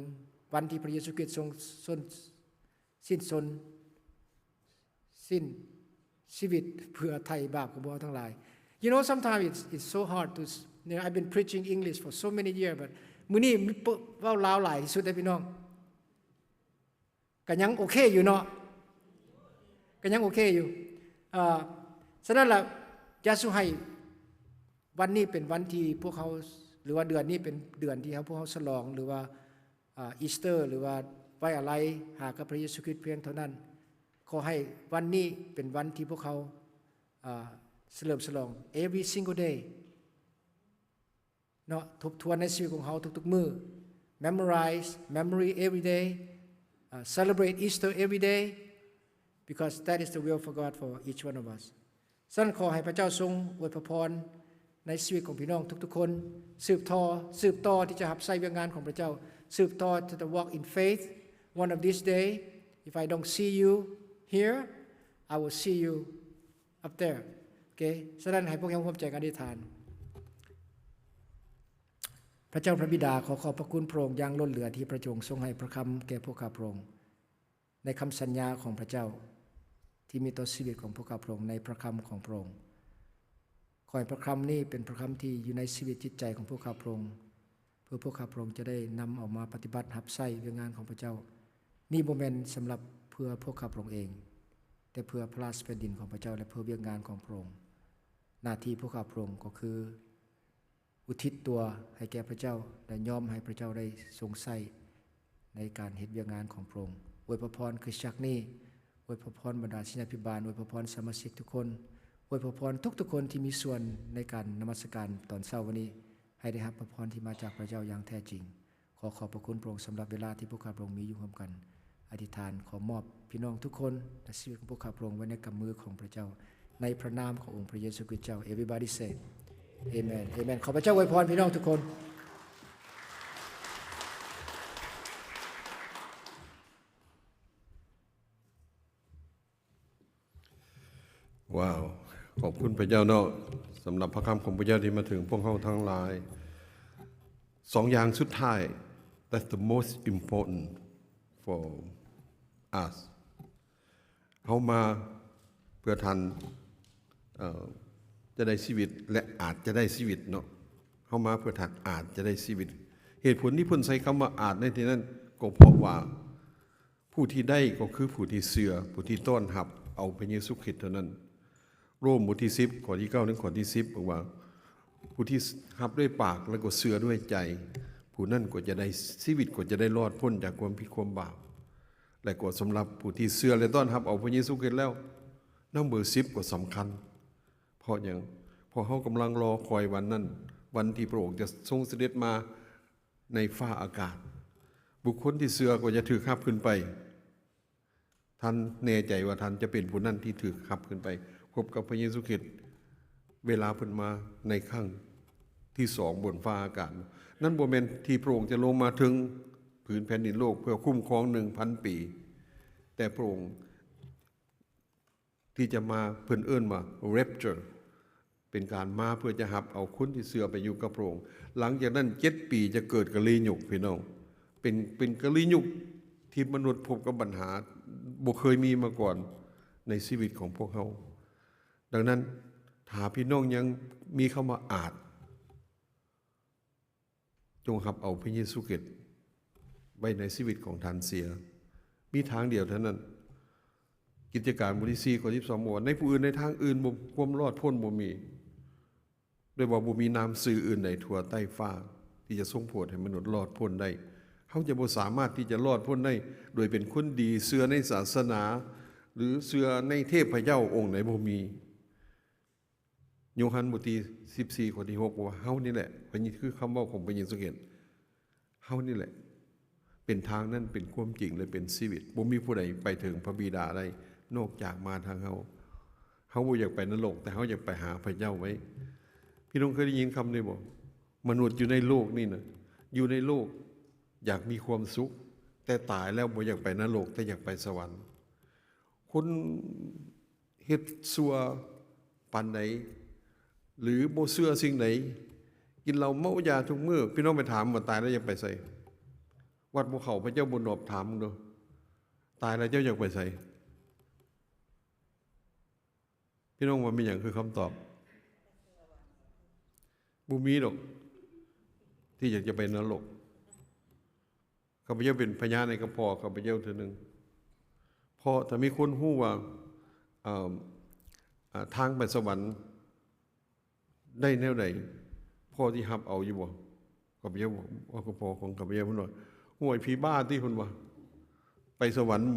วันที่พระเยซูคริสต์ทรงสิ้นชีวิตเพื่อไถ่บาปของพวกเราทั้งหลาย You know sometimes it's so hard to I've been preaching English for so many years but มื้อนี้เว้าลาวหลายที่สุดเลยพี่น้องก็ยังโอเคอยู่เนาะก็ยังโอเคอยู่ฉะนั้นล่ะยาสุให้วันนี้เป็นวันที่พวกเขาหรือว่าเดือนนี้เป็นเดือนที่พวกเขาฉลองหรือว่าอีสเตอร์หรือว่าไว้อะไรหากับพระเยซูคริสต์เพียงเท่านั้นขอให้วันนี้เป็นวันที่พวกเขาเฉลิมฉลอง every single day เนาะทบทวนในชีวิตของเขาทุกๆมื้อ memorize memory every day celebrate Easter every day because that is the will for God for each one of us ฉะนั้นขอให้พระเจ้าทรงอวยพรในชีวิตของพี่น้องทุกๆคนสืบต่อที่จะรับใช้เวียงงานของพระเจ้าสืบต่อ to walk in faith one of these day if I don't see you here I will see you up there โอเคฉะนั้นให้พวกเราร่วมใจกันอธิษฐานพระเจ้าพระบิดาขอขอบพระคุณพระองค์อย่างล้นเหลือที่พระองค์ทรงให้พระคำแก่พวกข้าพระองค์ในคำสัญญาของพระเจ้าที่มีต่อชีวิตของพวกข้าพระองค์ในพระคำของพระองค์ขอให้พระคำนี้เป็นพระคำที่อยู่ในชีวิตจิตใจของพวกข้าพระองค์เพื่อพวกข้าพระองค์จะได้นำออกมาปฏิบัติรับใช้เรื่องงานของพระเจ้านี่บ่แม่นสำหรับเพื่อพวกข้าพระองค์เองแต่เพื่อพระราชแผ่นดินของพระเจ้าและเพื่อเรื่องงานของพระองค์หน้าที่พวกข้าพระองค์ก็คืออุทิศตัวให้แก่พระเจ้าและยอมให้พระเจ้าได้ทรงใช้ในการเฮ็ดเวียงงานของพระองค์อวยพรคือชักนี้ อวยพรบรรดาศิษยาภิบาลอวยพรสมาชิกทุกคนอวยพรทุกคนที่มีส่วนในการนมัสการตอนเช้าวันนี้ให้ได้รับพระพรที่มาจากพระเจ้าอย่างแท้จริงขอขอบพระคุณพระองค์สำหรับเวลาที่พวกข้าพระองค์มีอยู่ร่วมกันอธิษฐานขอมอบพี่น้องทุกคนและชีวิตของพวกข้าพระองค์ไว้ในกำมือของพระเจ้าในพระนามขององค์พระเยซูคริสต์เจ้า Everybody say Amen Amen ขอพระเจ้าอวยพรพี่น้องทุกคนว้าวขอบคุณพระเจ้าเนาะสำหรับพระคำของพระเจ้าที่มาถึงพวกเขาทั้งหลายสองอย่างสุดท้าย that's the most important for us เขามาเพื่อทันจะได้ชีวิตและอาจจะได้ชีวิตเนาะเขามาเพื่อทันอาจจะได้ชีวิตเหตุผลที่เพิ่นใช้คำว่าอาจในที่นั้นก็เพราะว่าผู้ที่ได้ก็คือผู้ที่เชื่อผู้ที่ต้อนรับเอาพระเยซูคริสต์เท่านั้นโรมบทที่10ข้อที่9ถึงข้อที่10บอกว่าผู้ที่รับด้วยปากแล้วก็เชื่อด้วยใจผู้นั้นก็จะได้ชีวิตก็จะได้รอดพ้นจากความผิดความบาปและก็สำหรับผู้ที่เชื่อและต้อนรับเอาพระเยซูคริสต์แล้วนัมเบอร์10ก็สำคัญเพราะอย่างพอเขากำลังรอคอยวันนั้นวันที่พระองค์จะทรงเสด็จมาในฟ้าอากาศบุคคลที่เชื่อก็จะถือขับขึ้นไปท่านแน่ใจว่าท่านจะเป็นผู้นั้นที่ถือขับขึ้นไปพบกับพระเยซูคริสต์เวลาเพิ่นมาในครั้งที่2บนฟ้าอากาศนั่นบ่แม่นที่พระองค์จะลงมาถึงผืนแผ่นดินโลกเพื่อคุ้มครอง 1,000 ปีแต่พระองค์ที่จะมาเพิ่นเอิ้นว่า rapture เป็นการมาเพื่อจะรับเอาคนที่เชื่อไปอยู่กับพระองค์หลังจากนั้น7 ปีจะเกิดกะลียุคพี่น้องเป็นกะลียุคที่มนุษย์พบกับปัญหาบ่เคยมีมาก่อนในชีวิตของพวกเขาดังนั้นถ้าพี่น้องยังมีคำว่าอาจจงรับเอาพระเยซูคริสต์ไว้ในชีวิตของท่านเสียมีทางเดียวเท่านั้นกิจการบทที่4ข้อ22บอกว่าในผู้อื่นในทางอื่นบ่ความรอดพ้นบ่มีด้วยว่าบ่มีนามสื่ออื่นใดทั่วใต้ฟ้าที่จะทรงโปรดให้มนุษย์รอดพ้นได้เขาจะบ่สามารถที่จะรอดพ้นได้โดยเป็นคนดีเชื่อในศาสนาหรือเชื่อในเทพเจ้าองค์ไหนบ่มีโยฮันบทที่14ข้อที่6บอกว่าเฮานี่แหละอันนี้คือคำเว้าของพระเยซูคริสต์เฮานี่แหละเป็นทางนั้นเป็นความจริงและเป็นชีวิตบ่มีผู้ใดไปถึงพระบิดาได้นอกจากมาทางเฮาบ่อยากไปนรกแต่เฮาอยากไปหาพระเจ้าไว้พี่น้องเคยได้ยินคำนี้บ่มนุษย์อยู่ในโลกนี่นะอยู่ในโลกอยากมีความสุขแต่ตายแล้วบ่อยากไปนรกแต่อยากไปสวรรค์คนเฮ็ดซัวปานใดหรือบ่เชื่อสิ่งใดกินเหล้าเมายาทุกมื้อพี่น้องไปถามว่าตายแล้วอยากไปไสวัดภูเขาพระเจ้าบนนอบถามมึงดูตายแล้วเจ้าอยากไปไสพี่น้องว่ามีอย่างคือคำตอบบ่มีดอกที่อยากจะไปนรกข้าพเจ้าเป็นพยานในกระพอข้าพเจ้าเทื่อนึงพอถ้ามีคนฮู้ว่าทางไปสวรรค์ได้แนวใดพ่อที่รับเอาอยู่บ่ข้าพเจ้าบอกว่ากระพอของข้าพเจ้าเพิ่นว่าห่วยผีบ้าที่เพิ่นว่าไปสวรรค์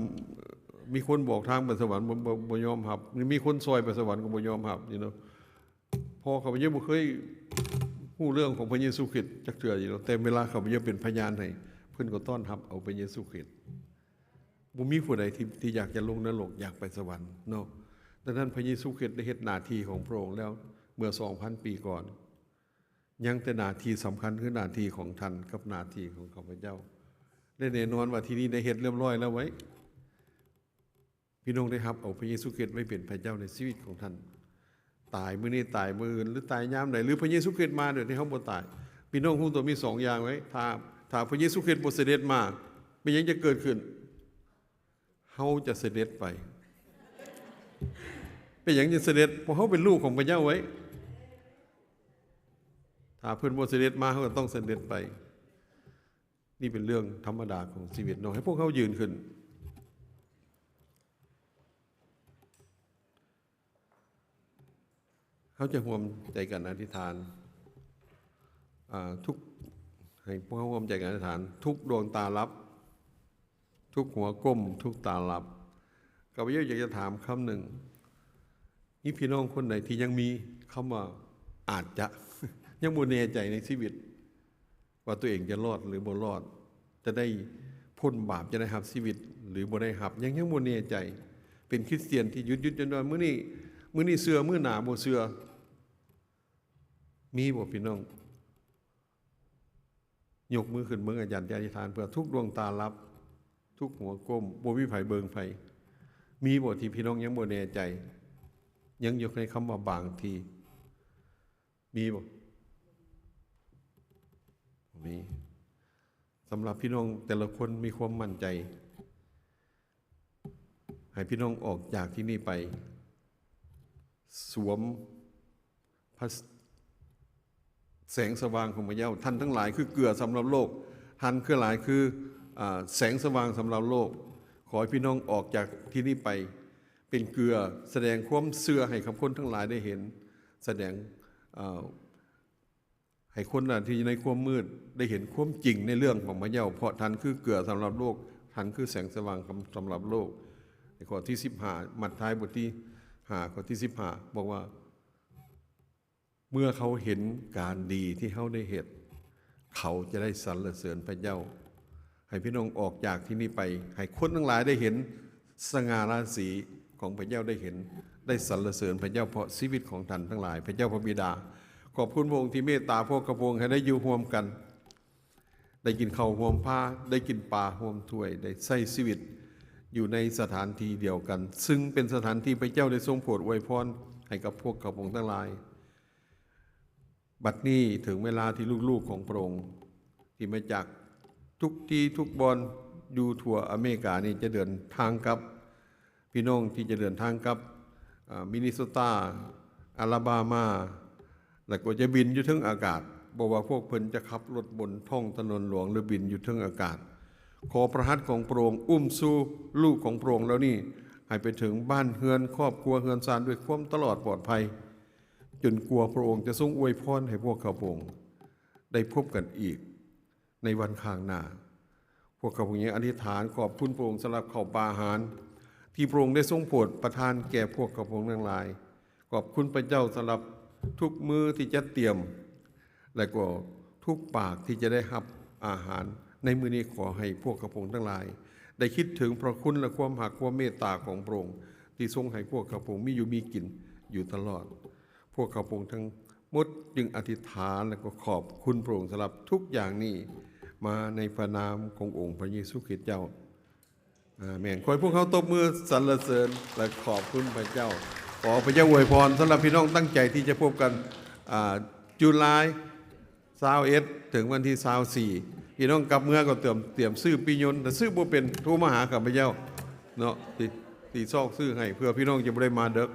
มีคนบอกทางไปสวรรค์บ่ยอมรับมีคนซอยไปสวรรค์ก็บ่ยอมรับyou knowพอข้าพเจ้าบ่เคยฮู้เรื่องของพระเยซูคริสต์จักเทื่ออยู่แต่เวลาข้าพเจ้าเป็นพยานให้เพิ่นก็ต้อนรับเอาพระเยซูคริสต์บ่มีผู้ใดที่อยากจะลงนรกอยากไปสวรรค์เนาะดังนั้นพระเยซูคริสต์ได้เฮ็ดหน้าที่ของพระองค์แล้วเมื่อ 2,000 ปีก่อนยังแต่หน้าที่สำคัญคือหน้าที่ของท่านกับหน้าที่ของข้าพเจ้าได้แน่นอนว่าที่นี้ได้เฮ็ดเรียบร้อยแล้วไว้พี่น้องได้รับเอาพระเยซูคริสต์ไว้เป็นพระเจ้าในชีวิตของท่านตายมื้อนี้ตายมื้ออื่นหรือตายยามใดหรือพระเยซูคริสต์มาโดยที่เฮาบ่ตายพี่น้องฮู้ตัวมี2อย่างไว้ถ้าพระเยซูคริสต์บ่เสด็จมาเป็นหยังจะเกิดขึ้นเฮาจะเสด็จไปเป็นหยังจะเสด็จเพราะเฮาเป็นลูกของพระเจ้าไว้ถ้าเพิ่นบ่เสด็จมาเฮาก็ต้องเสด็จไปนี่เป็นเรื่องธรรมดาของชีวิตเนาะให้พวกเขายืนขึ้นเขาจะร่วมใจกันอธิษฐานทุกให้พวกเขาร่วมใจกันอธิษฐานทุกดวงตาลับทุกหัวก้มทุกตาลับ ข้าพเจ้าอยากจะถามคำหนึ่งนี่พี่น้องคนไหนที่ยังมีคำว่าอาจจะ ยังบ่แน่ใจในชีวิต ว่าตัวเองจะรอดหรือบ่รอด จะได้พ้นบาปจะได้รับชีวิต หรือบ่ได้รับยังบ่แน่ใจ เป็นคริสเตียนที่หยุดจนว่ามื้อนี้เชื่อมื้อหน้าบ่เชื่อมีบ่พี่น้องยกมือขึ้นเบิ่งอาจารย์อธิษฐานเพื่อทุกดวงตารับ ทุกหัวก้มบ่มีไผเบิ่งไผมีบ่ที่พี่น้องยังบ่แน่ใจ ยังยกในคำว่าบางทีมีบ่มีสำหรับพี่น้องแต่ละคนมีความมั่นใจให้พี่น้องออกจากที่นี่ไปสวมพระแสงสว่างของพระเจ้าท่านทั้งหลายคือเกลือสำหรับโลกท่านคือหลายคือแสงสว่างสำหรับโลกขอให้พี่น้องออกจากที่นี่ไปเป็นเกลือแสดงความเชื่อให้กับคนทั้งหลายได้เห็นแสดงให้คนที่ในความมืดได้เห็นความจริงในเรื่องของพระเจ้าเพราะท่านคือเกลือสำหรับโลกท่านคือแสงสว่างสำหรับโลกในข้อที่15มัทธิวบทที่5ข้อที่15บอกว่าเมื่อเขาเห็นการดีที่เขาได้เห็นเขาจะได้สรรเสริญพระเจ้าให้พี่น้องออกจากที่นี่ไปให้คนทั้งหลายได้เห็นสง่าราศีของพระเจ้าได้เห็นได้สรรเสริญพระเจ้าเพราะชีวิตของท่านทั้งหลายพระเจ้าพระบิดาขอบคุณพระองค์ที่เมตตาพวกกระพงให้ได้อยู่ร่วมกันได้กินข้าวร่วมผ้าได้กินปลาร่วมถ้วยได้ใช้ชีวิตอยู่ในสถานที่เดียวกันซึ่งเป็นสถานที่พระเจ้าได้ทรงโปรดอวยพรให้กับพวกกระพงทั้งหลายบัดนี้ถึงเวลาที่ลูกๆของพระองค์ที่มาจากทุกที่ทุกบอนอยู่ทั่วอเมริกานี่จะเดินทางกับพี่น้องที่จะเดินทางกับมินนิโซตาอลาบามาแล้วก็จะบินอยู่ถึงอากาศบอกว่าพวกเพิ่นจะขับรถบนท้องถนนหลวงหรือบินอยู่ถึงอากาศขอพระหัตถ์ของพระองค์อุ้มสู้ลูกของพระองค์แล้วนี่ให้ไปถึงบ้านเฮือนครอบครัวเฮือนซานด้วยความตลอดปลอดภัยจนกลัวพระองค์จะทรงอวยพรให้พวกเขาพระองค์ได้พบกันอีกในวันข้างหน้าพวกเขาพระองค์ยังอธิษฐานขอบคุณพระองค์สำหรับข้าวปลาอาหารที่พระองค์ได้ทรงโปรดประทานแก่พวกเขาพระองค์ทั้งหลายขอบคุณพระเจ้าสำหรับทุกมื้อที่จะเตรียมและก็ทุกปากที่จะได้รับอาหารในมื้อนี้ขอให้พวกเขาพระองค์ทั้งหลายได้คิดถึงพระคุณและความหักความเมตตาของพระองค์ที่ทรงให้พวกเขาพระองค์มีอยู่มีกินอยู่ตลอดพวกเขาพระองค์ทั้งหมดจึงอธิษฐานและก็ขอบคุณพระองค์สำหรับทุกอย่างนี้มาในพระนามขององค์พระเยซูคริสต์เจ้าอาเมนขอให้พวกเขาตบมือสรรเสริญและขอบคุณพระเจ้าขอพระเจ้าอวยพรสำหรับพี่น้องตั้งใจที่จะพบกันจุลาย21ถึงวันที่24พี่น้องกลับเมื่อก็เตรียมซื้อปียนต์แต่ซื้อบ่เป็นโทรมาหาข้าพเจ้าเนาะที่ซอกซื้อให้เพื่อพี่น้องจะบ่ได้มาเด้อ